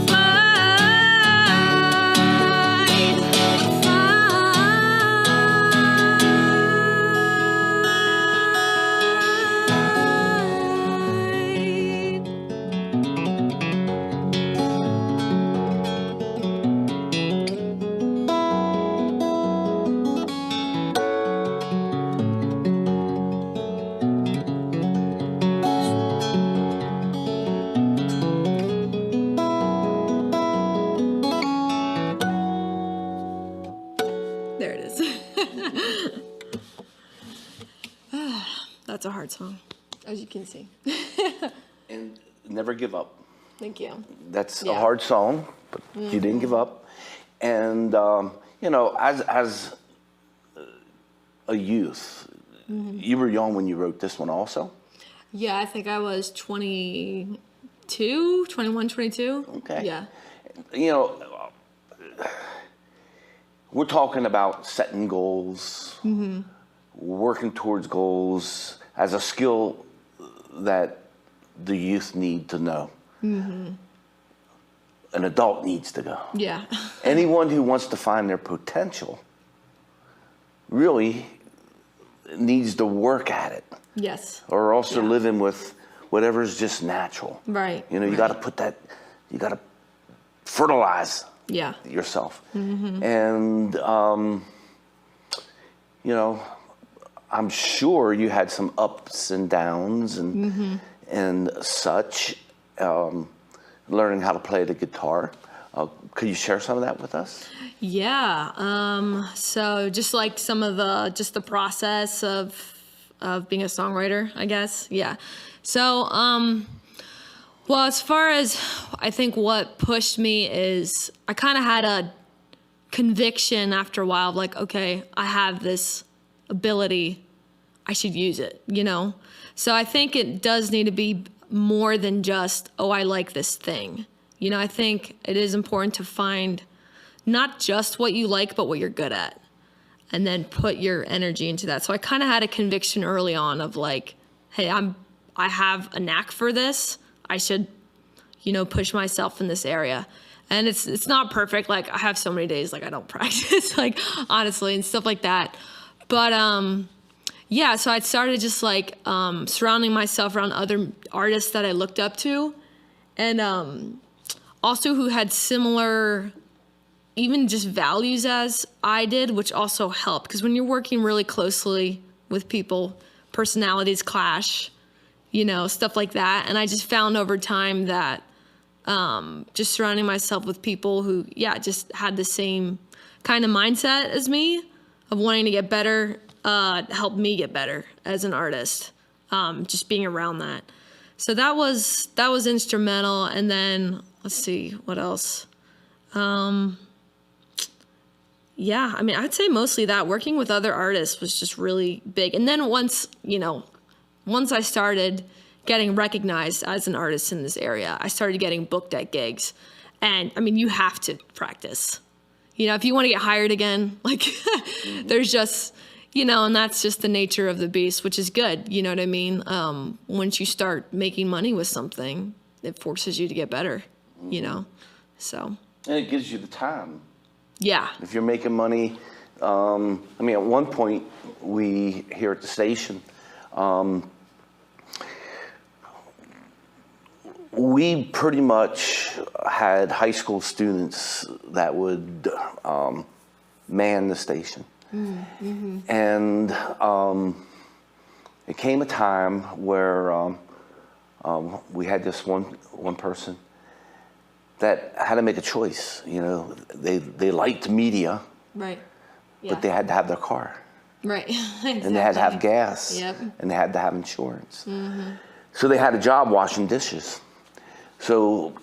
There it is. That's a hard song, as you can see. And never give up. Thank you. That's a Yeah. hard song, but you didn't give up. And, you know, as a youth, you were young when you wrote this one also? Yeah, I think I was 22, 21, 22. Okay. Yeah. You know, we're talking about setting goals, Mm-hmm. working towards goals as a skill that the youth need to know. Mm-hmm. An adult needs to know. Yeah. Anyone who wants to find their potential really needs to work at it, Yes. or else they're living with whatever's just natural. Right. You know, you got to put that, you got to fertilize Yeah. yourself. Mm-hmm. And, you know, I'm sure you had some ups and downs Mm-hmm. and such, learning how to play the guitar. Could you share some of that with us? Yeah. So just like some of the process of being a songwriter, I guess. Yeah. So, well, as far as I think what pushed me is I kind of had a conviction after a while of like, okay, I have this ability, I should use it, you know? So I think it does need to be more than just, oh, I like this thing. You know, I think it is important to find not just what you like, but what you're good at, and then put your energy into that. So I kind of had a conviction early on of like, hey, I have a knack for this. I should, you know, push myself in this area. And it's not perfect. Like I have so many days like I don't practice, like honestly, and stuff like that. But yeah, so I started just like surrounding myself around other artists that I looked up to, and also who had similar, even just values as I did, which also helped. Because when you're working really closely with people, personalities clash, you know, stuff like that. And I just found over time that just surrounding myself with people who, yeah, just had the same kind of mindset as me of wanting to get better helped me get better as an artist, just being around that. So that was instrumental. And then let's see what else. Yeah, I mean, I'd say mostly that. Working with other artists was just really big. And then once I started getting recognized as an artist in this area, I started getting booked at gigs. And I mean, you have to practice. If you want to get hired again, like there's just, and that's just the nature of the beast, which is good. You know what I mean? Once you start making money with something, it forces you to get better, so. And it gives you the time. Yeah. If you're making money, I mean, at one point, we here at the station, we pretty much had high school students that would man the station. Mm-hmm. And it came a time where we had this one person that had to make a choice. They liked media, right? Yeah. But they had to have their car, right? Exactly. And they had to have gas, yep. And they had to have insurance. Mm-hmm. So they had a job washing dishes. So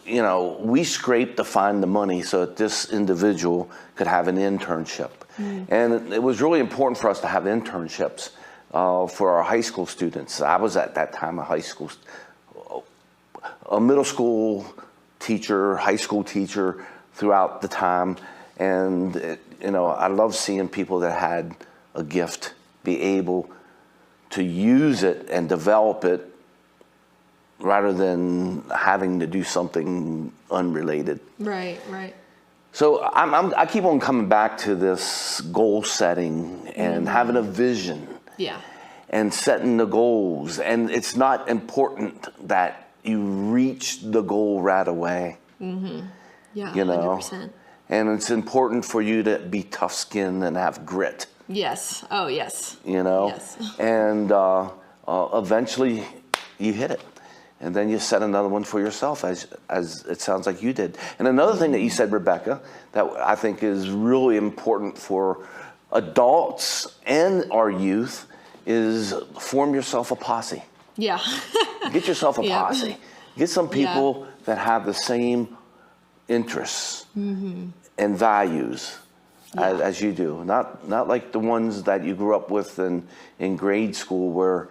we scraped to find the money so that this individual could have an internship, and it was really important for us to have internships for our high school students. I was at that time a middle school teacher, high school teacher throughout the time. And, I love seeing people that had a gift be able to use it and develop it rather than having to do something unrelated. Right. So I keep on coming back to this goal setting and having a vision. Yeah. And setting the goals. And it's not important that you reach the goal right away. Mm-hmm. Yeah, 100%. And it's important for you to be tough-skinned and have grit. Yes. Oh, yes. Yes. And eventually you hit it. And then you set another one for yourself, as it sounds like you did. And another thing that you said, Rebekah, that I think is really important for adults and our youth is form yourself a posse. Yeah. Get yourself a posse. Get some people that have the same interests and values as you do. Not like the ones that you grew up with in grade school, where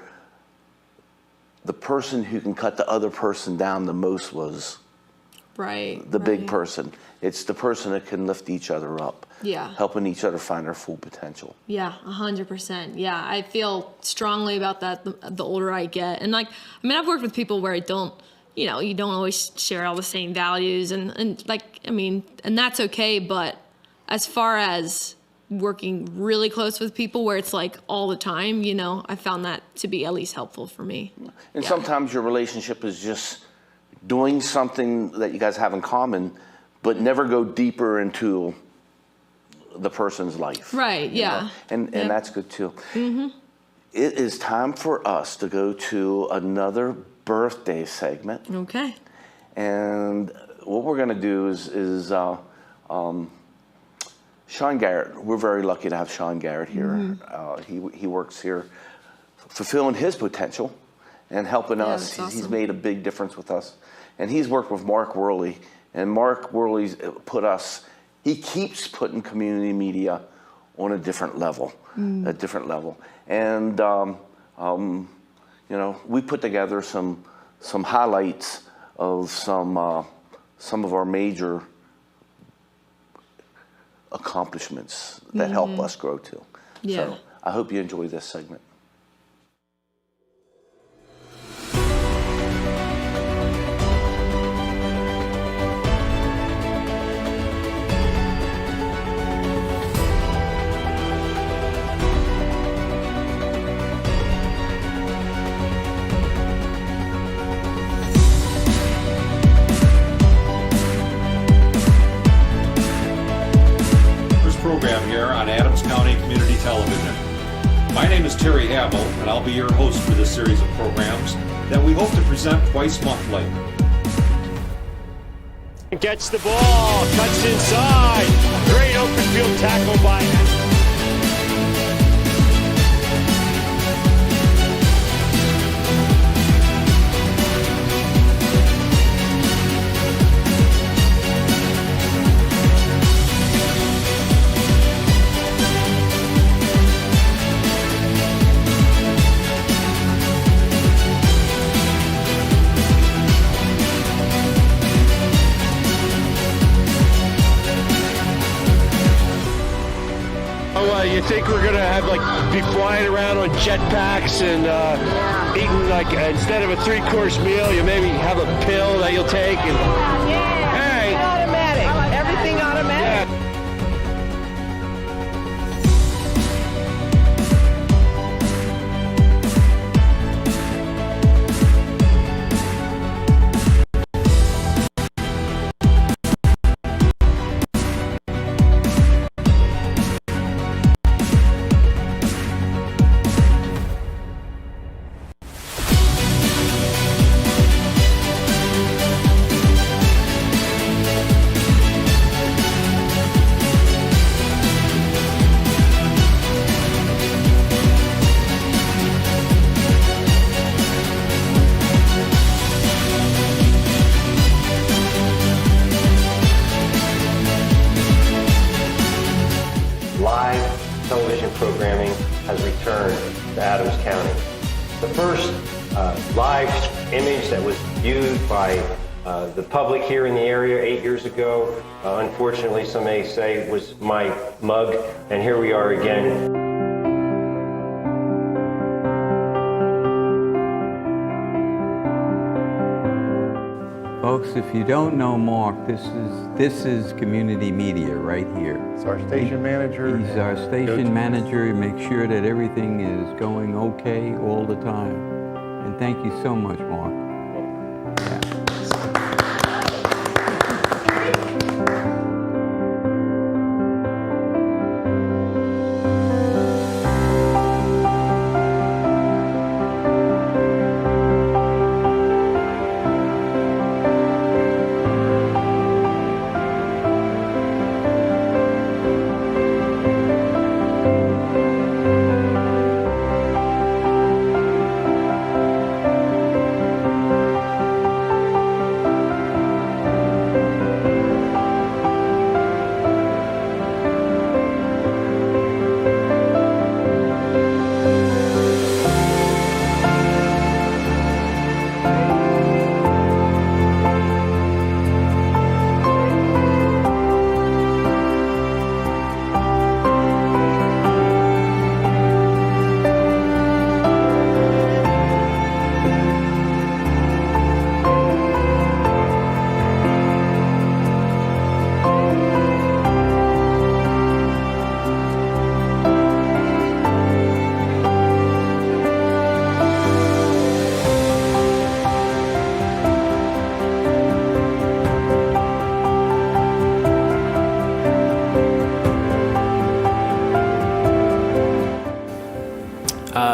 the person who can cut the other person down the most was the big person. It's the person that can lift each other up. Yeah. Helping each other find their full potential. Yeah, 100%. Yeah, I feel strongly about that the older I get. And I've worked with people where I don't, you don't always share all the same values and that's okay. But as far as working really close with people where it's like all the time, I found that to be at least helpful for me. And sometimes your relationship is just doing something that you guys have in common, but never go deeper into the person's life. Right, yeah. And that's good too. Mm-hmm. It is time for us to go to another birthday segment. Okay. And what we're going to do is Sean Garrett. We're very lucky to have Sean Garrett here. Mm-hmm. He works here fulfilling his potential and helping us. That's awesome. He's made a big difference with us. And he's worked with Mark Worley. And Mark Worley's he keeps putting community media on a different level, And, we put together some highlights of some of our major accomplishments that help us grow too. Yeah. So I hope you enjoy this segment. Program here on Adams County Community Television. My name is Terry Abel, and I'll be your host for this series of programs that we hope to present twice monthly. Gets the ball, cuts inside. Great open field tackle by you think we're gonna have be flying around on jetpacks and eating instead of a 3-course meal, you maybe have a pill that you'll take and hey, automatic. Everything automatic. Yeah. Live television programming has returned to Adams County. The first live image that was viewed by the public here in the area 8 years ago, unfortunately some may say was my mug, and here we are again. Folks, if you don't know Mark, this is community media right here. He's our station manager. He's our station manager. He makes sure that everything is going okay all the time. And thank you so much, Mark.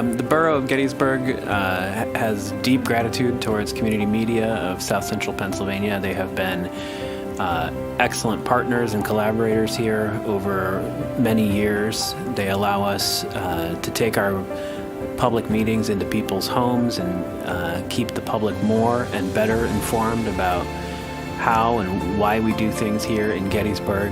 The borough of Gettysburg has deep gratitude towards community media of South Central Pennsylvania. They have been excellent partners and collaborators here over many years. They allow us to take our public meetings into people's homes and keep the public more and better informed about how and why we do things here in Gettysburg.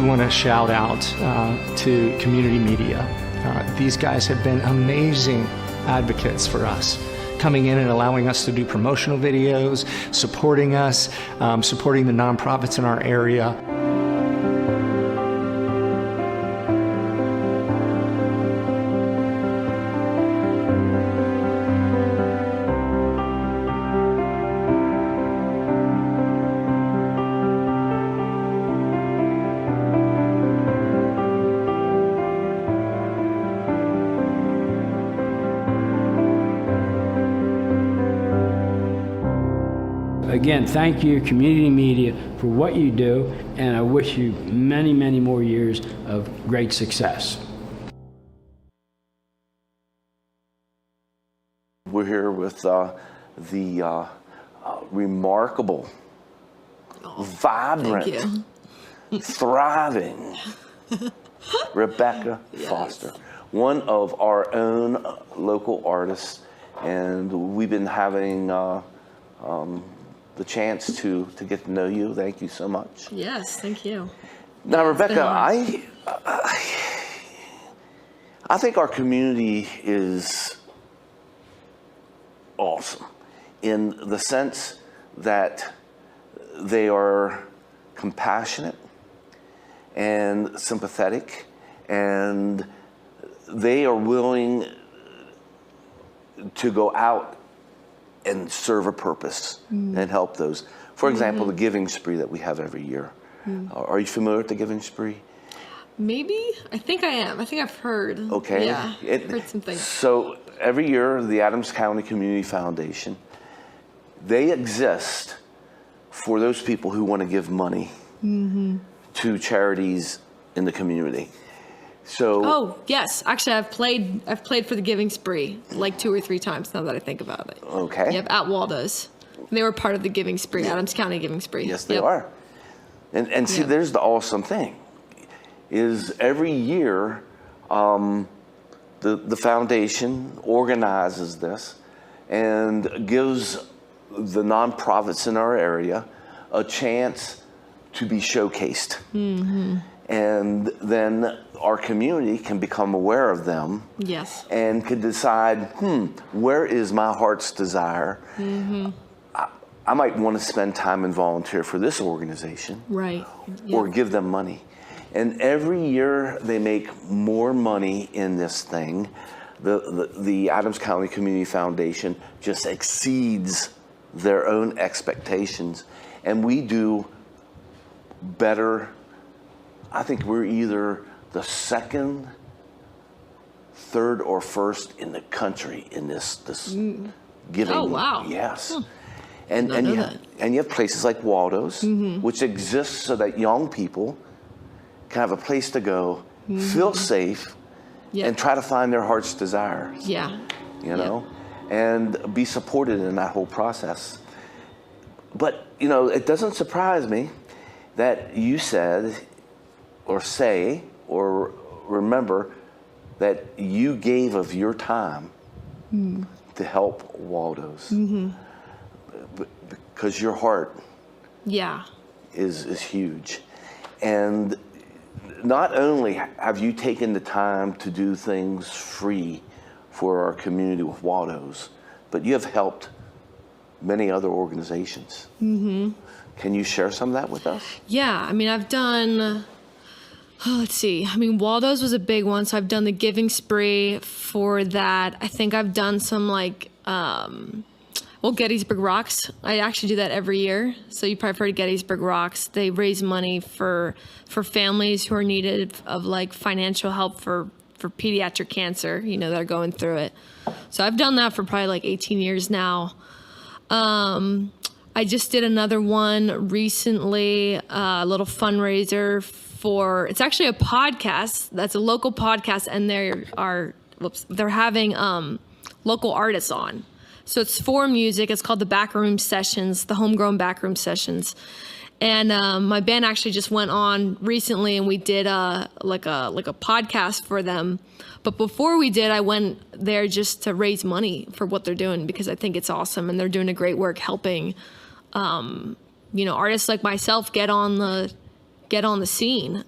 Want to shout out to community media. These guys have been amazing advocates for us, coming in and allowing us to do promotional videos, supporting us, supporting the nonprofits in our area. again, thank you, community media, for what you do, and I wish you many, many more years of great success. We're here with the remarkable, vibrant, thriving Rebekah Foster, one of our own local artists, and we've been having the chance to get to know you. Thank you so much. Yes, thank you. Now, Rebekah, I think our community is awesome in the sense that they are compassionate and sympathetic, and they are willing to go out and serve a purpose and help those. For example, the giving spree that we have every year. Are you familiar with the giving spree? Maybe? I think I am. I think I've heard. Okay. Yeah, heard some things. So every year, the Adams County Community Foundation, they exist for those people who want to give money to charities in the community. So. Oh yes, actually, I've played for the Giving Spree like 2 or 3 times now that I think about it. Okay. Yep, at Waldo's. They were part of the Giving Spree, Adams County Giving Spree. Yes, they are. And see, there's the awesome thing, is every year the foundation organizes this and gives the nonprofits in our area a chance to be showcased. And then our community can become aware of them. Yes. And can decide, where is my heart's desire? I might want to spend time and volunteer for this organization. Right. Or give them money. And every year they make more money in this thing. The Adams County Community Foundation just exceeds their own expectations. And we do better. I think we're either the second, third, or first in the country in this giving. Oh, wow. Yes. And you have places like Waldo's, which exists so that young people can have a place to go, feel safe, and try to find their heart's desire. Yeah. You know, and be supported in that whole process. But, you know, it doesn't surprise me that you said or say or remember that you gave of your time to help Waldo's. Because your heart is huge. And not only have you taken the time to do things free for our community with Waldo's, but you have helped many other organizations. Can you share some of that with us? Yeah, I mean, I've done, let's see. I mean, Waldo's was a big one, so I've done the Giving Spree for that. I think I've done some like, Gettysburg Rocks. I actually do that every year. So you probably heard of Gettysburg Rocks. They raise money for families who are needed of like financial help for pediatric cancer, you know, that are going through it. So I've done that for probably like 18 years now. I just did another one recently, a little fundraiser for, it's actually a podcast. That's a local podcast, and they're having local artists on. So it's for music. It's called the Backroom Sessions, the Homegrown Backroom Sessions. And my band actually just went on recently, and we did like a podcast for them. But before we did, I went there just to raise money for what they're doing, because I think it's awesome, and they're doing a great work helping, you know, artists like myself get on the scene.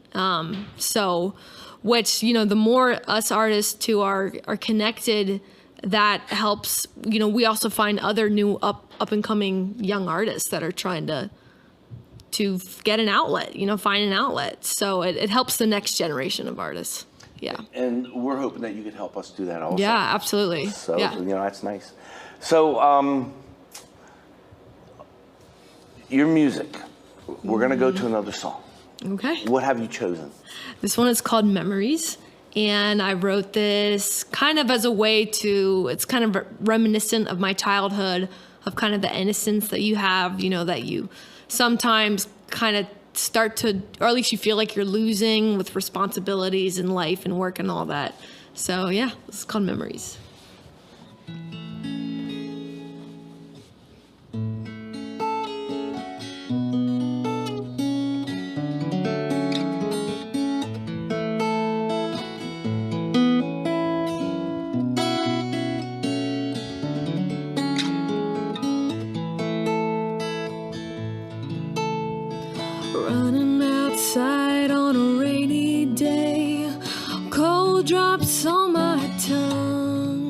So, which, you know, the more us artists who are connected, that helps. You know, we also find other new up and coming young artists that are trying to get an outlet, you know, find an outlet. So it helps the next generation of artists. Yeah. And we're hoping that you could help us do that also. Yeah, absolutely. So, yeah. you know, that's nice. So, your music, we're going to go to another song. Okay. What have you chosen? This one is called Memories. And I wrote this kind of as a way to, it's kind of reminiscent of my childhood, of kind of the innocence that you have, you know, that you sometimes kind of start to, or at least you feel like you're losing with responsibilities in life and work and all that. So yeah, it's called Memories. Running outside on a rainy day, cold drops on my tongue.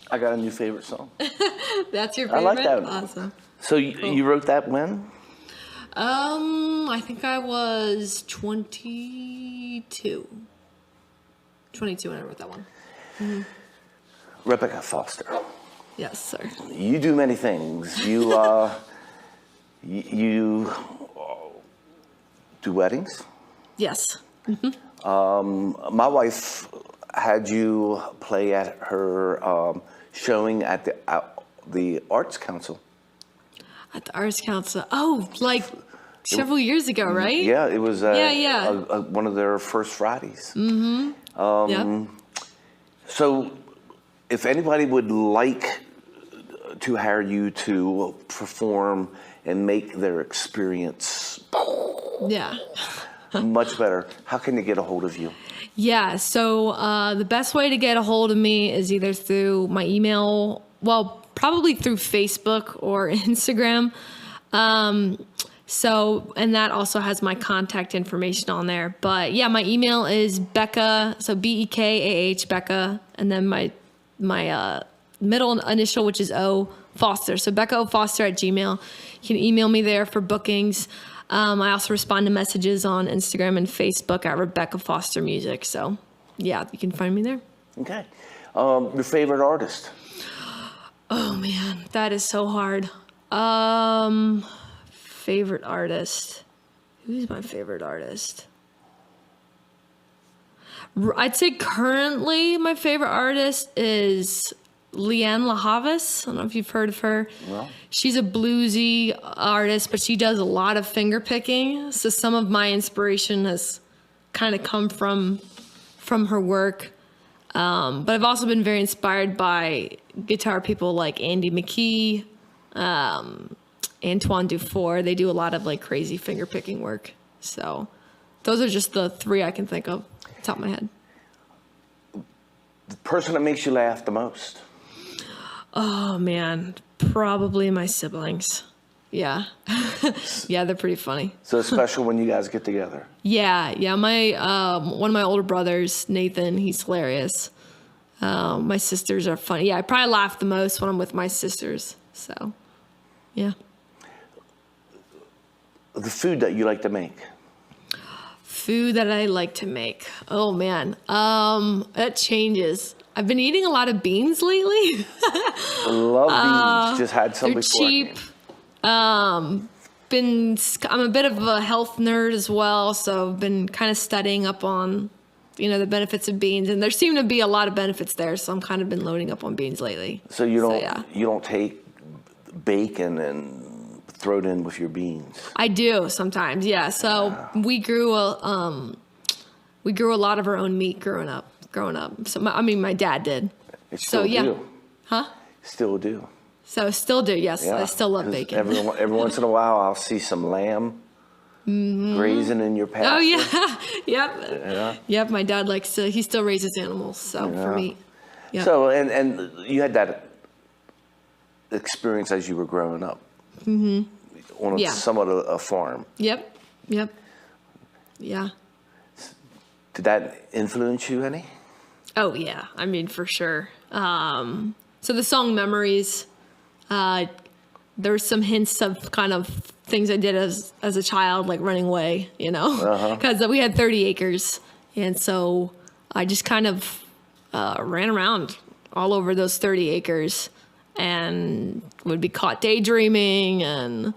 I got a new favorite song. That's your I favorite? like that. Awesome. So you wrote that when? I think I was 22. 22 when I wrote that one. Mm-hmm. Rebekah Foster. Yes, sir. You do many things. You you do weddings. Yes. My wife had you play at her showing at the Arts Council. At the Arts Council. Oh, like several years ago, right? Yeah, it was yeah. one of their first Fridays. Mm-hmm. Yep. So if anybody would like to hire you to perform and make their experience Yeah. much better, how can they get a hold of you? Yeah, so the best way to get a hold of me is either through my email, well, probably through Facebook or Instagram. And that also has my contact information on there. But yeah, my email is Becca, so Bekah, Becca, and then my middle initial, which is O, Foster. So Becca O Foster at Gmail. You can email me there for bookings. I also respond to messages on Instagram and Facebook at Rebekah Foster Music. So yeah, you can find me there. Okay. Your favorite artist? Oh man, that is so hard. Favorite artist. Who's my favorite artist? I'd say currently my favorite artist is Leanne LaHavis. I don't know if you've heard of her. Well. She's a bluesy artist, but she does a lot of finger picking. So some of my inspiration has kind of come from her work. But I've also been very inspired by guitar people like Andy McKee, Antoine Dufour. They do a lot of like crazy finger picking work. So those are just the three I can think of off the top of my head. The person that makes you laugh the most? Oh man, probably my siblings. Yeah. Yeah, they're pretty funny. So it's special when you guys get together. Yeah. My one of my older brothers, Nathan, he's hilarious. My sisters are funny. Yeah, I probably laugh the most when I'm with my sisters. So, yeah. The food that you like to make? Food that I like to make. Oh man, that changes. I've been eating a lot of beans lately. Love beans. Just had some they're before. Cheap. I'm a bit of a health nerd as well, so I've been kind of studying up on, the benefits of beans, and there seem to be a lot of benefits there. So I'm kind of been loading up on beans lately. So you don't take bacon and throw it in with your beans? I do sometimes, yeah. So we grew a lot of our own meat growing up. So my dad did. Still do. Huh? Still do. So still do, yes. Yeah, I still love bacon. Every once in a while, I'll see some lamb grazing in your pasture. Oh yeah, yep. Yeah. Yep. My dad he still raises animals, so for meat. Yep. So and you had that experience as you were growing up. Mm-hmm. On somewhat a farm. Yep. Yeah. Did that influence you any? Oh yeah, I mean for sure. So the song "Memories," there were some hints of kind of things I did as a child, like running away, because we had 30 acres, and so I just kind of ran around all over those 30 acres, and would be caught daydreaming, and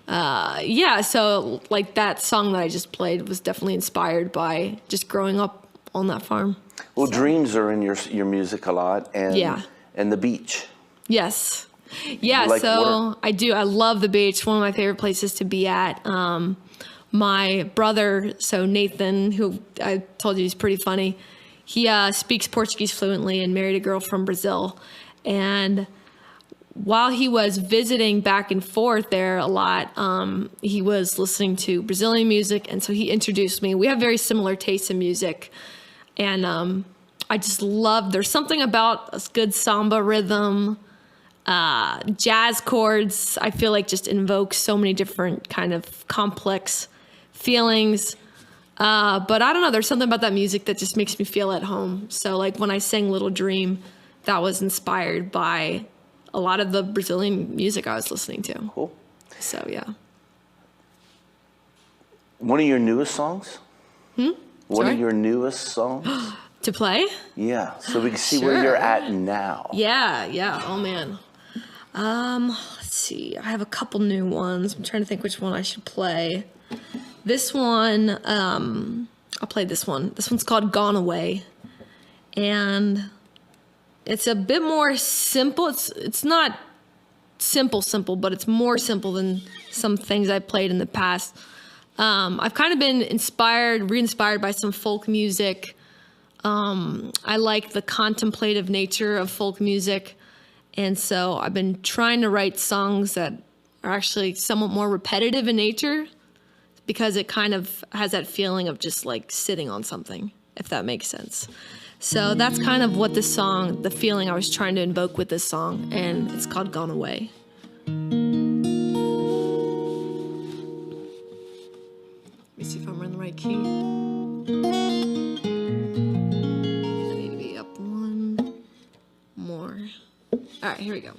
so like that song that I just played was definitely inspired by just growing up on that farm. Well, dreams are in your music a lot, and the beach. Yes. Yeah, like so water? I do. I love the beach. One of my favorite places to be at. My brother, so Nathan, who I told you he's pretty funny, he speaks Portuguese fluently and married a girl from Brazil. And while he was visiting back and forth there a lot, he was listening to Brazilian music. And so he introduced me. We have very similar tastes in music. And I just love, there's something about a good samba rhythm, jazz chords, I feel like just invoke so many different kind of complex feelings. But I don't know, there's something about that music that just makes me feel at home. So like when I sang Little Dream, that was inspired by a lot of the Brazilian music I was listening to. Cool. So yeah. One of your newest songs? One Sorry? of your newest songs? To play? Yeah, so we can see where Sure. you're at now. Yeah. Oh man. Let's see. I have a couple new ones. I'm trying to think which one I should play. This one, I'll play this one. This one's called Gone Away. And it's a bit more simple. It's not simple, but it's more simple than some things I played in the past. I've kind of been re-inspired by some folk music. I like the contemplative nature of folk music. And so I've been trying to write songs that are actually somewhat more repetitive in nature because it kind of has that feeling of just like sitting on something, if that makes sense. So that's kind of what this song, the feeling I was trying to invoke with this song, and it's called Gone Away. Let me see if I'm in the right key. I need to be up one more. All right, here we go.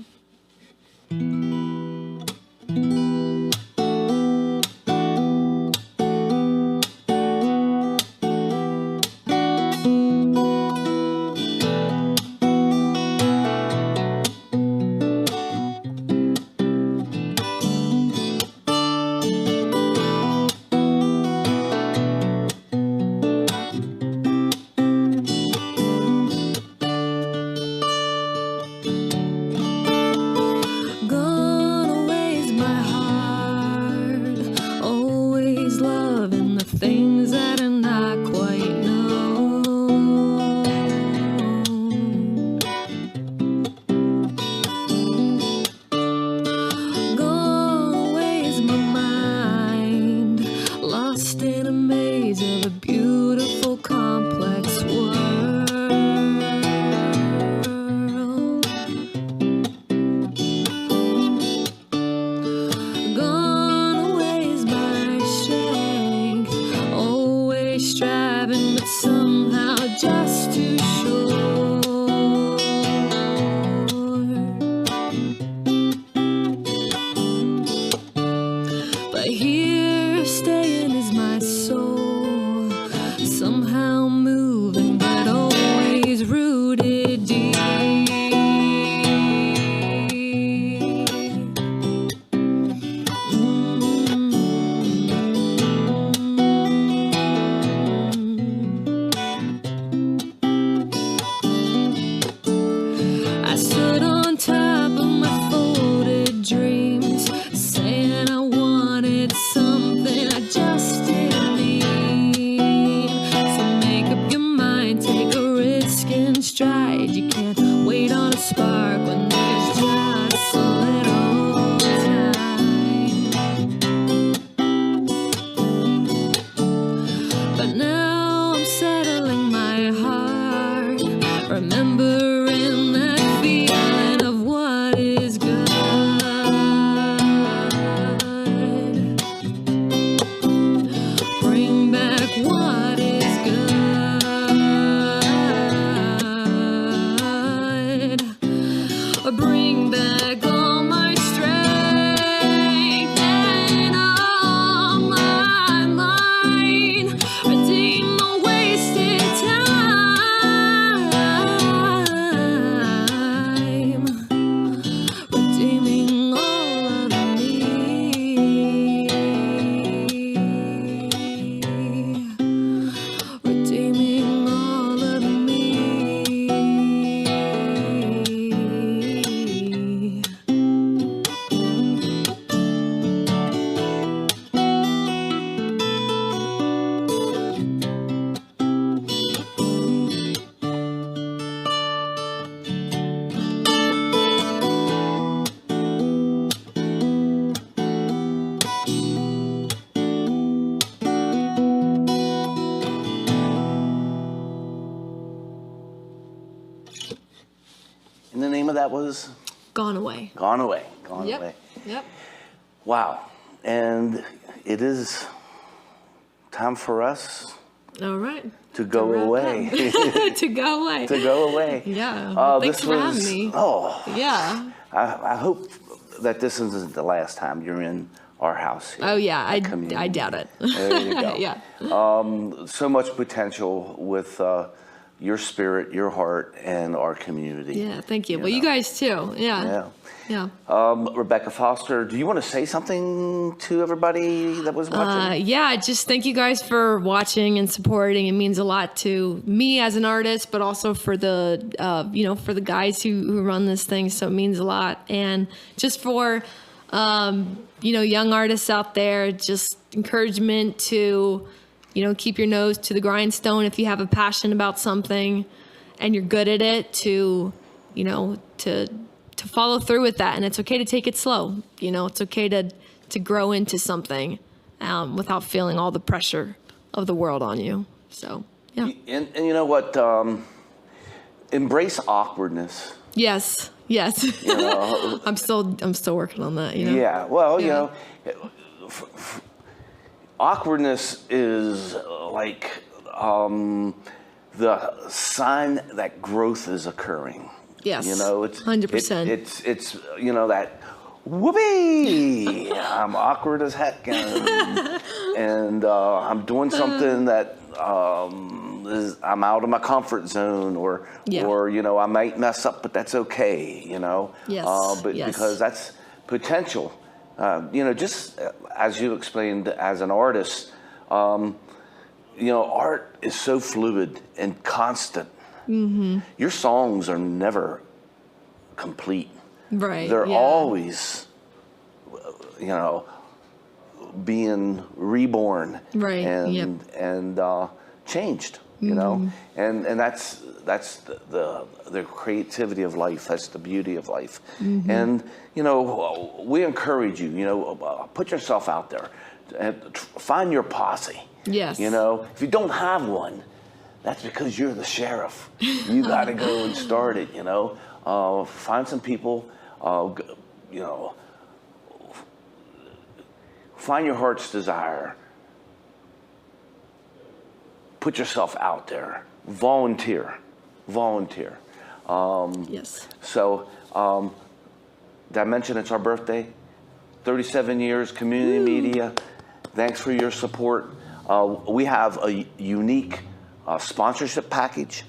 And the name of that was? Gone Away. Gone Away. Gone Yep. Away. Yep. Wow. And it is time for us All right. to go away. To go away. To go away. Yeah. Well, thanks for having me. Oh. Yeah. I hope that this isn't the last time you're in our house here. Oh yeah, I doubt it. There you go. Yeah. So much potential with your spirit, your heart, and our community. Yeah, thank you. Well, you guys too. Yeah. Yeah. Rebekah Foster, do you want to say something to everybody that was watching? Yeah, just thank you guys for watching and supporting. It means a lot to me as an artist, but also for the for the guys who run this thing. So it means a lot. And just for young artists out there, just encouragement to keep your nose to the grindstone if you have a passion about something and you're good at it, to follow through with that. And it's okay to take it slow. It's okay to grow into something without feeling all the pressure of the world on you. So, yeah. And you know what? Embrace awkwardness. Yes. I'm still working on that. Yeah. Well, awkwardness is like the sign that growth is occurring. Yes. It's 100%. It's that whoopee. I'm awkward as heck, and I'm doing something that I'm out of my comfort zone, or I might mess up, but that's okay. Yes. Because that's potential. Just as you explained, as an artist, art is so fluid and constant. Mm-hmm. Your songs are never complete. Right. They're always, being reborn. Right. And changed. And that's the creativity of life. That's the beauty of life. Mm-hmm. And we encourage you. Put yourself out there and find your posse. Yes. If you don't have one, that's because you're the sheriff. You got to go and start it. Find some people. Find your heart's desire. Put yourself out there. Volunteer. Yes. So, did I mention it's our birthday? 37 years, community media. Thanks for your support. We have a unique sponsorship package.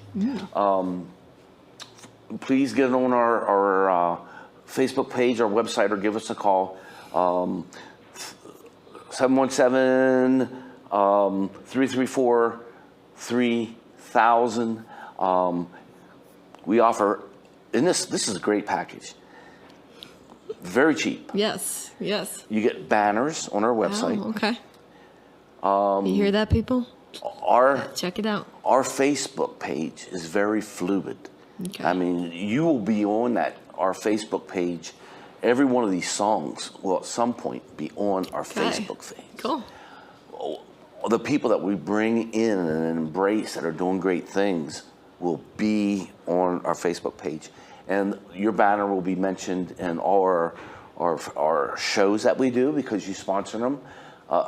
Please get on our Facebook page, our website, or give us a call. 717-334-3000. We offer, and this is a great package. Very cheap. Yes. You get banners on our website. Oh, okay. You hear that, people? Check it out. Our Facebook page is very fluid. Okay. I mean, you will be on our Facebook page. Every one of these songs will at some point be on our Facebook page. Cool. The people that we bring in and embrace that are doing great things will be on our Facebook page. And your banner will be mentioned in all our shows that we do because you sponsor them.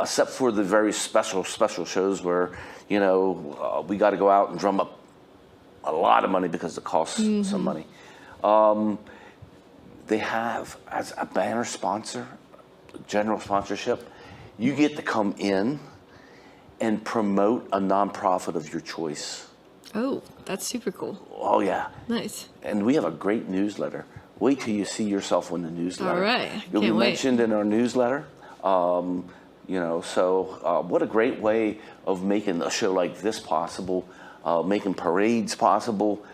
Except for the very special shows where, we got to go out and drum up a lot of money because it costs some money. They have, as a banner sponsor, general sponsorship, you get to come in and promote a nonprofit of your choice. Oh, that's super cool. Oh, yeah. Nice. And we have a great newsletter. Wait till you see yourself in the newsletter. All right. You'll be mentioned in our newsletter. So what a great way of making a show like this possible, making parades possible,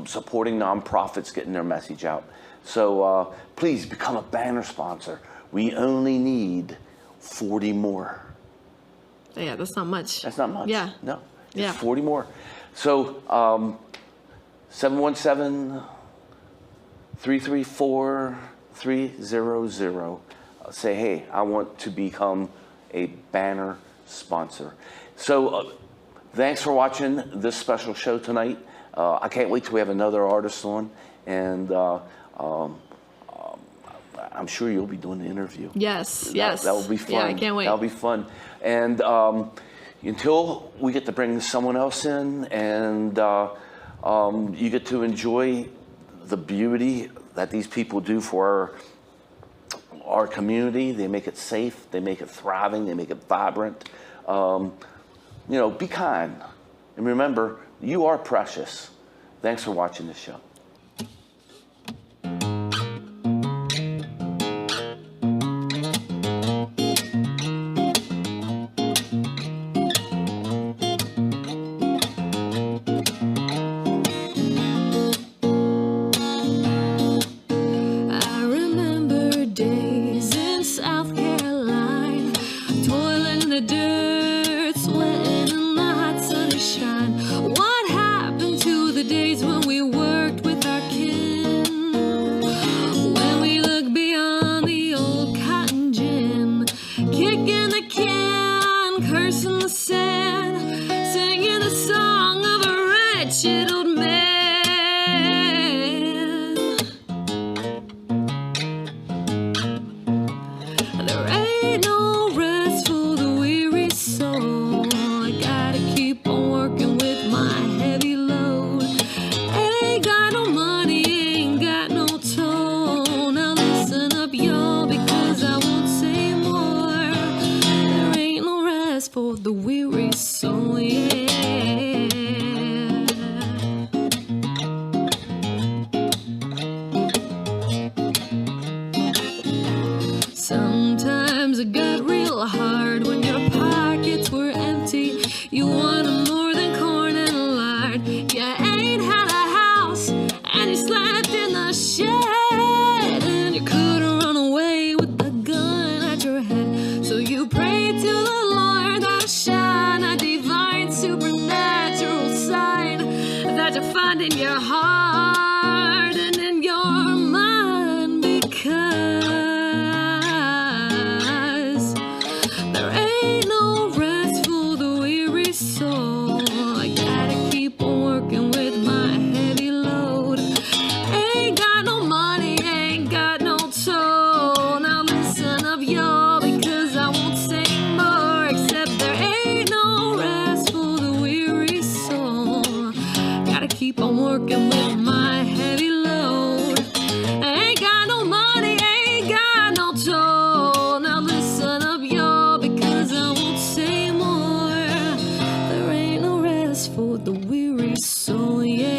supporting nonprofits, getting their message out. So please become a banner sponsor. We only need 40 more. Yeah, that's not much. That's not much. Yeah. No. Yeah. 40 more. So 717-334-300. Say, hey, I want to become a banner sponsor. So thanks for watching this special show tonight. I can't wait till we have another artist on, and I'm sure you'll be doing the interview. Yes. That will be fun. Yeah, I can't wait. That'll be fun. And until we get to bring someone else in and you get to enjoy the beauty that these people do for our community. They make it safe, they make it thriving, they make it vibrant. Be kind. And remember, you are precious. Thanks for watching this show. I remember days in South Carolina, toiling in the dirt, sweating in the hot sunshine. What happened to the days when we worked with our kin? When we look beyond the old cotton gin, kicking the can, cursing the sand, singing the song of a wretched old man. There ain't no rest for the weary soul. I gotta keep on working with my heavy load. Ain't got no money, ain't got no toll. Now listen up, y'all, because I won't say more. There ain't no rest for the weary soul, yeah. Sometimes it got real hard when your pockets were empty. You wanted more than corn and lard. You ain't had a house and you slept in the shed, and you couldn't run away with a gun at your head. So you prayed to the Lord that shine a divine supernatural sign that you find in your heart and in your mind, because there ain't no rest for the weary soul. I gotta keep on working with my heavy load. Ain't got no money, ain't got no toll. Now listen up, y'all, because I won't say more, except there ain't no rest for the weary soul. Gotta keep on working with my heavy load. Ain't got no money, ain't got no toll. Now listen up, y'all, because I won't say more. There ain't no rest for the weary soul, yeah.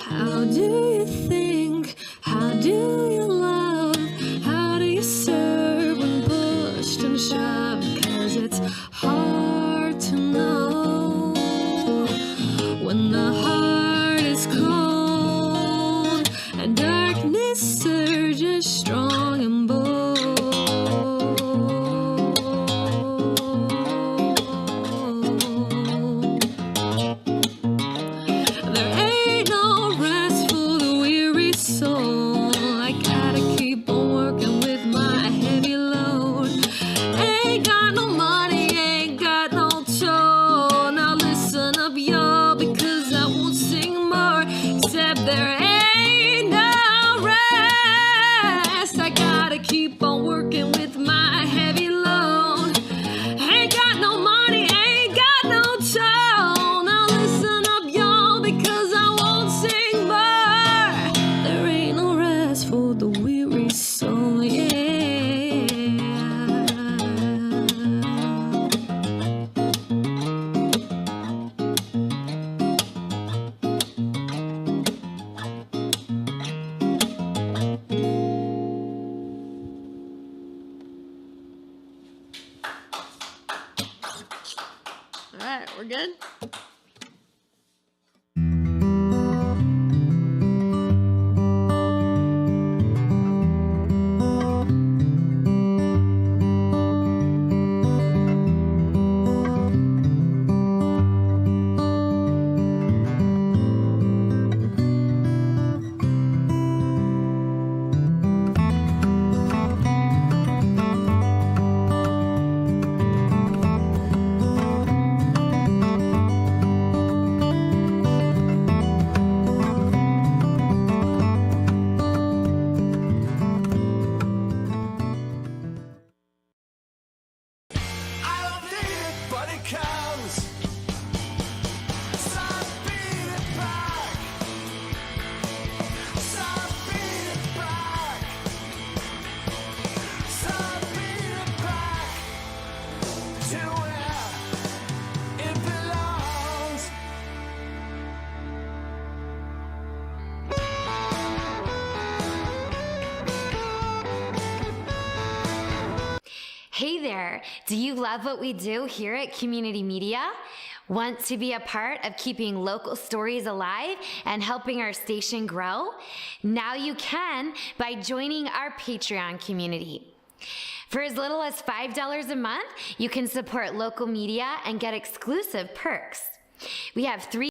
How do you think? How do you love? How do you serve when pushed and shoved? 'Cause it's hard to know when the heart is cold and darkness surges strong and bold. There ain't no rest for the weary soul. I gotta keep on working with my heavy load. Ain't got no money, ain't got no toll. Now listen up, y'all, because I won't sing more, except there ain't no rest. I gotta keep on working with my heavy load. Ain't got no money, ain't got no toll. Now listen up, y'all, because I won't sing more. There ain't no rest for the weary soul, yeah. All right, we're good? Hey there, do you love what we do here at Community Media? Want to be a part of keeping local stories alive and helping our station grow? Now you can by joining our Patreon community. For as little as $5 a month, you can support local media and get exclusive perks. We have 3